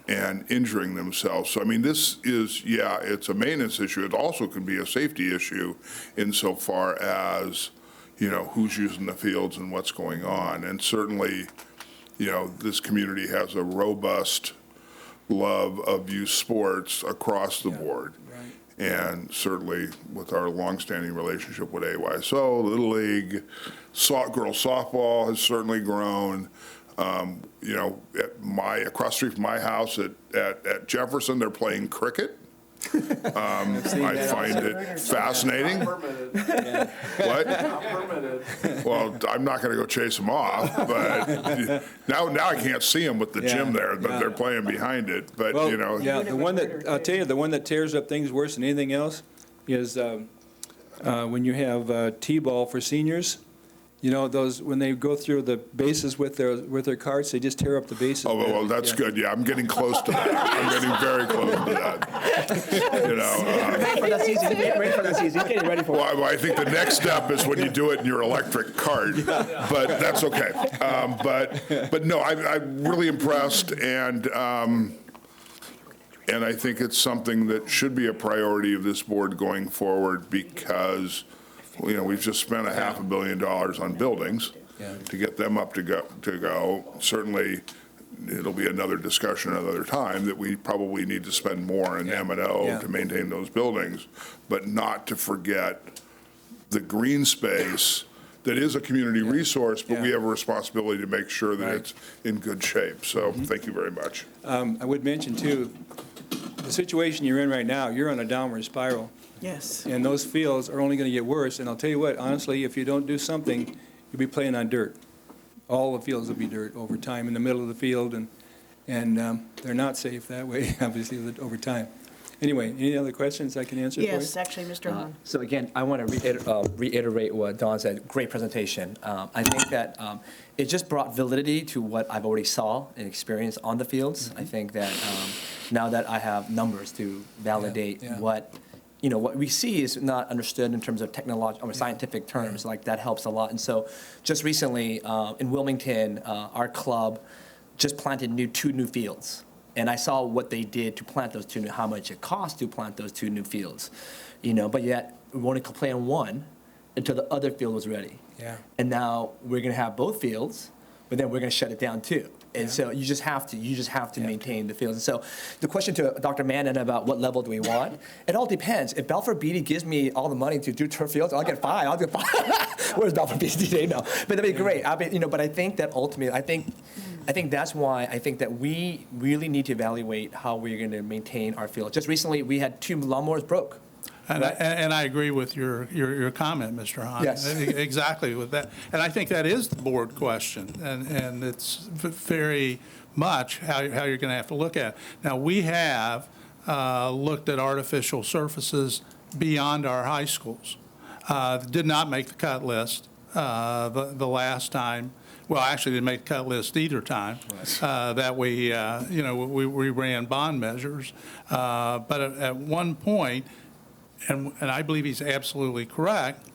and injuring themselves. So, this is, it's a maintenance issue. It also can be a safety issue insofar as, who's using the fields and what's going on. And certainly, this community has a robust love of youth sports across the board. And certainly with our longstanding relationship with AYSO, Little League, girls softball has certainly grown. You know, across the street from my house at Jefferson, they're playing cricket. I find it fascinating. What? Well, I'm not going to go chase them off, but now I can't see them with the gym there, but they're playing behind it. But, Well, you know. yeah, the one that, I'll tell you, the one that tears up things worse than anything else is when you have T-ball for seniors. You know, those, when they go through the bases with their carts, they just tear up the bases. Oh, well, that's good. Yeah, I'm getting close to that. I'm getting very close to that. You know. Ready for that season. Ready for that season. He's getting ready for it. Well, I think the next step is when you do it in your electric cart, but that's okay. But no, I'm really impressed, and I think it's something that should be a priority of this board going forward because, you know, we've just spent $500 million on buildings to get them up to go. Certainly, it'll be another discussion another time that we probably need to spend more in M&O to maintain those buildings, but not to forget the green space that is a community resource, but we have a responsibility to make sure that it's in good shape. So thank you very much. I would mention, too, the situation you're in right now, you're on a downward spiral. Yes. And those fields are only going to get worse. And I'll tell you what, honestly, if you don't do something, you'll be playing on dirt. All the fields will be dirt over time in the middle of the field, and they're not safe that way, obviously, over time. Anyway, any other questions I can answer for you? Yes, actually, Mr. Hahn. So again, I want to reiterate what Don said. Great presentation. I think that it just brought validity to what I've already saw and experienced on the fields. I think that now that I have numbers to validate what we see is not understood in terms of technological or scientific terms, like that helps a lot. And so just recently in Wilmington, our club just planted two new fields. And I saw what they did to plant those two, how much it cost to plant those two new fields. But yet we only could play on one until the other field was ready. Yeah. And now we're going to have both fields, but then we're going to shut it down too. And so you just have to maintain the fields. And so the question to Dr. Mannon about what level do we want, it all depends. If Belfort Beatty gives me all the money to do turf fields, I'll get 5. I'll get 5. Where's Belfort Beatty today? No, but that'd be great. But I think that ultimately, I think that's why I think that we really need to evaluate how we're going to maintain our field. Just recently, we had 2 lawnmowers broke. And I agree with your comment, Mr. Hahn. Yes. Exactly with that. And I think that is the board question, and it's very much how you're going to have to look at it. Now, we have looked at artificial surfaces beyond our high schools. Did not make the cut list the last time. Well, actually, didn't make the cut list either time that we ran bond measures. But at one point, and I believe he's absolutely correct,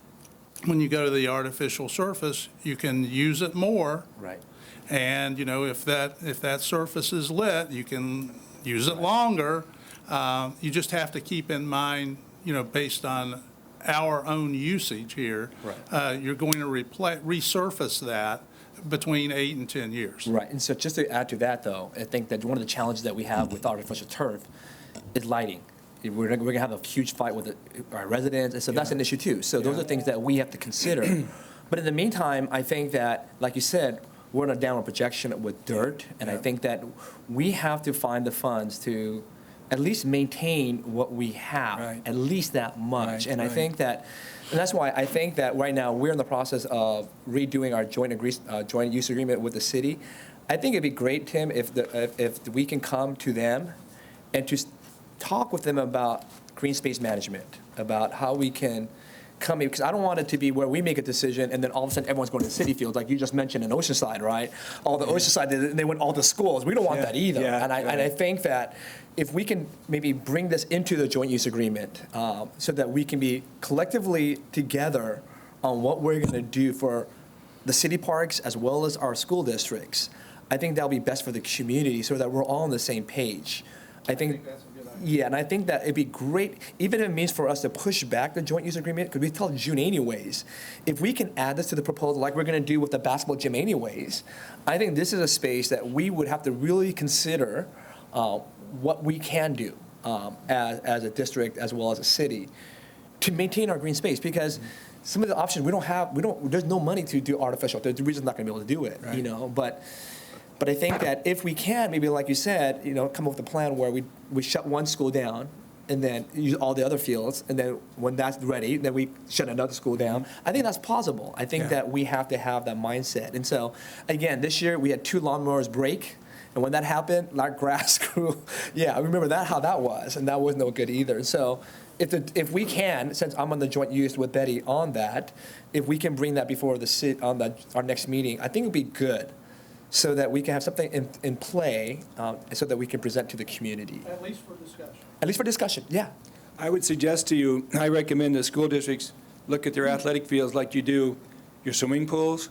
when you go to the artificial surface, you can use it more. Right. And, if that surface is lit, you can use it longer. You just have to keep in mind, based on our own usage here, you're going to resurface that between 8 and 10 years. Right. And so just to add to that, though, I think that one of the challenges that we have with artificial turf is lighting. We're going to have a huge fight with our residents, and so that's an issue too. So those are things that we have to consider. But in the meantime, I think that, like you said, we're on a downward projection with dirt, and I think that we have to find the funds to at least maintain what we have, at least that much. And I think that, and that's why I think that right now we're in the process of redoing our joint use agreement with the city. I think it'd be great, Tim, if we can come to them and to talk with them about green space management, about how we can come in, because I don't want it to be where we make a decision and then all of a sudden everyone's going to city fields, like you just mentioned in Oceanside, right? All the Oceanside, they went all the schools. We don't want that either. And I think that if we can maybe bring this into the joint use agreement so that we can be collectively together on what we're going to do for the city parks as well as our school districts, I think that'll be best for the community so that we're all on the same page. I think that's a good idea. Yeah, and I think that it'd be great, even if it means for us to push back the joint use agreement, because we tell June anyways. If we can add this to the proposal like we're going to do with the basketball gym anyways, I think this is a space that we would have to really consider what we can do. as a district as well as a city to maintain our green space, because some of the options there's no money to do artificial. The region's not going to be able to do it, Right. But I think that if we can, maybe like you said, come up with a plan where we shut one school down and then use all the other fields, and then when that's ready, then we shut another school down. I think that's possible. I think that we have to have that mindset. And so, again, this year we had 2 lawnmowers break, and when that happened, our grass grew. Yeah, I remember how that was, and that was no good either. So if we can, since I'm on the joint use with Betty on that, if we can bring that before the city on our next meeting, I think it would be good, so that we can have something in play, so that we can present to the community. At least for discussion. At least for discussion, yeah. I would suggest to you, I recommend the school districts look at their athletic fields like you do your swimming pools,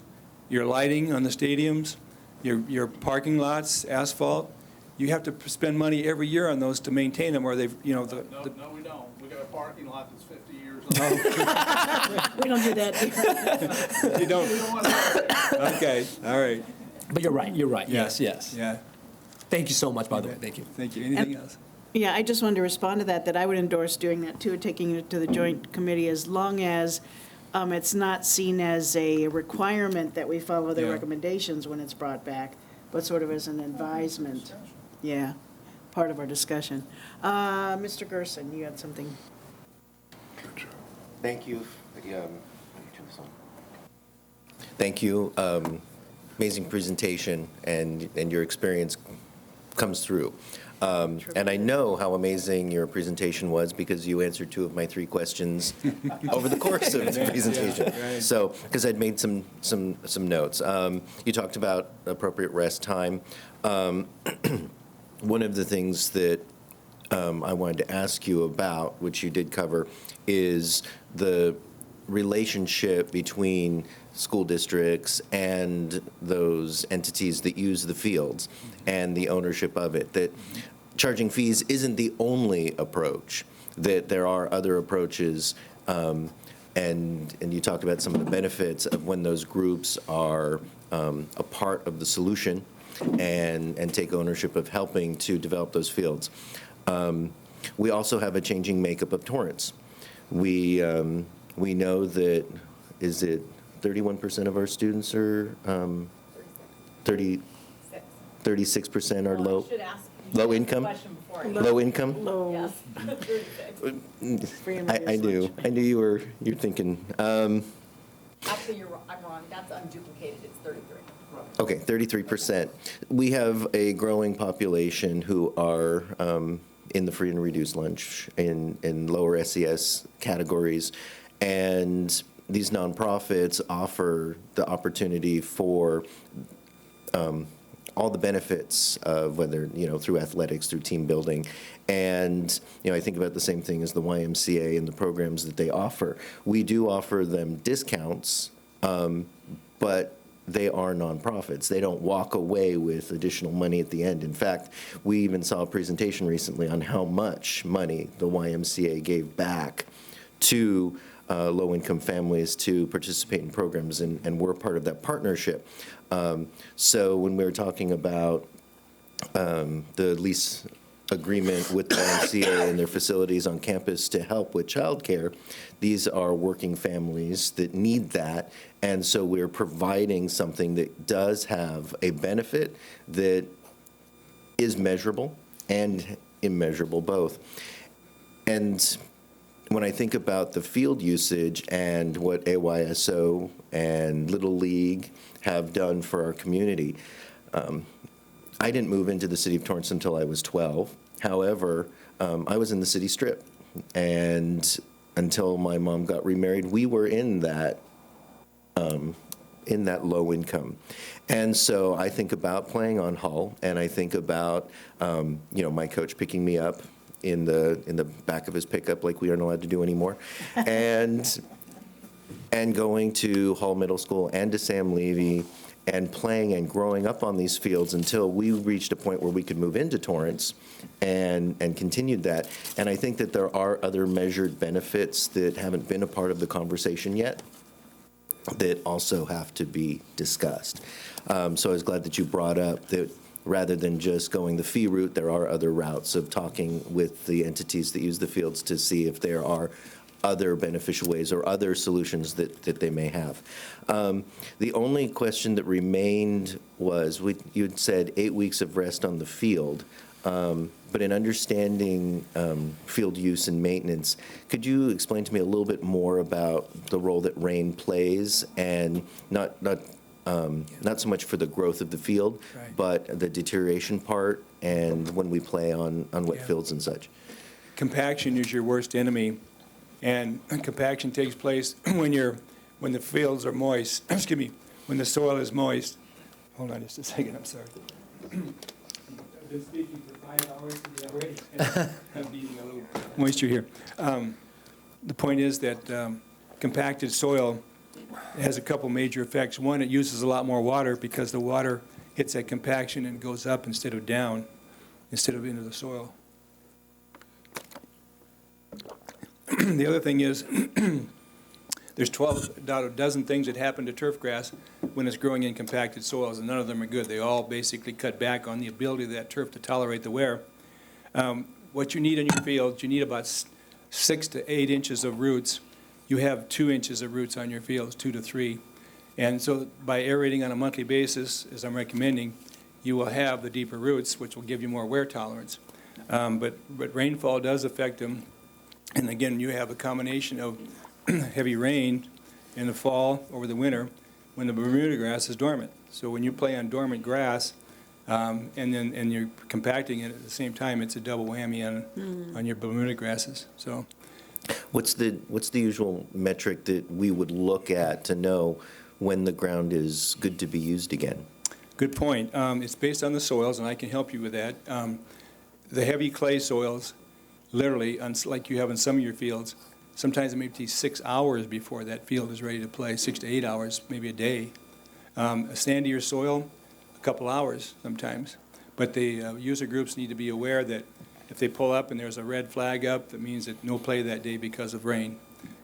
your lighting on the stadiums, your parking lots, asphalt. You have to spend money every year on those to maintain them, or they've, No, we don't. We got a parking lot that's 50 years old. We don't do that. You don't? Okay, all right. But you're right. Yeah. Yes. Yeah. Thank you so much, by the way. Thank you. Thank you. Anything else? Yeah, I just wanted to respond to that I would endorse doing that too, taking it to the joint committee, as long as it's not seen as a requirement that we follow their Yeah. recommendations when it's brought back, but sort of as an advisement. Yeah, part of our discussion. Mr. Gerson, you had something? Thank you. Thank you. Amazing presentation, and your experience comes through. And I know how amazing your presentation was because you answered 2 of my 3 questions over the course of the presentation. Yeah, right. So, because I'd made some notes. You talked about appropriate rest time. One of the things that I wanted to ask you about, which you did cover, is the relationship between school districts and those entities that use the fields and the ownership of it. That charging fees isn't the only approach, that there are other approaches, and you talked about some of the benefits of when those groups are a part of the solution and take ownership of helping to develop those fields. We also have a changing makeup of Torrance. We know that, is it 31% of our students are 36% are low income? Low income? Low. I knew you're thinking. Actually, I'm wrong. That's unduplicated. It's 33. Okay, 33%. We have a growing population who are in the free and reduced lunch, in lower SES categories, and these nonprofits offer the opportunity for all the benefits of whether, through athletics, through team building. And, I think about the same thing as the YMCA and the programs that they offer. We do offer them discounts, but they are nonprofits. They don't walk away with additional money at the end. In fact, we even saw a presentation recently on how much money the YMCA gave back to low-income families to participate in programs, and we're part of that partnership. So when we were talking about the lease agreement with the YMCA and their facilities on campus to help with childcare, these are working families that need that, and so we're providing something that does have a benefit that is measurable and immeasurable both. And when I think about the field usage and what AYSO and Little League have done for our community, I didn't move into the city of Torrance until I was 12. However, I was in the city strip, and until my mom got remarried, we were in that low income. And so I think about playing on Hull, and I think about my coach picking me up in the back of his pickup, like we aren't allowed to do anymore, and going to Hull Middle School and to Sam Levy and playing and growing up on these fields until we reached a point where we could move into Torrance and continued that. And I think that there are other measured benefits that haven't been a part of the conversation yet that also have to be discussed. So I was glad that you brought up that rather than just going the fee route, there are other routes of talking with the entities that use the fields to see if there are other beneficial ways or other solutions that they may have. The only question that remained was, you'd said 8 weeks of rest on the field, but in understanding field use and maintenance, could you explain to me a little bit more about the role that rain plays, and not so much for the growth of the field, but the deterioration part and when we play on wet fields and such? Compaction is your worst enemy. And compaction takes place when the fields are moist, excuse me, when the soil is moist. Hold on just a second, I'm sorry. I've been speaking for 5 hours today already. I'm needing a little moisture here. The point is that compacted soil has a couple major effects. One, it uses a lot more water because the water hits that compaction and goes up instead of down, instead of into the soil. The other thing is, there's about a dozen things that happen to turf grass when it's growing in compacted soils, and none of them are good. They all basically cut back on the ability of that turf to tolerate the wear. What you need in your field, you need about 6 to 8 inches of roots. You have 2 inches of roots on your fields, 2 to 3. And so by aerating on a monthly basis, as I'm recommending, you will have the deeper roots, which will give you more wear tolerance. But rainfall does affect them. And again, you have a combination of heavy rain in the fall over the winter when the Bermuda grass is dormant. So when you play on dormant grass and you're compacting it at the same time, it's a double whammy on your Bermuda grasses. So, what's the usual metric that we would look at to know when the ground is good to be used again? Good point. It's based on the soils, and I can help you with that. The heavy clay soils, literally, like you have in some of your fields, sometimes it may take 6 hours before that field is ready to play, 6 to 8 hours, maybe a day. A sandier soil, a couple hours sometimes. But the user groups need to be aware that if they pull up and there's a red flag up, that means that no play that day because of rain.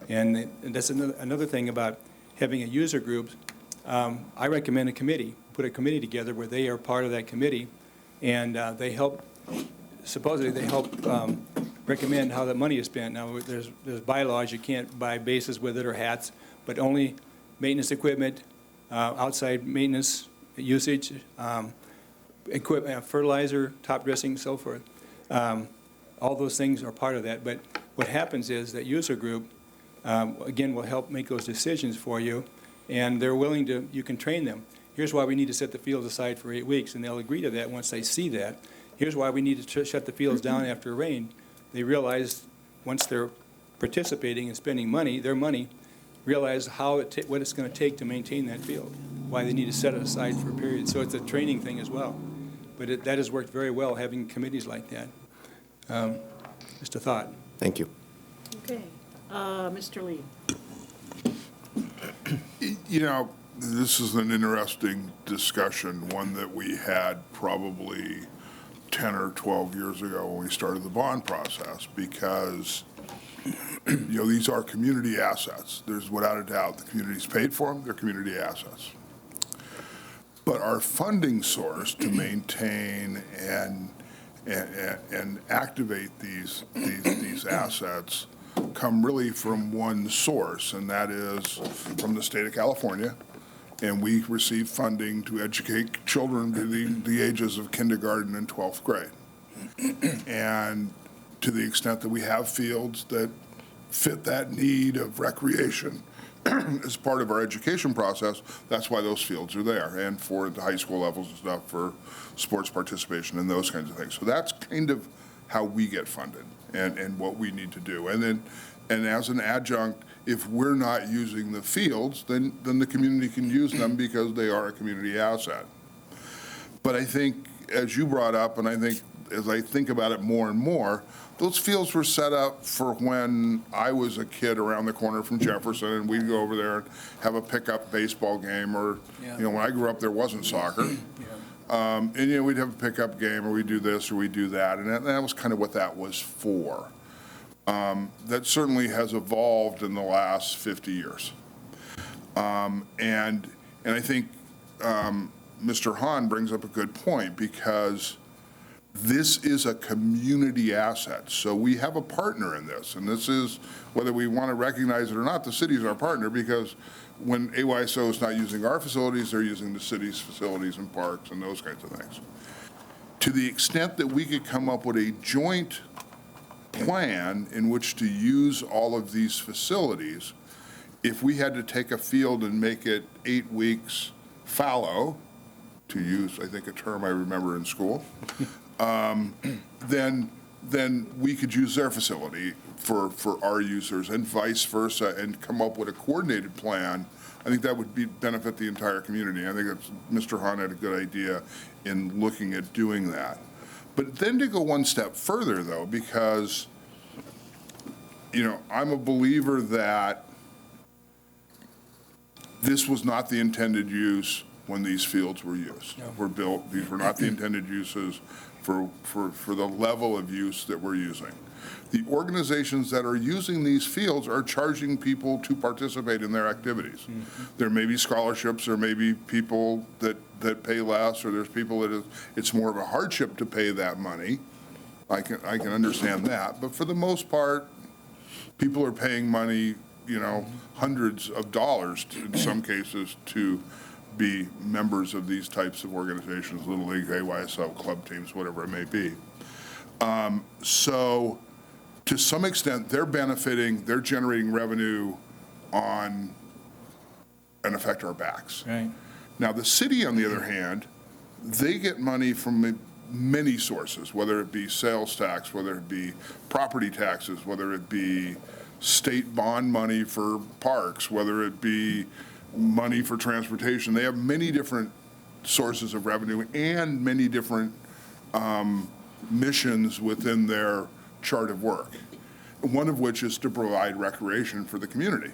And that's another thing about having a user group. I recommend a committee, put a committee together where they are part of that committee, and they help, supposedly they help recommend how that money is spent. Now, there's bylaws, you can't buy bases with it or hats, but only maintenance equipment, outside maintenance usage, equipment, fertilizer, top dressing, so forth. All those things are part of that. But what happens is that user group, again, will help make those decisions for you, and they're willing to, you can train them. Here's why we need to set the fields aside for 8 weeks, and they'll agree to that once they see that. Here's why we need to shut the fields down after rain. They realize once they're participating and spending money, their money, realize what it's going to take to maintain that field, why they need to set it aside for a period. So it's a training thing as well. But that has worked very well, having committees like that. Just a thought. Thank you. Okay. Mr. Lee. You know, this is an interesting discussion, one that we had probably 10 or 12 years ago when we started the bond process, because these are community assets. There's without a doubt the community's paid for them, they're community assets. But our funding source to maintain and activate these assets come really from one source, and that is from the state of California. And we receive funding to educate children to the ages of kindergarten and 12th grade. And to the extent that we have fields that fit that need of recreation as part of our education process, that's why those fields are there, and for the high school levels and stuff, for sports participation and those kinds of things. So that's kind of how we get funded and what we need to do. And as an adjunct, if we're not using the fields, then the community can use them because they are a community asset. But I think, as you brought up, and I think as I think about it more and more, those fields were set up for when I was a kid around the corner from Jefferson, and we'd go over there and have a pickup baseball game, or, when I grew up, there wasn't soccer. And, we'd have a pickup game, or we'd do this, or we'd do that, and that was kind of what that was for. That certainly has evolved in the last 50 years. And I think Mr. Hahn brings up a good point, because this is a community asset. So we have a partner in this, and this is, whether we want to recognize it or not, the city is our partner, because when AYSO is not using our facilities, they're using the city's facilities and parks and those kinds of things. To the extent that we could come up with a joint plan in which to use all of these facilities, if we had to take a field and make it 8 weeks fallow, to use, I think, a term I remember in school, then we could use their facility for our users, and vice versa, and come up with a coordinated plan. I think that would benefit the entire community. I think Mr. Hahn had a good idea in looking at doing that. But then to go one step further, though, because, I'm a believer that this was not the intended use when these fields were used. Were built. These were not the intended uses for the level of use that we're using. The organizations that are using these fields are charging people to participate in their activities. Mm-hmm. There may be scholarships, there may be people that pay less, or there's people that it's more of a hardship to pay that money. I can understand that, but for the most part, people are paying money, hundreds of dollars in some cases to be members of these types of organizations, Little League, AYSO, club teams, whatever it may be. So to some extent, they're benefiting, they're generating revenue on, in effect, our backs. Right. Now, the city, on the other hand, they get money from many sources, whether it be sales tax, whether it be property taxes, whether it be state bond money for parks, whether it be money for transportation. They have many different sources of revenue and many different missions within their chart of work, one of which is to provide recreation for the community.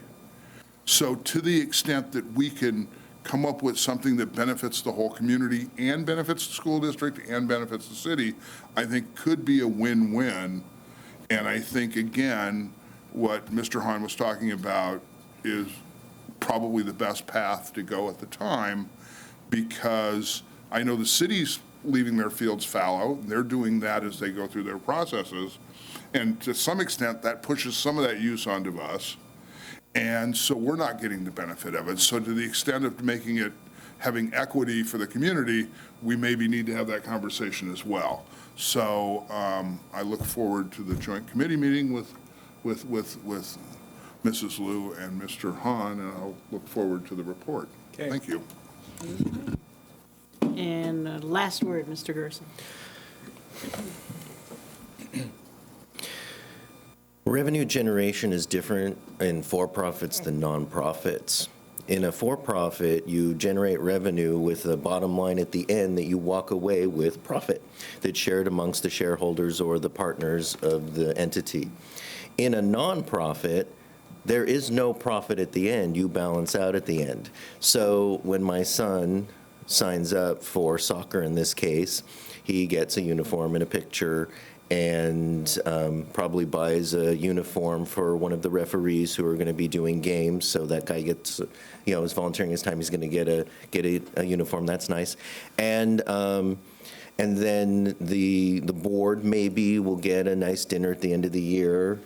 So to the extent that we can come up with something that benefits the whole community and benefits the school district and benefits the city, I think could be a win-win. And I think, again, what Mr. Hahn was talking about is probably the best path to go at the time, because I know the city's leaving their fields fallow. They're doing that as they go through their processes. And to some extent, that pushes some of that use onto us. And so we're not getting the benefit of it. So to the extent of making it, having equity for the community, we maybe need to have that conversation as well. So I look forward to the joint committee meeting with Mrs. Liu and Mr. Hahn, and I'll look forward to the report. Okay. Thank you. And last word, Mr. Gerson. Revenue generation is different in for-profits than nonprofits. In a for-profit, you generate revenue with a bottom line at the end that you walk away with profit that's shared amongst the shareholders or the partners of the entity. In a nonprofit, there is no profit at the end. You balance out at the end. So when my son signs up for soccer in this case, he gets a uniform and a picture, and probably buys a uniform for one of the referees who are going to be doing games. So that guy gets, is volunteering his time. He's going to get a uniform. That's nice. And then the board maybe will get a nice dinner at the end of the year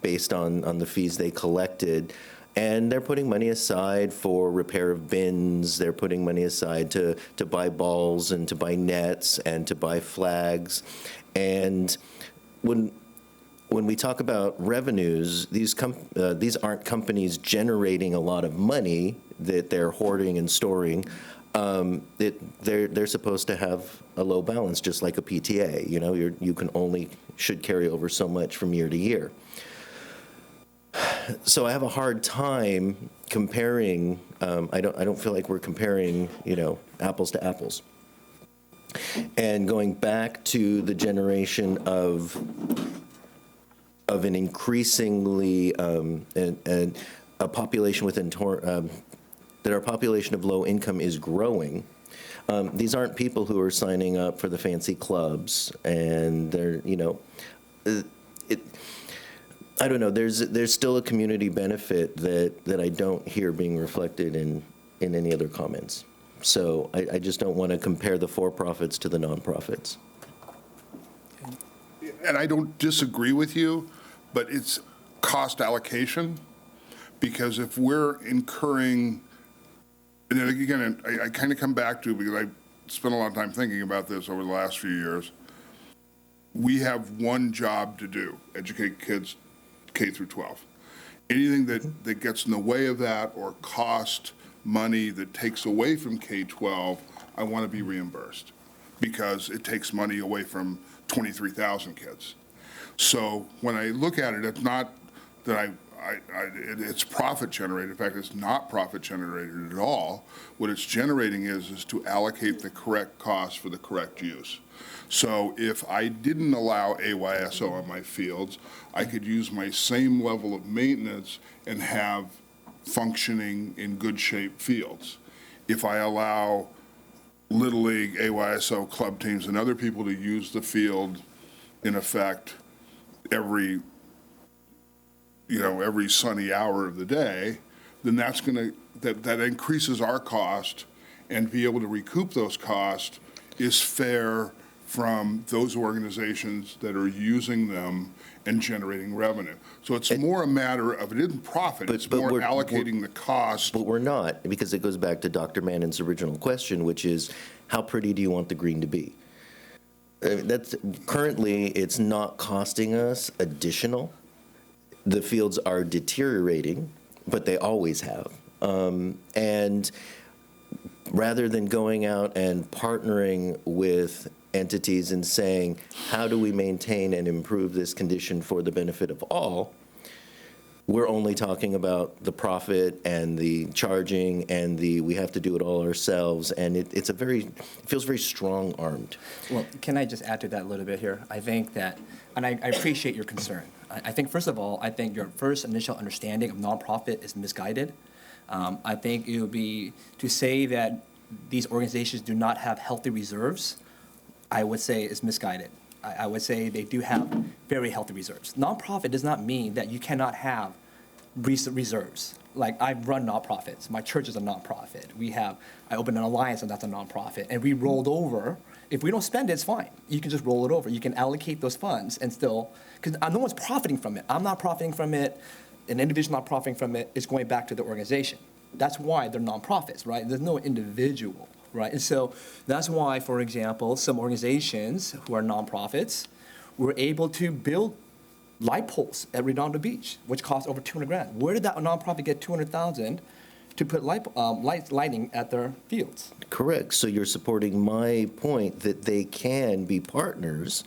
based on the fees they collected. And they're putting money aside for repair of bins. They're putting money aside to buy balls and to buy nets and to buy flags. And when we talk about revenues, these aren't companies generating a lot of money that they're hoarding and storing. They're supposed to have a low balance, just like a PTA. You should carry over so much from year to year. So I have a hard time comparing. I don't feel like we're comparing, apples to apples. And going back to the generation of an increasingly a population within that our population of low income is growing. These aren't people who are signing up for the fancy clubs, and they're I don't know. There's still a community benefit that I don't hear being reflected in any other comments. So I just don't want to compare the for-profits to the nonprofits. And I don't disagree with you, but it's cost allocation, because if we're incurring, and then again, I kind of come back to, because I spent a lot of time thinking about this over the last few years, we have one job to do: educate kids K through 12. Anything that gets in the way of that or cost money that takes away from K-12, I want to be reimbursed, because it takes money away from 23,000 kids. So when I look at it, it's not that it's profit generated. In fact, it's not profit generated at all. What it's generating is to allocate the correct cost for the correct use. So if I didn't allow AYSO on my fields, I could use my same level of maintenance and have functioning in good shape fields. If I allow Little League, AYSO club teams and other people to use the field, in effect, every sunny hour of the day, then that's going to, that increases our cost, and be able to recoup those costs is fair from those organizations that are using them and generating revenue. So it's more a matter of, it isn't profit, it's more allocating the cost. But we're not, because it goes back to Dr. Mannon's original question, which is, how pretty do you want the green to be? Currently, it's not costing us additional. The fields are deteriorating, but they always have. And rather than going out and partnering with entities and saying, how do we maintain and improve this condition for the benefit of all, we're only talking about the profit and the charging and we have to do it all ourselves, and it feels very strong-armed. Well, can I just add to that a little bit here? I think that, and I appreciate your concern. I think, first of all, I think your first initial understanding of nonprofit is misguided. I think it would be to say that these organizations do not have healthy reserves, I would say is misguided. I would say they do have very healthy reserves. Nonprofit does not mean that you cannot have reserves. Like, I run nonprofits. My church is a nonprofit. I opened an alliance, and that's a nonprofit. And we rolled over. If we don't spend it, it's fine. You can just roll it over. You can allocate those funds and still, because no one's profiting from it. I'm not profiting from it. An individual not profiting from it. It's going back to the organization. That's why they're nonprofits, right? There's no individual, right? And so that's why, for example, some organizations who are nonprofits were able to build light poles at Redondo Beach, which cost over $200,000. Where did that nonprofit get $200,000 to put lighting at their fields? Correct. So you're supporting my point that they can be partners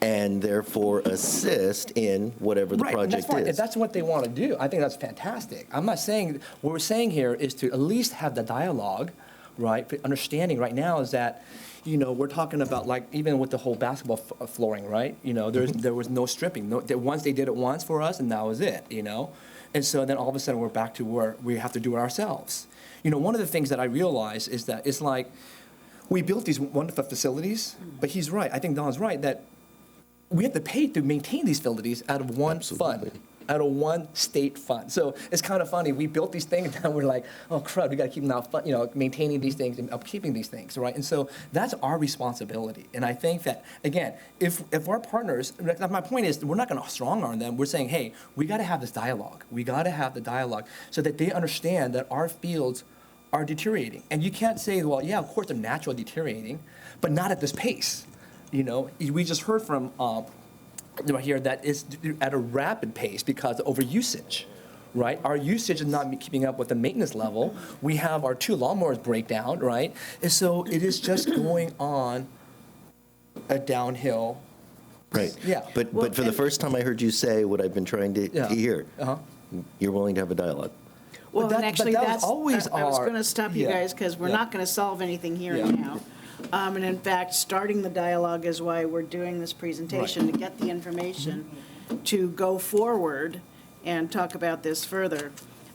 and therefore assist in whatever the project that's fine. is. If that's what they want to do, I think that's fantastic. I'm not saying, what we're saying here is to at least have the dialogue, right? The understanding right now is that, we're talking about, like, even with the whole basketball flooring, right? There was no stripping. Once they did it once for us, and that was it, And so then all of a sudden we're back to where we have to do it ourselves. One of the things that I realize is that it's like, we built these wonderful facilities, but he's right. I think Don's right that we have to pay to maintain these facilities out of one fund, out of one state fund. So it's kind of funny. We built these things, and now we're like, oh crud, we got to keep now, maintaining these things and upkeeping these things, right? And so that's our responsibility. And I think that, again, if our partners, my point is, we're not going to strong arm them. We're saying, hey, we got to have this dialogue. We got to have the dialogue so that they understand that our fields are deteriorating. And you can't say, well, yeah, of course they're naturally deteriorating, but not at this pace. We just heard from here that it's at a rapid pace because of overusage, right? Our usage is not keeping up with the maintenance level. We have our 2 lawnmowers break down, right? And so it is just going on a downhill. Right. Yeah. But for the first time I heard you say what I've been trying to hear. You're willing to have a dialogue. Well, But and actually, that was that's, always I was our- going to stop you yeah. guys, because we're Yeah. not going to solve anything here Yeah. and now. And in fact, starting the dialogue is why we're doing this presentation, to get the information to go forward and talk about this further.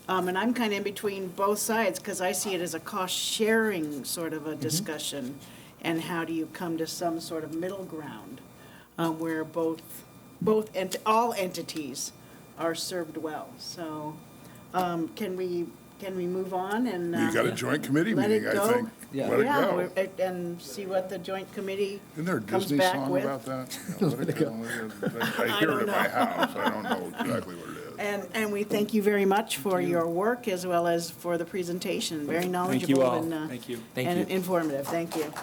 And I'm kind of in between both sides, because I see it as a cost-sharing sort of a discussion, and how do you come to some sort of middle ground where all entities are served well. So can we can we move on and? You got a joint committee let it meeting, I go? think. Let it go. And see what the joint committee Isn't there a comes Disney back song with. about that? Let it go. I hear it at my house. I don't know exactly what it is. And we thank you very much for your work as well as for the presentation. Very knowledgeable all. and Thank you. and informative. Thank you.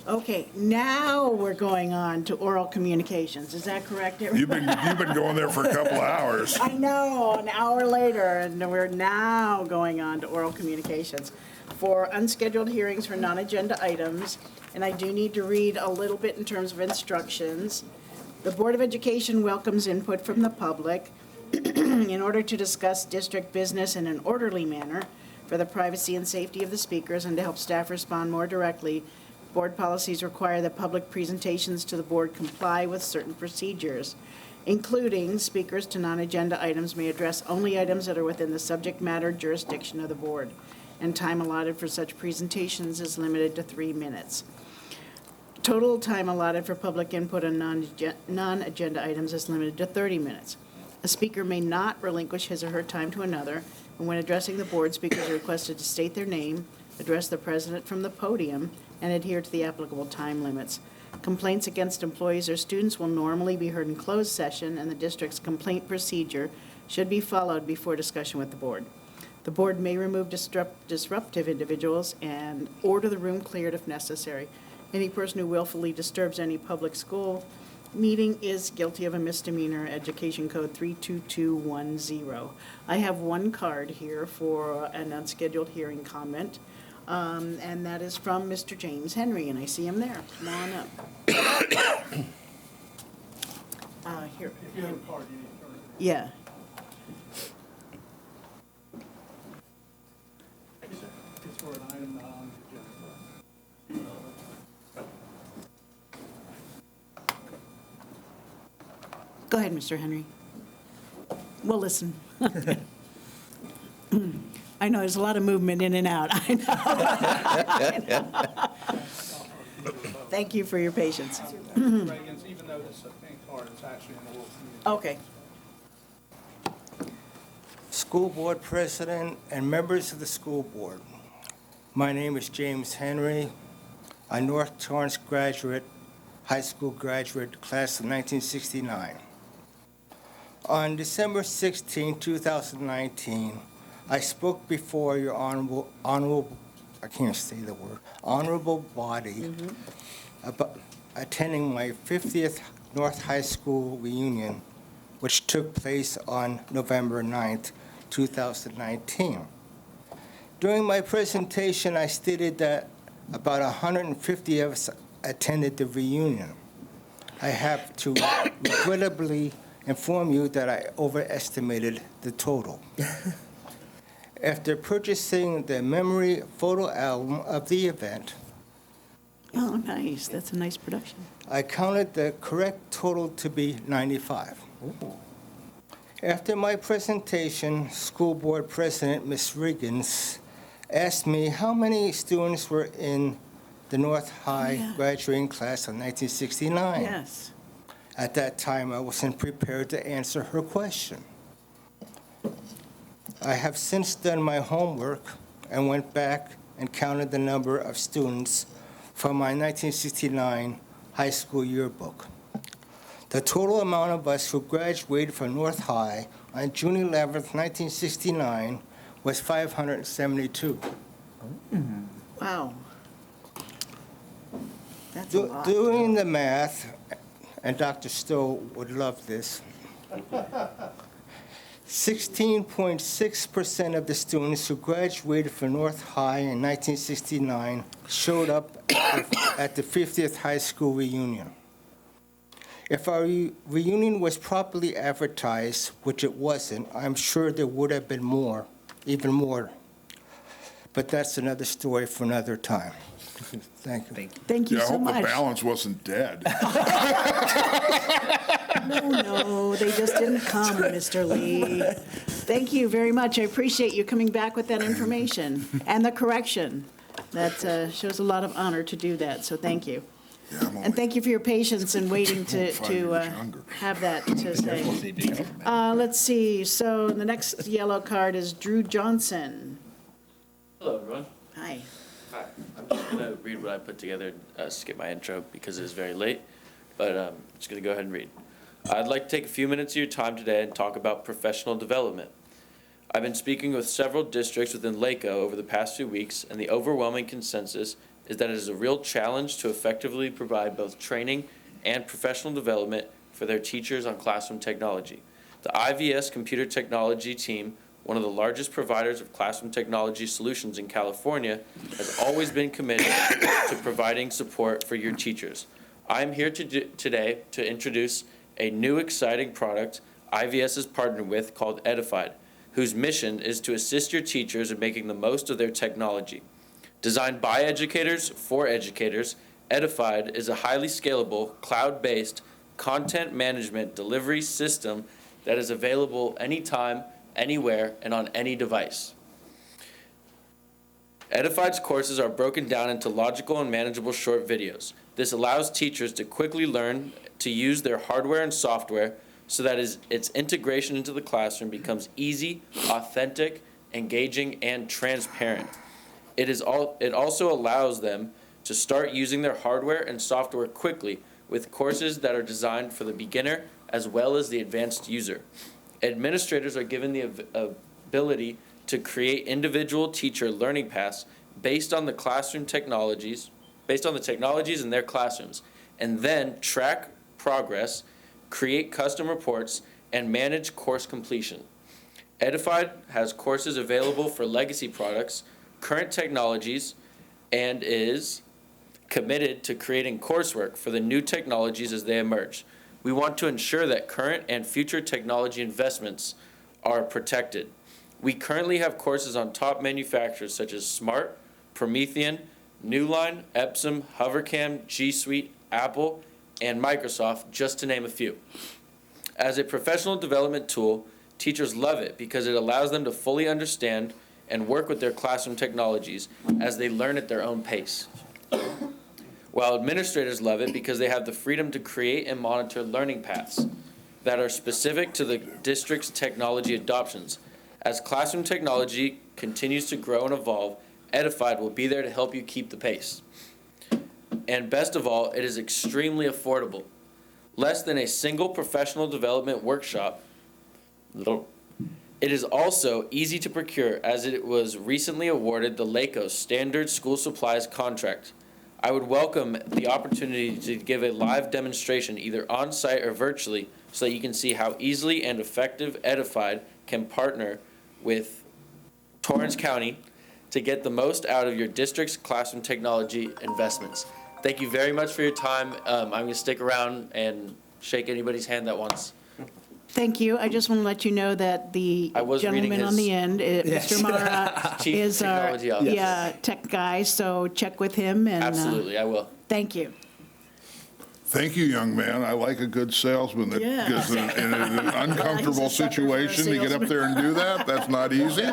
Okay, now we're going on to oral communications. Is that correct, everybody? You've been going there for a couple of hours. I know, an hour later, and we're now going on to oral communications for unscheduled hearings for non-agenda items. And I do need to read a little bit in terms of instructions. The Board of Education welcomes input from the public in order to discuss district business in an orderly manner for the privacy and safety of the speakers and to help staff respond more directly. Board policies require that public presentations to the board comply with certain procedures, including speakers to non-agenda items may address only items that are within the subject matter jurisdiction of the board, and time allotted for such presentations is limited to 3 minutes. Total time allotted for public input on non-agenda items is limited to 30 minutes. A speaker may not relinquish his or her time to another, and when addressing the board, speakers are requested to state their name, address the president from the podium, and adhere to the applicable time limits. Complaints against employees or students will normally be heard in closed session, and the district's complaint procedure should be followed before discussion with the board. The board may remove disruptive individuals and order the room cleared if necessary. Any person who willfully disturbs any public school meeting is guilty of a misdemeanor, Education Code 32210. I have one card here for an unscheduled hearing comment. And that is from Mr. James Henry, and I see him there. Come on up. Here. If you have a card, you need to turn it. Yeah. It's for an item not on the agenda. Go ahead, Mr. Henry. We'll listen. I know, there's a lot of movement in and out. I know. Thank you for your patience. Reagan's, even though this is a pink card, it's actually an oral communication. Okay. School Board President and members of the school board. My name is James Henry, a North Torrance graduate, high school graduate, class of 1969. On December 16, 2019, I spoke before your honorable, I can't say the word, honorable body about attending my 50th North High School reunion, which took place on November 9th, 2019. During my presentation, I stated that about 150 of us attended the reunion. I have to regrettably inform you that I overestimated the total. After purchasing the memory photo album of the event, Oh, nice. That's a nice production. I counted the correct total to be 95. After my presentation, School Board President Ms. Riggins asked me how many students were in the North High graduating class of 1969. Yes. At that time, I wasn't prepared to answer her question. I have since done my homework and went back and counted the number of students from my 1969 high school yearbook. The total amount of us who graduated from North High on June 11th, 1969 was 572. Wow. That's a lot. Doing the math, and Dr. Stowe would love this, 16.6% of the students who graduated from North High in 1969 showed up at the 50th high school reunion. If our reunion was properly advertised, which it wasn't, I'm sure there would have been more, even more. But that's another story for another time. Thank you. Thank you I so hope much. the balance wasn't dead. No, they just didn't come, Mr. Lee. Thank you very much. I appreciate you coming back with that information and the correction. That shows a lot of honor to do that, so thank you. And thank you for your patience in waiting to have that to say. Let's see, so the next yellow card is Drew Johnson. Hello, everyone. Hi. Hi. I'm just going to read what I put together, skip my intro because it is very late, but I'm just going to go ahead and read. I'd like to take a few minutes of your time today and talk about professional development. I've been speaking with several districts within LACO over the past few weeks, and the overwhelming consensus is that it is a real challenge to effectively provide both training and professional development for their teachers on classroom technology. The IVS Computer Technology team, one of the largest providers of classroom technology solutions in California, has always been committed to providing support for your teachers. I'm here today to introduce a new exciting product IVS is partnered with called Edified, whose mission is to assist your teachers in making the most of their technology. Designed by educators for educators, Edified is a highly scalable, cloud-based content management delivery system that is available anytime, anywhere, and on any device. Edified's courses are broken down into logical and manageable short videos. This allows teachers to quickly learn to use their hardware and software so that its integration into the classroom becomes easy, authentic, engaging, and transparent. It also allows them to start using their hardware and software quickly with courses that are designed for the beginner as well as the advanced user. Administrators are given the ability to create individual teacher learning paths based on the technologies in their classrooms, and then track progress, create custom reports, and manage course completion. Edified has courses available for legacy products, current technologies, and is committed to creating coursework for the new technologies as they emerge. We want to ensure that current and future technology investments are protected. We currently have courses on top manufacturers such as Smart, Promethean, Newline, Epson, Hovercam, G Suite, Apple, and Microsoft, just to name a few. As a professional development tool, teachers love it because it allows them to fully understand and work with their classroom technologies as they learn at their own pace. While administrators love it because they have the freedom to create and monitor learning paths that are specific to the district's technology adoptions. As classroom technology continues to grow and evolve, Edified will be there to help you keep the pace. And best of all, it is extremely affordable. Less than a single professional development workshop. It is also easy to procure as it was recently awarded the LACO Standard School Supplies contract. I would welcome the opportunity to give a live demonstration either on-site or virtually so that you can see how easily and effective Edified can partner with Torrance County to get the most out of your district's classroom technology investments. Thank you very much for your time. I'm going to stick around and shake anybody's hand that wants. Thank you. I just want to let you know that the gentleman on the end, Mr. Mara, is our tech guy, so check with him. And absolutely, I will. Thank you. Thank you, young man. I like a good salesman that gets in an uncomfortable situation to get up there and do that. That's not easy.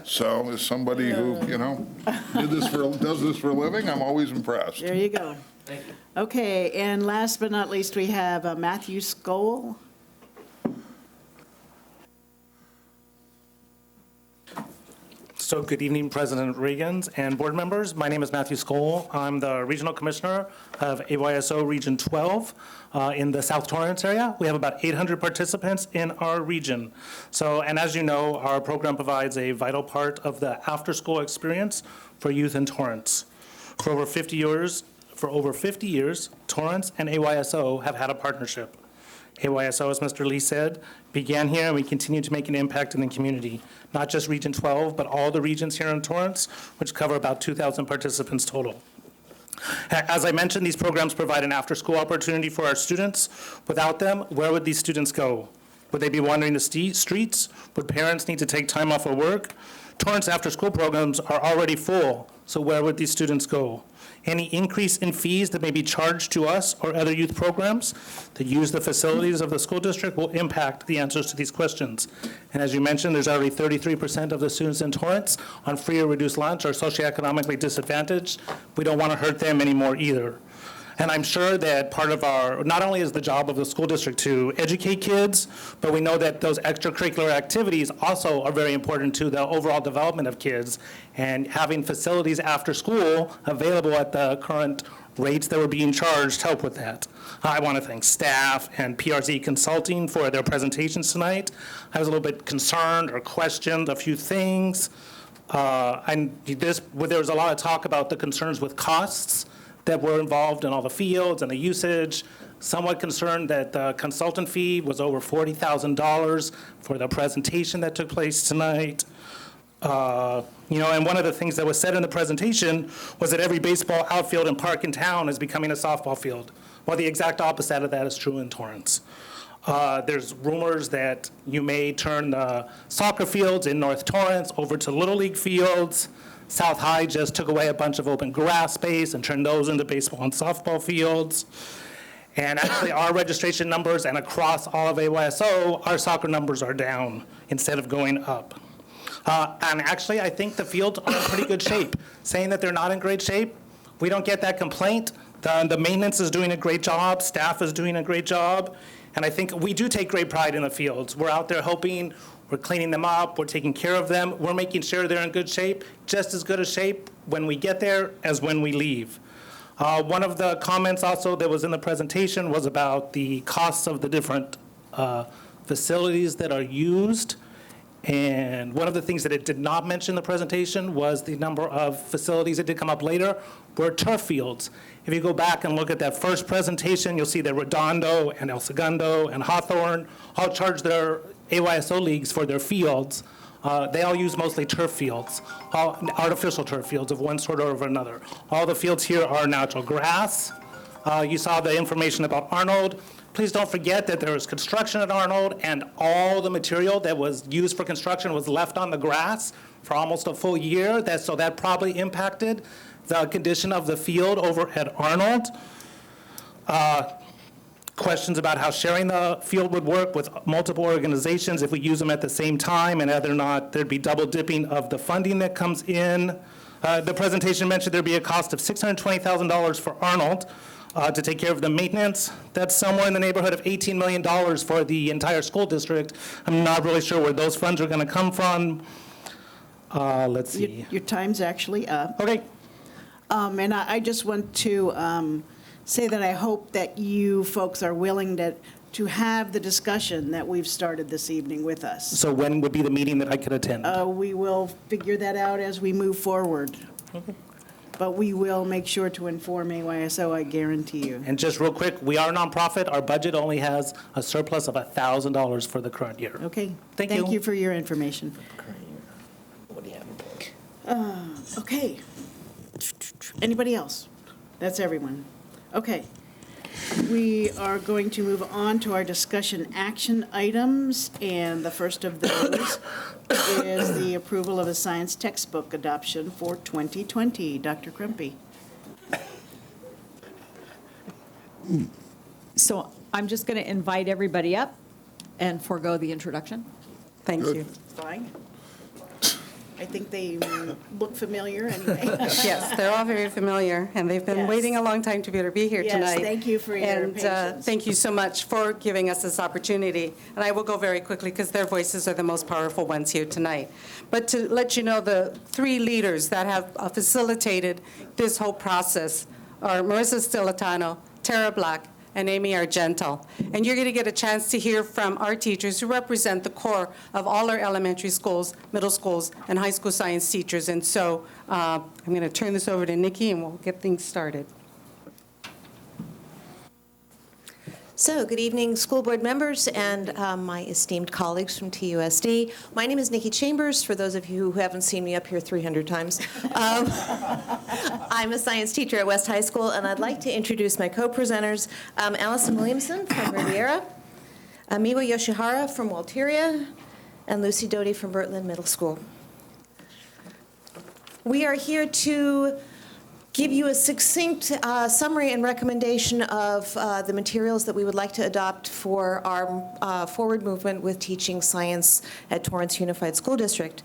So as somebody who, does this for a living, I'm always impressed. There you go. Thank you. Okay, and last but not least, we have Matthew Skoll. So good evening, President Reagans and board members. My name is Matthew Skoll. I'm the Regional Commissioner of AYSO Region 12 in the South Torrance area. We have about 800 participants in our region. So, and as you know, our program provides a vital part of the after-school experience for youth in Torrance. For over 50 years, Torrance and AYSO have had a partnership. AYSO, as Mr. Lee said, began here, and we continue to make an impact in the community, not just Region 12, but all the regions here in Torrance, which cover about 2,000 participants total. As I mentioned, these programs provide an after-school opportunity for our students. Without them, where would these students go? Would they be wandering the streets? Would parents need to take time off of work? Torrance after-school programs are already full, so where would these students go? Any increase in fees that may be charged to us or other youth programs that use the facilities of the school district will impact the answers to these questions. And as you mentioned, there's already 33% of the students in Torrance on free or reduced lunch are socioeconomically disadvantaged. We don't want to hurt them anymore either. And I'm sure that part of our, not only is the job of the school district to educate kids, but we know that those extracurricular activities also are very important to the overall development of kids. And having facilities after school available at the current rates that were being charged help with that. I want to thank staff and PRZ Consulting for their presentations tonight. I was a little bit concerned or questioned a few things. There was a lot of talk about the concerns with costs that were involved in all the fields and the usage. Somewhat concerned that the consultant fee was over $40,000 for the presentation that took place tonight. And one of the things that was said in the presentation was that every baseball outfield and park in town is becoming a softball field. Well, the exact opposite of that is true in Torrance. There's rumors that you may turn the soccer fields in North Torrance over to Little League fields. South High just took away a bunch of open grass space and turned those into baseball and softball fields. And actually, our registration numbers and across all of AYSO, our soccer numbers are down instead of going up. And actually, I think the fields are in pretty good shape. Saying that they're not in great shape, we don't get that complaint. The maintenance is doing a great job, staff is doing a great job, and I think we do take great pride in the fields. We're out there helping, we're cleaning them up, we're taking care of them, we're making sure they're in good shape, just as good a shape when we get there as when we leave. One of the comments also that was in the presentation was about the costs of the different facilities that are used. And one of the things that it did not mention in the presentation was the number of facilities that did come up later were turf fields. If you go back and look at that first presentation, you'll see that Redondo and El Segundo and Hawthorne all charge their AYSO leagues for their fields. They all use mostly turf fields, all artificial turf fields of one sort or of another. All the fields here are natural grass. You saw the information about Arnold. Please don't forget that there was construction at Arnold, and all the material that was used for construction was left on the grass for almost a full year. So that probably impacted the condition of the field over at Arnold. Questions about how sharing the field would work with multiple organizations if we use them at the same time, and whether or not there'd be double dipping of the funding that comes in. The presentation mentioned there'd be a cost of $620,000 for Arnold. To take care of the maintenance. That's somewhere in the neighborhood of $18 million for the entire school district. I'm not really sure where those funds are going to come from. Let's see. Your time's actually up. Okay. And I just want to say that I hope that you folks are willing to have the discussion that we've started this evening with us. So when would be the meeting that I could attend? We will figure that out as we move forward. Okay. But we will make sure to inform AYSO, I guarantee you. And just real quick, we are a nonprofit. Our budget only has a surplus of $1,000 for the current year. Okay. Thank you. Thank you for your information. What do you have? Okay. Anybody else? That's everyone. Okay. We are going to move on to our discussion action items, and the first of those is the approval of a science textbook adoption for 2020. Dr. Krempe. So I'm just going to invite everybody up and forego the introduction. Thank you. Fine. I think they look familiar anyway. Yes, they're all very familiar, and they've been Yes. waiting a long time to be able to be here tonight. Yes, thank you for your And patience. thank you so much for giving us this opportunity. And I will go very quickly because their voices are the most powerful ones here tonight. But to let you know, the three leaders that have facilitated this whole process are Marissa Stilatano, Tara Black, and Amy Argental. And you're going to get a chance to hear from our teachers who represent the core of all our elementary schools, middle schools, and high school science teachers. And so I'm going to turn this over to Nikki, and we'll get things started. So, good evening, school board members and my esteemed colleagues from TUSD. My name is Nikki Chambers, for those of you who haven't seen me up here 300 times. I'm a science teacher at West High School, and I'd like to introduce my co-presenters, Allison Williamson from Riviera, Amiwa Yoshihara from Walteria, and Lucy Doty from Birtland Middle School. We are here to give you a succinct summary and recommendation of the materials that we would like to adopt for our forward movement with teaching science at Torrance Unified School District.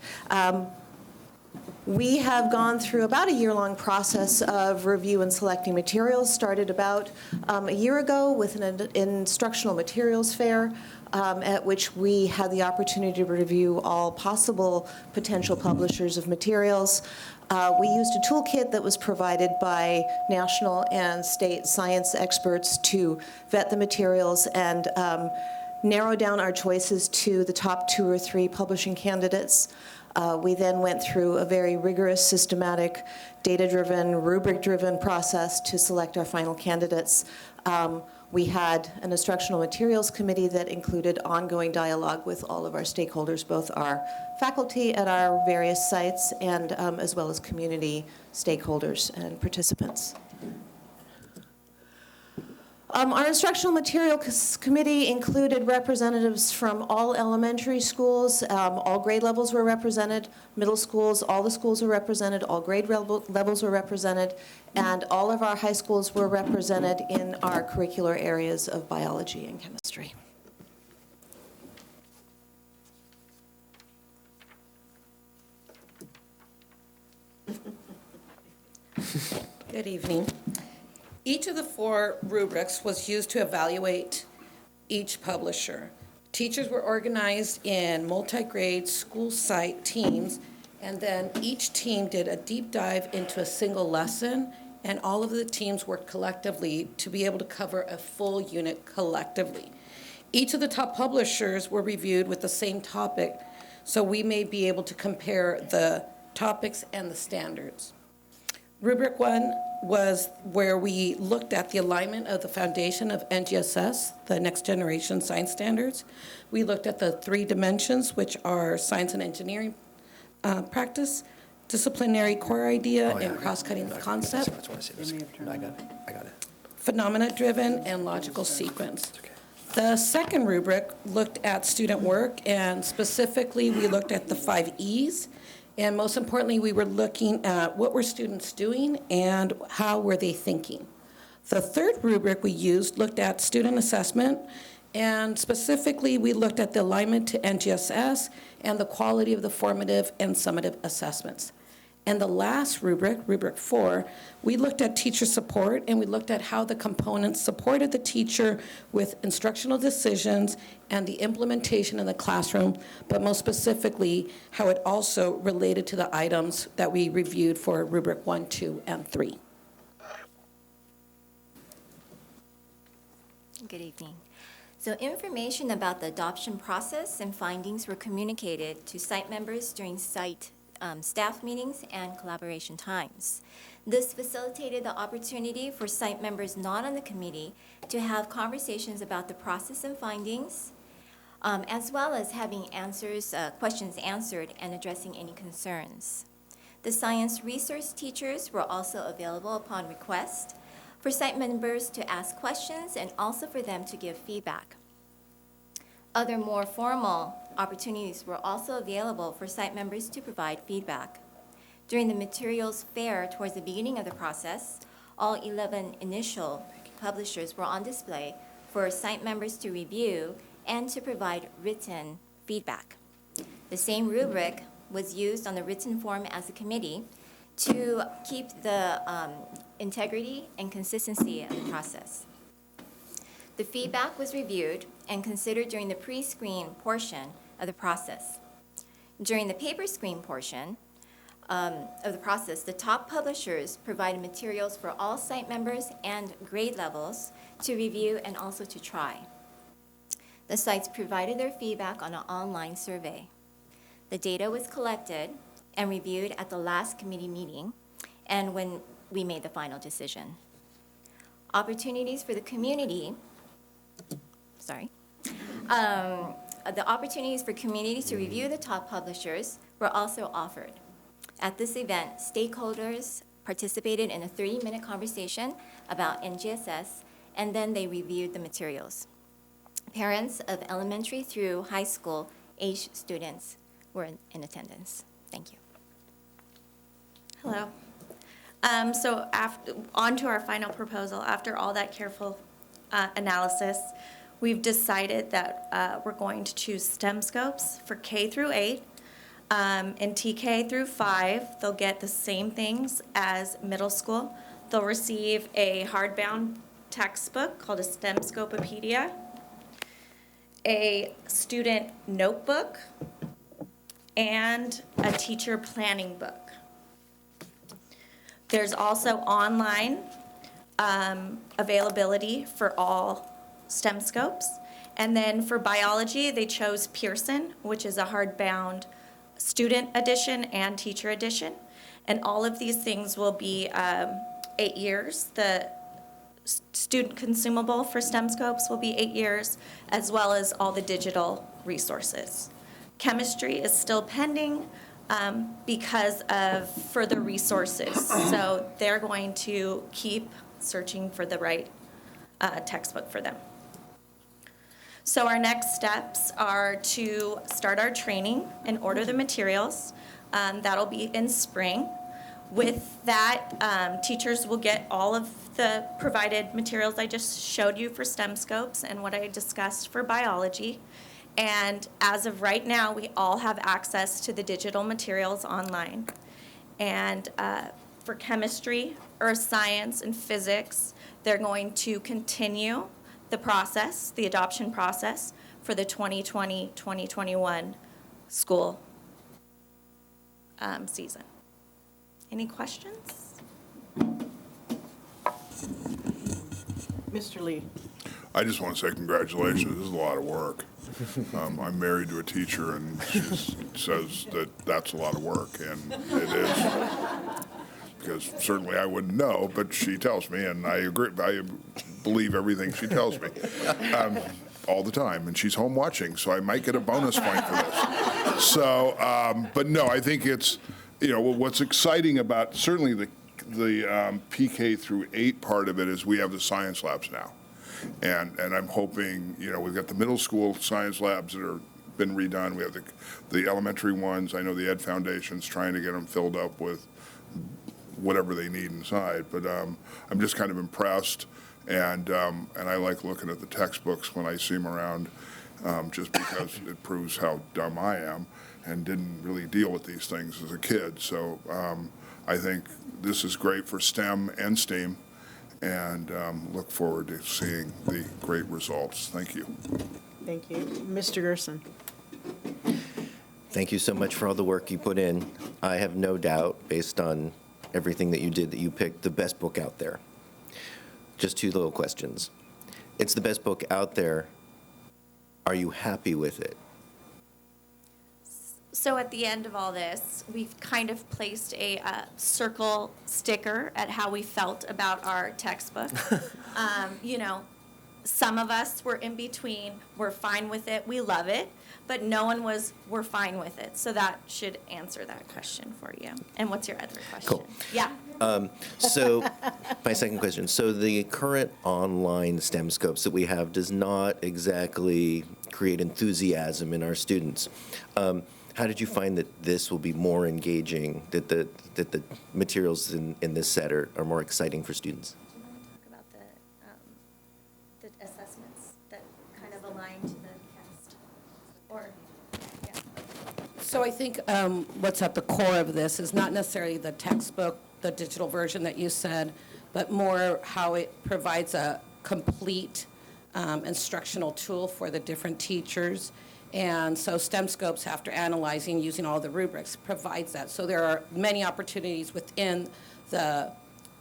We have gone through about a year-long process of review and selecting materials, started about a year ago with an instructional materials fair, at which we had the opportunity to review all possible potential publishers of materials. We used a toolkit that was provided by national and state science experts to vet the materials and narrow down our choices to the top 2 or 3 publishing candidates. We then went through a very rigorous, systematic, data-driven, rubric-driven process to select our final candidates. We had an instructional materials committee that included ongoing dialogue with all of our stakeholders, both our faculty at our various sites and as well as community stakeholders and participants. Our instructional materials committee included representatives from all elementary schools. All grade levels were represented. Middle schools, all the schools were represented. All grade levels were represented. And all of our high schools were represented in our curricular areas of biology and chemistry. Good evening. Each of the 4 rubrics was used to evaluate each publisher. Teachers were organized in multi-grade school site teams, and then each team did a deep dive into a single lesson, and all of the teams worked collectively to be able to cover a full unit collectively. Each of the top publishers were reviewed with the same topic, so we may be able to compare the topics and the standards. Rubric 1 was where we looked at the alignment of the foundation of NGSS, the Next Generation Science Standards. We looked at the 3 dimensions, which are science and engineering practice, disciplinary core idea, and cross-cutting concept, I got it. phenomena-driven, and logical sequence. The second rubric looked at student work, and specifically, we looked at the 5 E's. And most importantly, we were looking at what were students doing and how were they thinking. The third rubric we used looked at student assessment, and specifically, we looked at the alignment to NGSS and the quality of the formative and summative assessments. And the last rubric, rubric 4, we looked at teacher support, and we looked at how the components supported the teacher with instructional decisions and the implementation in the classroom, but most specifically, how it also related to the items that we reviewed for rubric 1, 2, and 3. Good evening. So information about the adoption process and findings were communicated to site members during site staff meetings and collaboration times. This facilitated the opportunity for site members not on the committee to have conversations about the process and findings, as well as having questions answered and addressing any concerns. The science resource teachers were also available upon request for site members to ask questions and also for them to give feedback. Other more formal opportunities were also available for site members to provide feedback. During the materials fair towards the beginning of the process, all 11 initial publishers were on display for site members to review and to provide written feedback. The same rubric was used on the written form as a committee to keep the integrity and consistency of the process. The feedback was reviewed and considered during the pre-screen portion of the process. During the paper screen portion of the process, the top publishers provided materials for all site members and grade levels to review and also to try. The sites provided their feedback on an online survey. The data was collected and reviewed at the last committee meeting and when we made the final decision. Opportunities for the community, the opportunities for community to review the top publishers were also offered. At this event, stakeholders participated in a 30-minute conversation about NGSS, and then they reviewed the materials. Parents of elementary through high school age students were in attendance. Thank you. Hello. So on to our final proposal. After all that careful analysis, we've decided that we're going to choose STEM scopes for K through 8. In TK through 5, they'll get the same things as middle school. They'll receive a hardbound textbook called a STEM Scopopedia, a student notebook, and a teacher planning book. There's also online availability for all STEM scopes. And then for biology, they chose Pearson, which is a hardbound student edition and teacher edition. And all of these things will be 8 years. The student consumable for STEM scopes will be 8 years, as well as all the digital resources. Chemistry is still pending because of further resources. So they're going to keep searching for the right textbook for them. So our next steps are to start our training and order the materials. That'll be in spring. With that, teachers will get all of the provided materials I just showed you for STEM scopes and what I discussed for biology. And as of right now, we all have access to the digital materials online. And for chemistry, earth science, and physics, they're going to continue the process, the adoption process, for the 2020-2021 school season. Any questions? Mr. Lee. I just want to say congratulations. This is a lot of work. I'm married to a teacher, and she says that that's a lot of work, and it is. Because certainly I wouldn't know, but she tells me, and I agree. I believe everything she tells me all the time. And she's home watching, so I might get a bonus point for this. So, but no, I think it's, you know, what's exciting about certainly the PK through 8 part of it is we have the science labs now. And I'm hoping, you know, we've got the middle school science labs that are been redone. We have the elementary ones. I know the Ed Foundation's trying to get them filled up with whatever they need inside. But I'm just kind of impressed, and I like looking at the textbooks when I see them around, just because it proves how dumb I am and didn't really deal with these things as a kid. So I think this is great for STEM and STEAM, and look forward to seeing the great results. Thank you. Thank you. Mr. Gerson. Thank you so much for all the work you put in. I have no doubt, based on everything that you did, that you picked the best book out there. Just 2 little questions. It's the best book out there. Are you happy with it? So at the end of all this, we've kind of placed a circle sticker at how we felt about our textbook. You know, some of us were in between. We're fine with it. We love it. But no one was, we're fine with it. So that should answer that question for you. And what's your other question? Cool. Yeah. So my second question. So the current online STEM scopes that we have does not exactly create enthusiasm in our students. How did you find that this will be more engaging, that the materials in this set are more exciting for students? Do you want to talk about the assessments that kind of align to the cast? Or, yeah. So I think what's at the core of this is not necessarily the textbook, the digital version that you said, but more how it provides a complete instructional tool for the different teachers. And so STEM scopes, after analyzing using all the rubrics, provides that. So there are many opportunities within the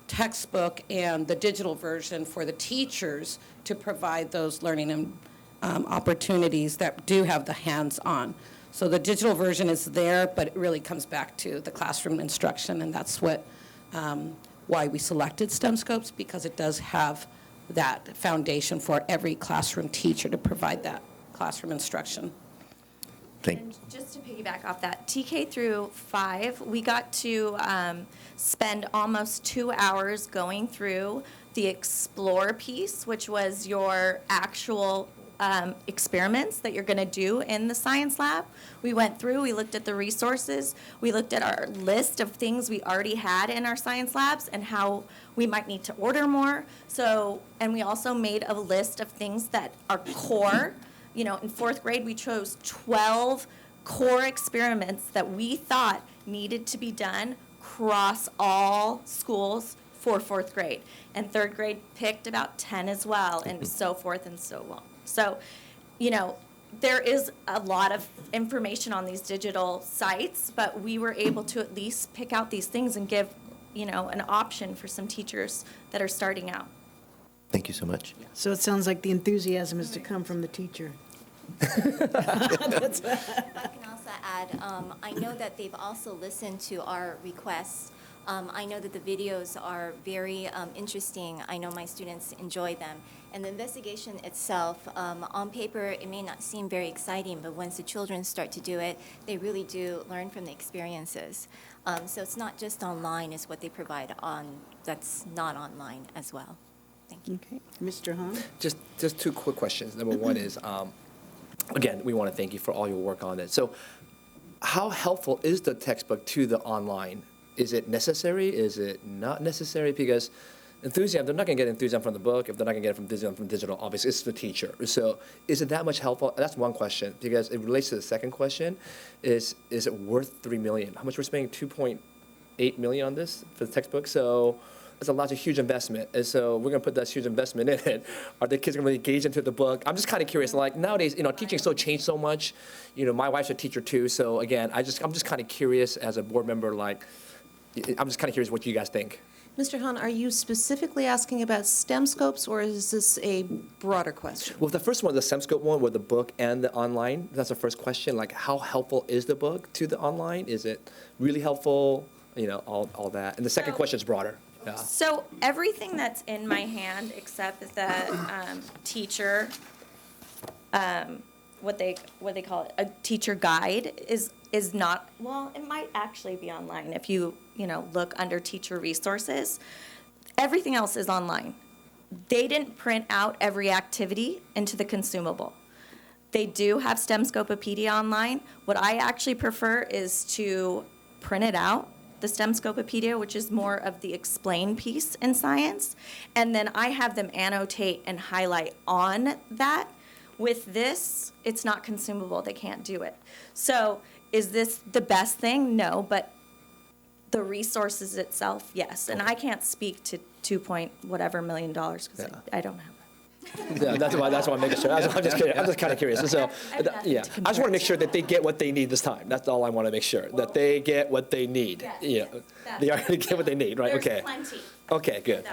textbook and the digital version for the teachers to provide those learning and opportunities that do have the hands-on. So the digital version is there, but it really comes back to the classroom instruction, and that's what why we selected STEM scopes, because it does have that foundation for every classroom teacher to provide that classroom instruction. And just to piggyback off that, TK through 5, we got to spend almost 2 hours going through the Explore piece, which was your actual experiments that you're going to do in the science lab. We went through, we looked at the resources, we looked at our list of things we already had in our science labs and how we might need to order more. So, and we also made a list of things that are core. You know, in 4th grade, we chose 12 core experiments that we thought needed to be done across all schools for fourth grade. And third grade picked about 10 as well, and so forth and so on. So, you know, there is a lot of information on these digital sites, but we were able to at least pick out these things and give, you know, an option for some teachers that are starting out. Thank you so much. So it sounds like the enthusiasm is to come from the teacher. I can also add, I know that they've also listened to our requests. I know that the videos are very interesting. I know my students enjoy them. And the investigation itself, on paper, it may not seem very exciting, but once the children start to do it, they really do learn from the experiences. So it's not just online, it's what they provide on that's not online as well. Thank you. Okay. Mr. Hahn? Just two quick questions. Number one is, again, we want to thank you for all your work on it. So how helpful is the textbook to the online? Is it necessary? Is it not necessary? Because enthusiasm, they're not going to get enthusiasm from the book. If they're not going to get it from digital, obviously, it's the teacher. So is it that much helpful? That's one question, because it relates to the second question. Is it worth $3 million? How much we're spending? $2.8 million on this for the textbook? So it's a huge investment. And so we're going to put that huge investment in it. Are the kids going to really engage into the book? I'm just kind of curious. Like nowadays, you know, teaching so changed so much. You know, my wife's a teacher too. So again, I'm just kind of curious as a board member, like, I'm just kind of curious what you guys think. Mr. Hahn, are you specifically asking about STEM scopes, or is this a broader question? Well, the first one, the STEM scope one, with the book and the online, that's the first question. Like, how helpful is the book to the online? Is it really helpful? You know, all that. And the second question is broader. Yeah. So everything that's in my hand, except the teacher, what they call it, a teacher guide, is not, well, it might actually be online if you look under teacher resources. Everything else is online. They didn't print out every activity into the consumable. They do have STEMscopepedia online. What I actually prefer is to print it out, the STEMscopepedia, which is more of the explain piece in science, and then I have them annotate and highlight on that. With this, it's not consumable. They can't do it. So is this the best thing? No, but the resources itself, yes. And I can't speak to $2 million because I don't have it. Yeah, that's why I'm making sure. I'm just kidding. I'm just kind of curious. And so, yeah, I just want to make sure that they get what they need this time. That's all I want to make sure, that they get what they need. Yes, Yeah, they are going to get what they need, right? There's Okay. plenty. Okay, good.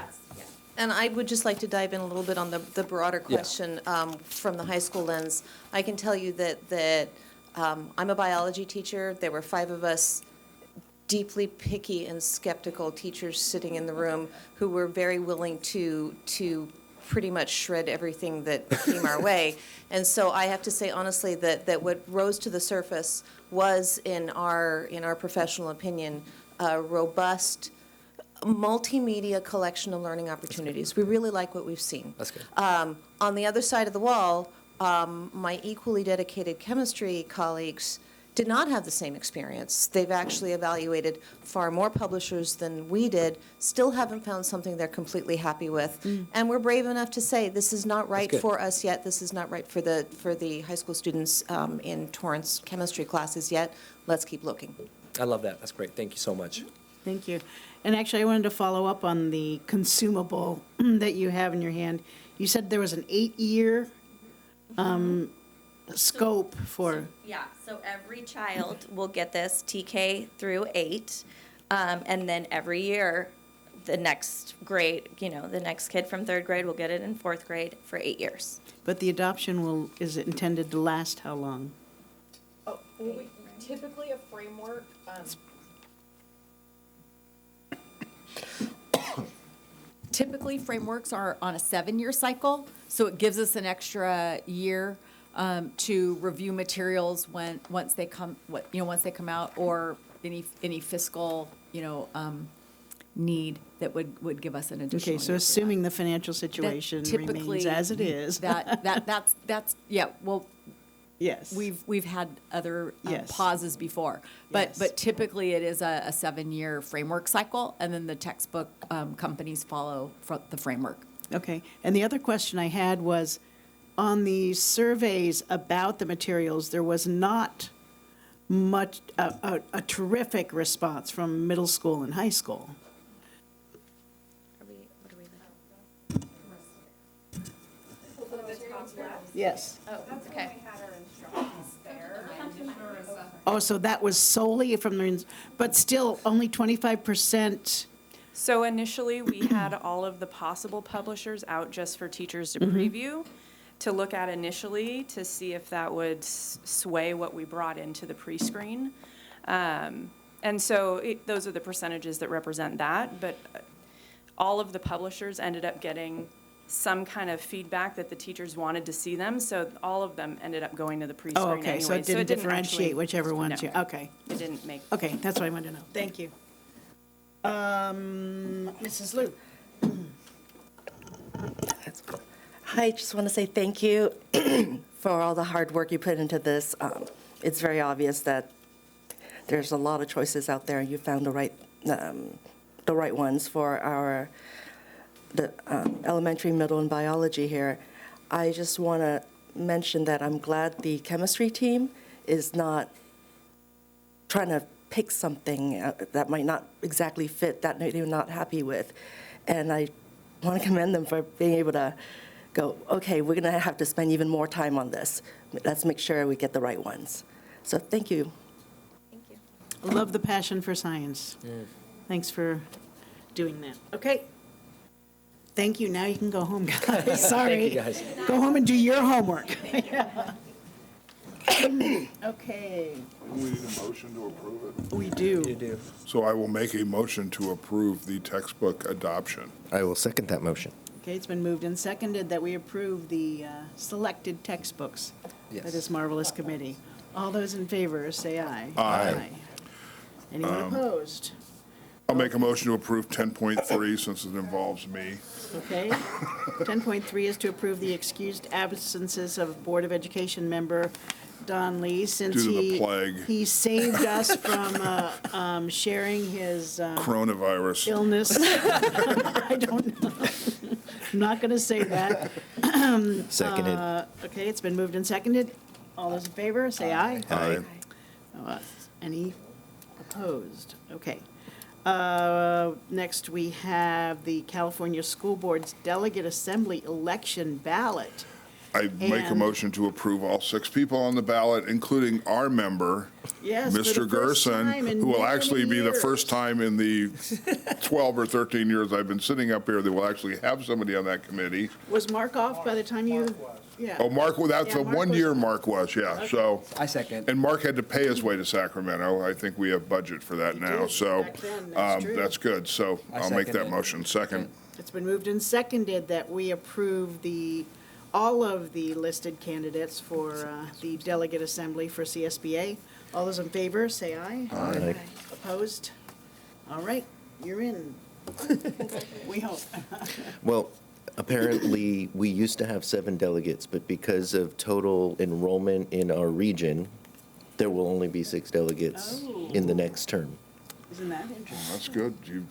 And I would just like to dive in a little bit on the broader question from the high school lens. I can tell you that I'm a biology teacher. There were 5 of us, deeply picky and skeptical teachers sitting in the room who were very willing to pretty much shred everything that came our way. And so I have to say honestly that what rose to the surface was, in our professional opinion, a robust multimedia collection of learning opportunities. We really like what we've seen. That's good. On the other side of the wall, my equally dedicated chemistry colleagues did not have the same experience. They've actually evaluated far more publishers than we did, still haven't found something they're completely happy with. And we're brave enough to say, this is not right for us yet, this is not right for the high school students in Torrance chemistry classes yet. Let's keep looking. I love that. That's great. Thank you so much. Thank you. And actually, I wanted to follow up on the consumable that you have in your hand. You said there was an 8-year scope for... Yeah, so every child will get this TK through 8, and then every year, the next grade, the next kid from 3rd grade will get it in 4th grade for 8 years. But the adoption is it intended to last how long? Typically a framework. Typically, frameworks are on a 7-year cycle, so it gives us an extra year to review materials once they come out, or any fiscal need that would give us an additional. Okay, so assuming the financial situation remains as it is. That's yeah. Well, yes, we've had other yes. pauses before, but typically it is a 7-year framework cycle, and then the textbook companies follow the framework. Okay, and the other question I had was, on the surveys about the materials, there was not a terrific response from middle school and high school. Yes. Oh, okay. Oh, so that was solely from the, but still only 25%. So initially, we had all of the possible publishers out just for teachers to preview, to look at initially, to see if that would sway what we brought into the pre-screen. And so those are the percentages that represent that, but all of the publishers ended up getting some kind of feedback that the teachers wanted to see them, so all of them ended up going to the pre-screen Oh, okay, anyway. so it didn't differentiate actually- whichever ones no, you, okay. It didn't make. Okay, that's what I wanted to know. Thank you. Mrs. Liu. I just want to say thank you for all the hard work you put into this. It's very obvious that there's a lot of choices out there, and you found the right ones for the elementary, middle, and biology here. I just want to mention that I'm glad the chemistry team is not trying to pick something that might not exactly fit, that they're not happy with. And I want to commend them for being able to go, okay, we're going to have to spend even more time on this. Let's make sure we get the right ones. So thank you. I love the passion for science. Thanks for doing that. Okay. Thank you. Now you can go home, guys. Sorry. Thank you, guys. Go home and do your homework. Okay. We need a motion to approve it. We do. You do. So I will make a motion to approve the textbook adoption. I will second that motion. Okay, it's been moved and seconded that we approve the selected textbooks by this marvelous committee. All those in favor, say aye. Aye. Anyone opposed? I'll make a motion to approve 10.3 since it involves me. Okay. 10.3 is to approve the excused absences of Board of Education member Don Lee, since Due to the plague. he saved us from sharing his Coronavirus. illness. I don't know. I'm not going to say that. Seconded. Okay, it's been moved and seconded. All those in favor, say aye. Aye. Any opposed? Okay. Next, we have the California School Board's Delegate Assembly election ballot. I make a And- motion to approve all 6 people on the ballot, including our member, Yes, for the Mr. first time Gerson, in who will many actually be the years. first time in the 12 or 13 years I've been sitting up here that will actually have somebody on that committee. Was Mark off by the time you? Yeah. Oh, Mark, well, that's Yeah, a Mark 1 was- year Mark was, yeah, so. I second. And Mark had to pay his way to Sacramento. I think we have budget for that now, so. back then, that's true. That's good, so I I'll make second that it. motion. Second. It's been moved and seconded that we approve all of the listed candidates for the Delegate Assembly for CSBA. All those in favor, say aye. Aye. Opposed? All right, you're in. We hope. Well, apparently, we used to have 7 delegates, but because of total enrollment in our region, there will only be 6 delegates in the next term. Isn't that interesting? That's good. You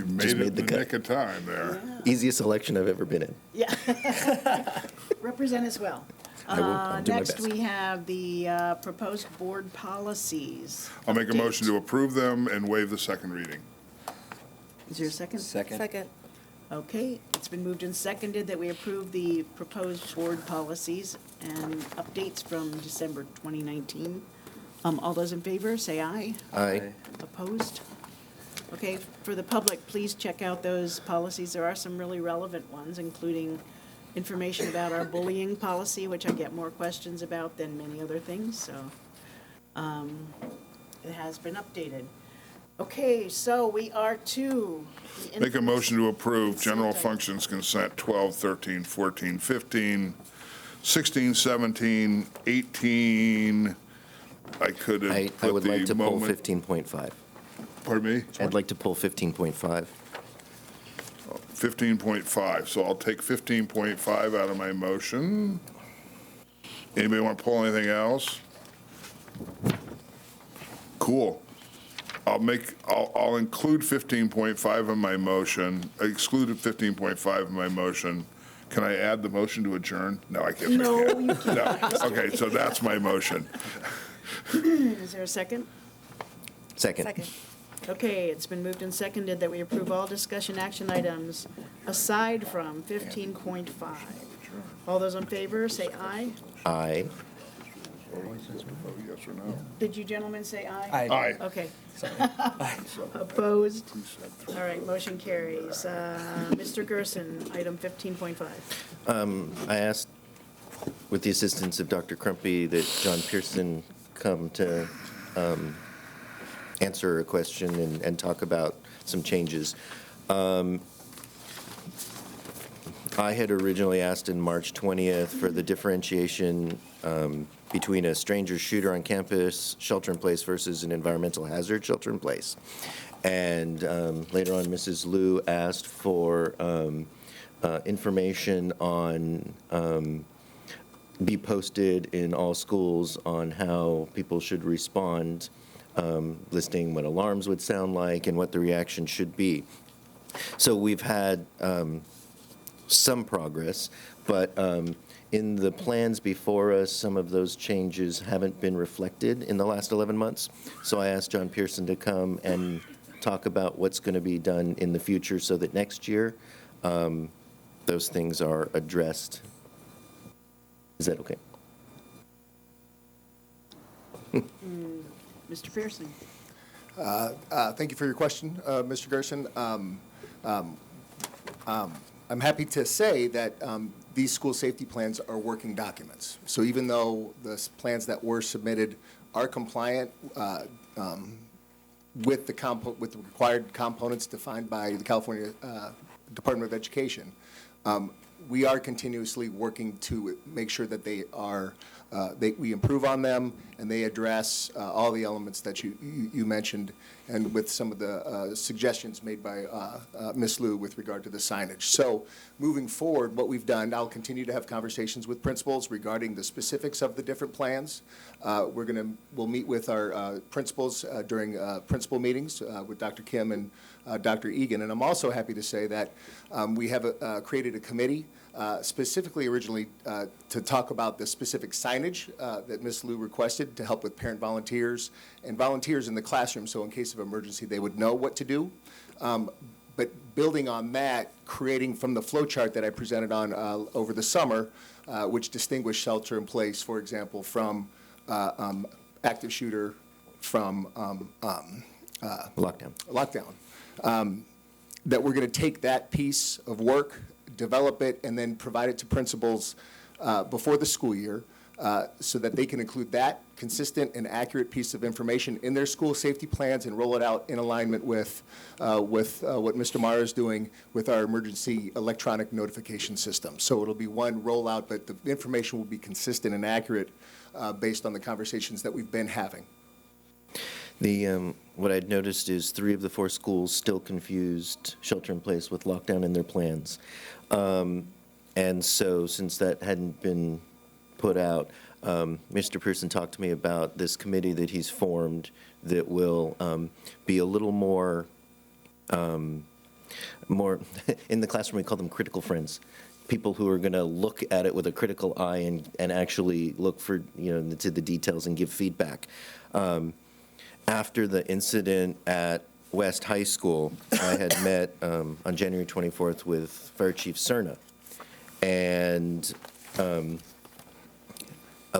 made Just it made in the the cut. nick of time there. Easiest election I've ever been in. Yeah. Represent us well. I'll do my Next, best. we have the proposed board policies. I'll make a motion to approve them and waive the second reading. Is there a second? Second. Second. Okay, it's been moved and seconded that we approve the proposed board policies and updates from December 2019. All those in favor, say aye. Aye. Opposed? Okay, for the public, please check out those policies. There are some really relevant ones, including information about our bullying policy, which I get more questions about than many other things, so it has been updated. Okay, so we are to the Make a motion to approve general functions consent 12, 13, 14, 15, 16, 17, 18. I could have I put would like the to pull moment. 15.5. Pardon me? I'd like to pull 15.5. 15.5, so I'll take 15.5 out of my motion. Anybody want to pull anything else? Cool. I'll include 15.5 in my motion, excluded 15.5 in my motion. Can I add the motion to adjourn? No, I can't. No, you can't. No. Okay, so that's my motion. Is there a second? Second. Okay, it's been moved and seconded that we approve all discussion action items aside from 15.5. All those in favor, say aye. Aye. Yes or no? Did you gentlemen say aye? Aye. Aye. Okay. Opposed? All right, motion carries. Mr. Gerson, item 15.5. I asked, with the assistance of Dr. Crumpy, that John Pearson come to answer a question and talk about some changes. I had originally asked in March 20th for the differentiation between a stranger shooter on campus shelter-in-place versus an environmental hazard shelter-in-place. And later on, Mrs. Liu asked for information on, be posted in all schools on how people should respond, listing what alarms would sound like and what the reaction should be. So we've had some progress, but in the plans before us, some of those changes haven't been reflected in the last 11 months. So I asked John Pearson to come and talk about what's going to be done in the future so that next year those things are addressed. Is that okay? Mr. Pearson. Thank you for your question, Mr. Gerson. I'm happy to say that these school safety plans are working documents. So even though the plans that were submitted are compliant with the required components defined by the California Department of Education, we are continuously working to make sure that they are we improve on them and they address all the elements that you mentioned, and with some of the suggestions made by Ms. Liu with regard to the signage. So moving forward, what we've done, I'll continue to have conversations with principals regarding the specifics of the different plans. We'll meet with our principals during principal meetings with Dr. Kim and Dr. Egan. And I'm also happy to say that we have created a committee specifically originally to talk about the specific signage that Ms. Liu requested to help with parent volunteers and volunteers in the classroom, so in case of emergency they would know what to do. But building on that, creating from the flow chart that I presented on over the summer, which distinguished shelter in place, for example, from active shooter, from lockdown. That we're going to take that piece of work, develop it, and then provide it to principals before the school year so that they can include that consistent and accurate piece of information in their school safety plans and roll it out in alignment with what Mr. Mara is doing with our emergency electronic notification system. So it'll be one rollout, but the information will be consistent and accurate based on the conversations that we've been having. What I'd noticed is 3 of the 4 schools still confused shelter-in-place with lockdown in their plans. And so since that hadn't been put out, Mr. Pearson talked to me about this committee that he's formed that will be a little more in the classroom, we call them critical friends. People who are going to look at it with a critical eye and actually look for, to the details and give feedback. After the incident at West High School, I had met on January 24th with Fire Chief Cerna. And a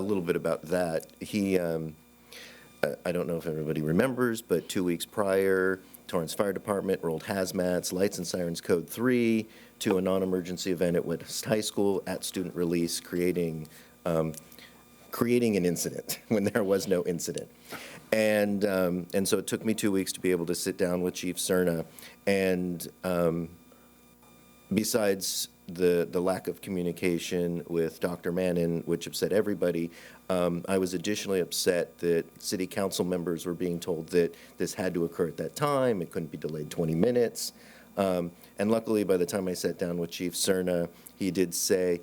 little bit about that. He, I don't know if everybody remembers, but 2 weeks prior, Torrance Fire Department rolled hazmats, lights and sirens code 3 to a non-emergency event at West High School at student release, creating an incident when there was no incident. And so it took me 2 weeks to be able to sit down with Chief Cerna. And besides the lack of communication with Dr. Mannon, which upset everybody, I was additionally upset that city council members were being told that this had to occur at that time. It couldn't be delayed 20 minutes. And luckily, by the time I sat down with Chief Cerna, he did say,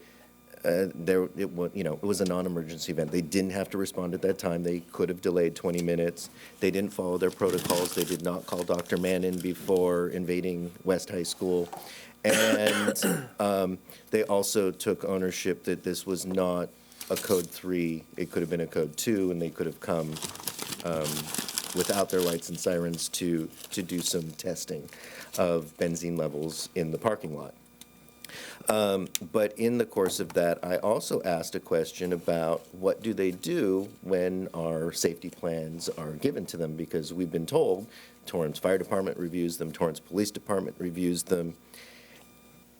it was a non-emergency event. They didn't have to respond at that time. They could have delayed 20 minutes. They didn't follow their protocols. They did not call Dr. Mannon before invading West High School. And they also took ownership that this was not a code 3, it could have been a code 2, and they could have come without their lights and sirens to do some testing of benzene levels in the parking lot. But in the course of that, I also asked a question about what do they do when our safety plans are given to them, because we've been told Torrance Fire Department reviews them, Torrance Police Department reviews them,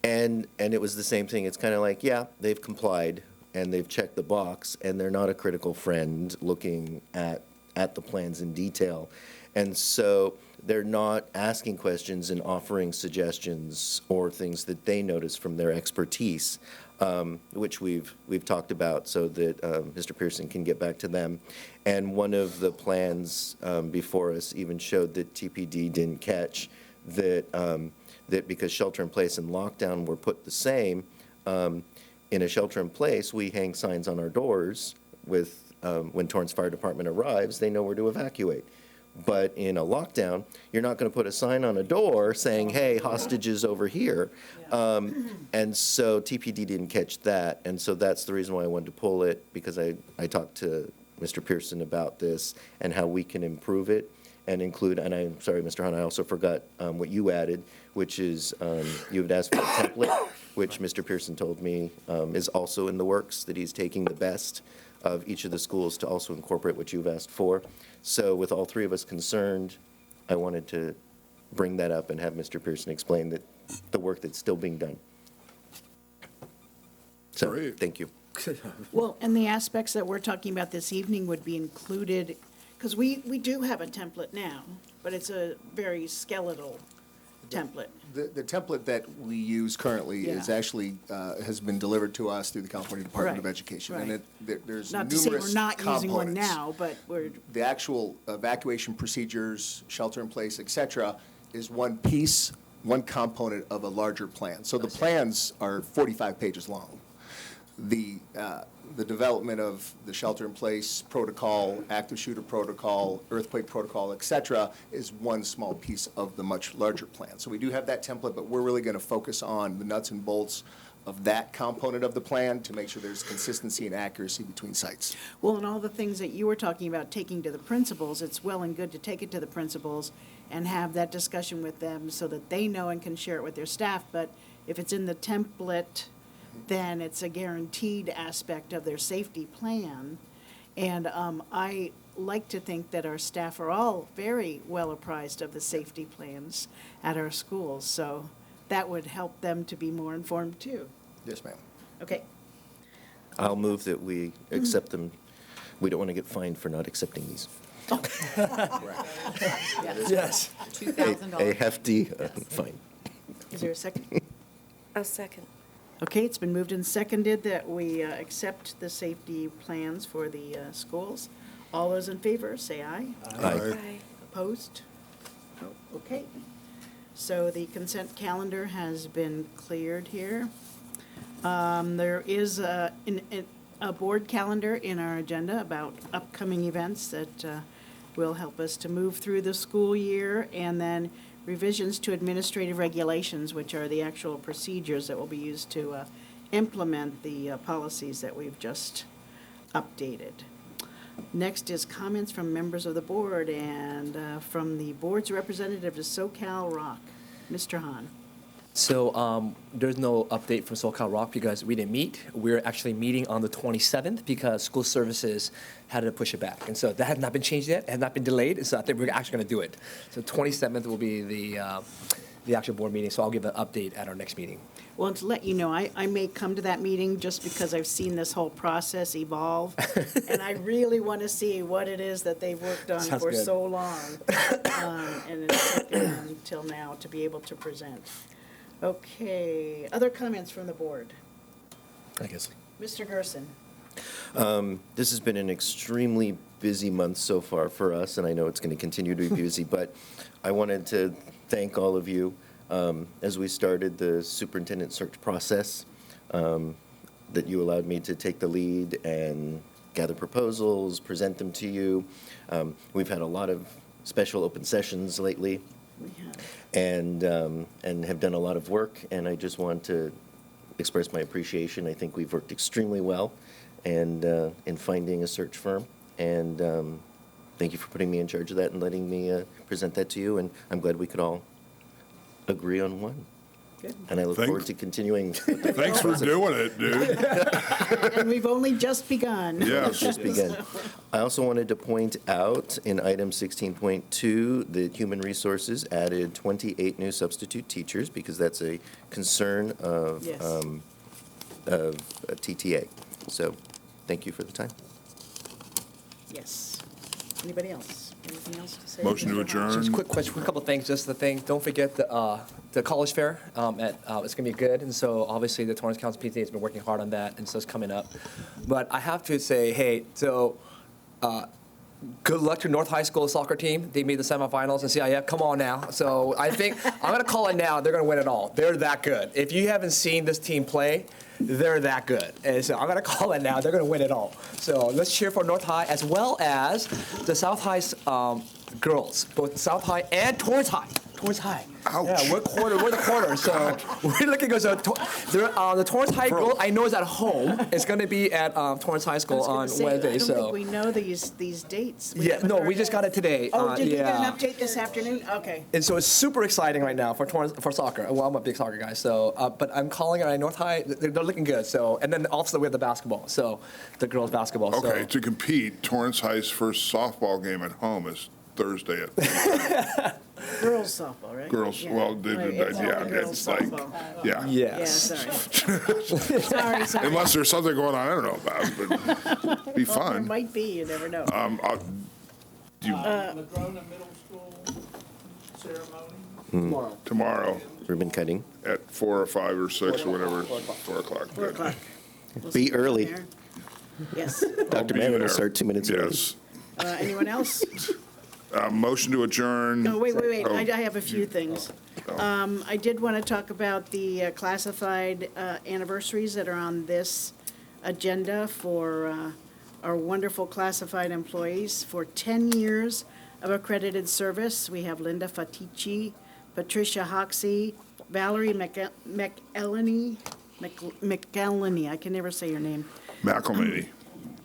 and it was the same thing. It's kind of like, yeah, they've complied and they've checked the box, and they're not a critical friend looking at the plans in detail. And so they're not asking questions and offering suggestions or things that they notice from their expertise, which we've talked about, so that Mr. Pearson can get back to them. And one of the plans before us even showed that TPD didn't catch that, that because shelter-in-place and lockdown were put the same, in a shelter-in-place, we hang signs on our doors with, when Torrance Fire Department arrives, they know where to evacuate. But in a lockdown, you're not going to put a sign on a door saying, hey, hostages over here. And so TPD didn't catch that. And so that's the reason why I wanted to pull it, because I talked to Mr. Pearson about this and how we can improve it and include, and I'm sorry, Mr. Hunt, I also forgot what you added, which is you had asked for a template, which Mr. Pearson told me is also in the works, that he's taking the best of each of the schools to also incorporate what you've asked for. So with all three of us concerned, I wanted to bring that up and have Mr. Pearson explain that the work that's still being done. So, Great. Thank you. Well, and the aspects that we're talking about this evening would be included, because we do have a template now, but it's a very skeletal template. The template that we use currently is Yeah. actually, has been delivered to us through the California Department of Right, Education. right. And there's Not to numerous say we're not using one components. now, but we're, The actual evacuation procedures, shelter-in-place, et cetera, is one piece, one component of a larger plan. So the plans are 45 pages long. The development of the shelter-in-place protocol, active shooter protocol, earthquake protocol, et cetera, is one small piece of the much larger plan. So we do have that template, but we're really going to focus on the nuts and bolts of that component of the plan to make sure there's consistency and accuracy between sites. well, and all the things that you were talking about taking to the principals, it's well and good to take it to the principals and have that discussion with them so that they know and can share it with their staff. But if it's in the template, then it's a guaranteed aspect of their safety plan. And I like to think that our staff are all very well apprised of the safety plans at our schools, so that would help them to be more informed too. Yes, ma'am. Okay, I'll move that we accept them. We don't want to get fined for not accepting these. Yes. $2,000. A hefty fine. is there a second? A second. Okay, it's been moved and seconded that we accept the safety plans for the schools. All those in favor, say aye. Aye. Opposed? Oh, okay. So the consent calendar has been cleared here. There is a board calendar in our agenda about upcoming events that will help us to move through the school year, and then revisions to administrative regulations, which are the actual procedures that will be used to implement the policies that we've just updated. Next is comments from members of the board, and from the board's representative to SoCal Rock, Mr. Hahn. So there's no update from SoCal Rock because we didn't meet. We're actually meeting on the 27th because school services had to push it back. And so that has not been changed yet, has not been delayed, and so I think we're actually going to do it. So 27th will be the actual board meeting, so I'll give an update at our next meeting. Well, to let you know, I may come to that meeting just because I've seen this whole process evolve, and I really want to see what it is that they've worked on Sounds for good. so long, and it's taken them until now to be able to present. Okay, other comments from the board? I guess. Mr. Gerson? This has been an extremely busy month so far for us, and I know it's going to continue to be busy, but I wanted to thank all of you as we started the superintendent search process, that you allowed me to take the lead and gather proposals, present them to you. We've had a lot of special open sessions lately. We have. And have done a lot of work, and I just want to express my appreciation. I think we've worked extremely well, and in finding a search firm. And thank you for putting me in charge of that and letting me present that to you. And I'm glad we could all agree on one. Good. And I look forward to continuing. Thanks for doing it, dude. And we've only just begun. Yeah. Just begun. I also wanted to point out in item 16.2 that Human Resources added 28 new substitute teachers because that's a concern of, Yes. of TTA. So thank you for the time. Yes. Anybody else? Anything else to say? Motion to Mr. adjourn. Howard? Just a quick question, a couple of things, just the thing, don't forget the college fair, it's gonna be good, and so obviously the Torrance Council PTA has been working hard on that, and so it's coming up. But I have to say, hey, so, good luck to North High School soccer team. They made the semifinals in CIF. Come on now. So I think I'm gonna call it now. They're gonna win it all. They're that good. If you haven't seen this team play, they're that good. And so I'm gonna call it now. They're gonna win it all. So let's cheer for North High as well as the South High girls, both South High and Torrance High. Torrance High. Ouch. Yeah, we're the quarter. So we're looking good. So the Torrance High girl I know is at home. It's gonna be at Torrance High School on Wednesday. I don't So. think we know these dates. Yeah, no, we just got it today. Oh, did we get yeah. an update this afternoon? Okay. And so it's super exciting right now for soccer. Well, I'm a big soccer guy, so but I'm calling it at North High. They're looking good. So and then also we have the basketball. So the girls basketball. Okay, So. to compete, Torrance High's first softball game at home is Thursday at Girls softball, right? girls. Yeah. Well, Right, yeah, girls it's like, softball. yeah. Yeah, Yes. sorry. Sorry. Unless there's something going on I don't know about, but be Well, there fun. might be, you never know. Madrona Middle School ceremony. Tomorrow Ribbon cutting. at 4 or 5 or 6 or whatever, 4 o'clock. 4 o'clock. We'll Be see you early. there. Yes. Dr. be Mann will there. start 2 minutes early. Yes. Anyone else? Motion to adjourn. No, wait. Oh. I have a few things. I did want to talk about the classified anniversaries that are on this agenda for our wonderful classified employees. For 10 years of accredited service, we have Linda Fatici, Patricia Hoxie, Valerie McElhenney, I can never say your name. McElhaney.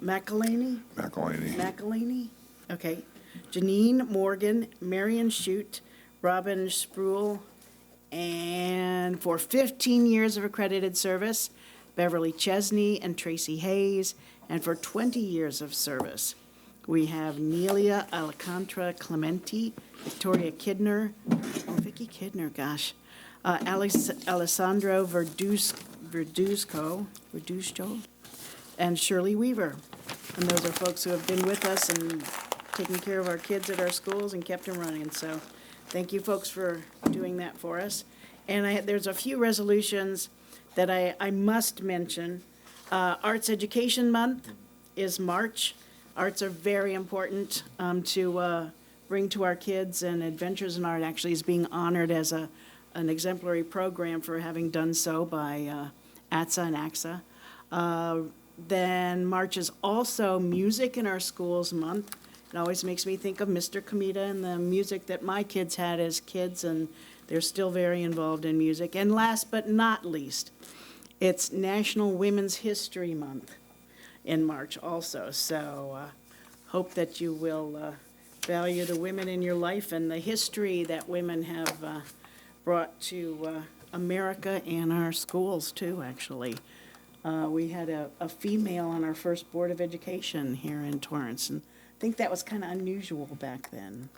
McElhaney? Okay. Janine Morgan, Marion Shute, Robin Spruill, and for 15 years of accredited service, Beverly Chesney and Tracy Hayes, and for 20 years of service, we have Nelia Alcantara Clementi, Victoria Kidner, Vicky Kidner, gosh, Alessandro Verduzco, and Shirley Weaver. And those are folks who have been with us and taking care of our kids at our schools and kept them running. So thank you folks for doing that for us. And there's a few resolutions that I must mention. Arts Education Month is March. Arts are very important to bring to our kids, and Adventures in Art actually is being honored as an exemplary program for having done so by ATSA and AXA. Then March is also Music in Our Schools Month. It always makes me think of Mr. Comita and the music that my kids had as kids, and they're still very involved in music. And last but not least, it's National Women's History Month in March also. So hope that you will value the women in your life and the history that women have brought to America and our schools too, actually. We had a female on our first Board of Education here in Torrance, and I think that was kind of unusual back then.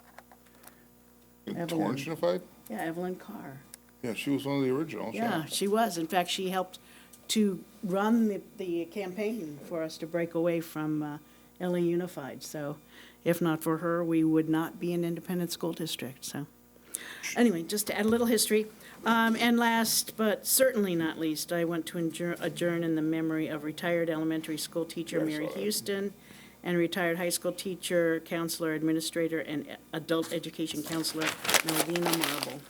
Torrance Unified? Yeah, Evelyn Carr. Yeah, she was one of the originals. Yeah, she was. In fact, she helped to run the campaign for us to break away from LA Unified. So if not for her, we would not be an independent school district. So anyway, just to add a little history. And last, but certainly not least, I want to adjourn in the memory of retired elementary school teacher Mary Houston and retired high school teacher, counselor, administrator, and adult education counselor Melvina Marble.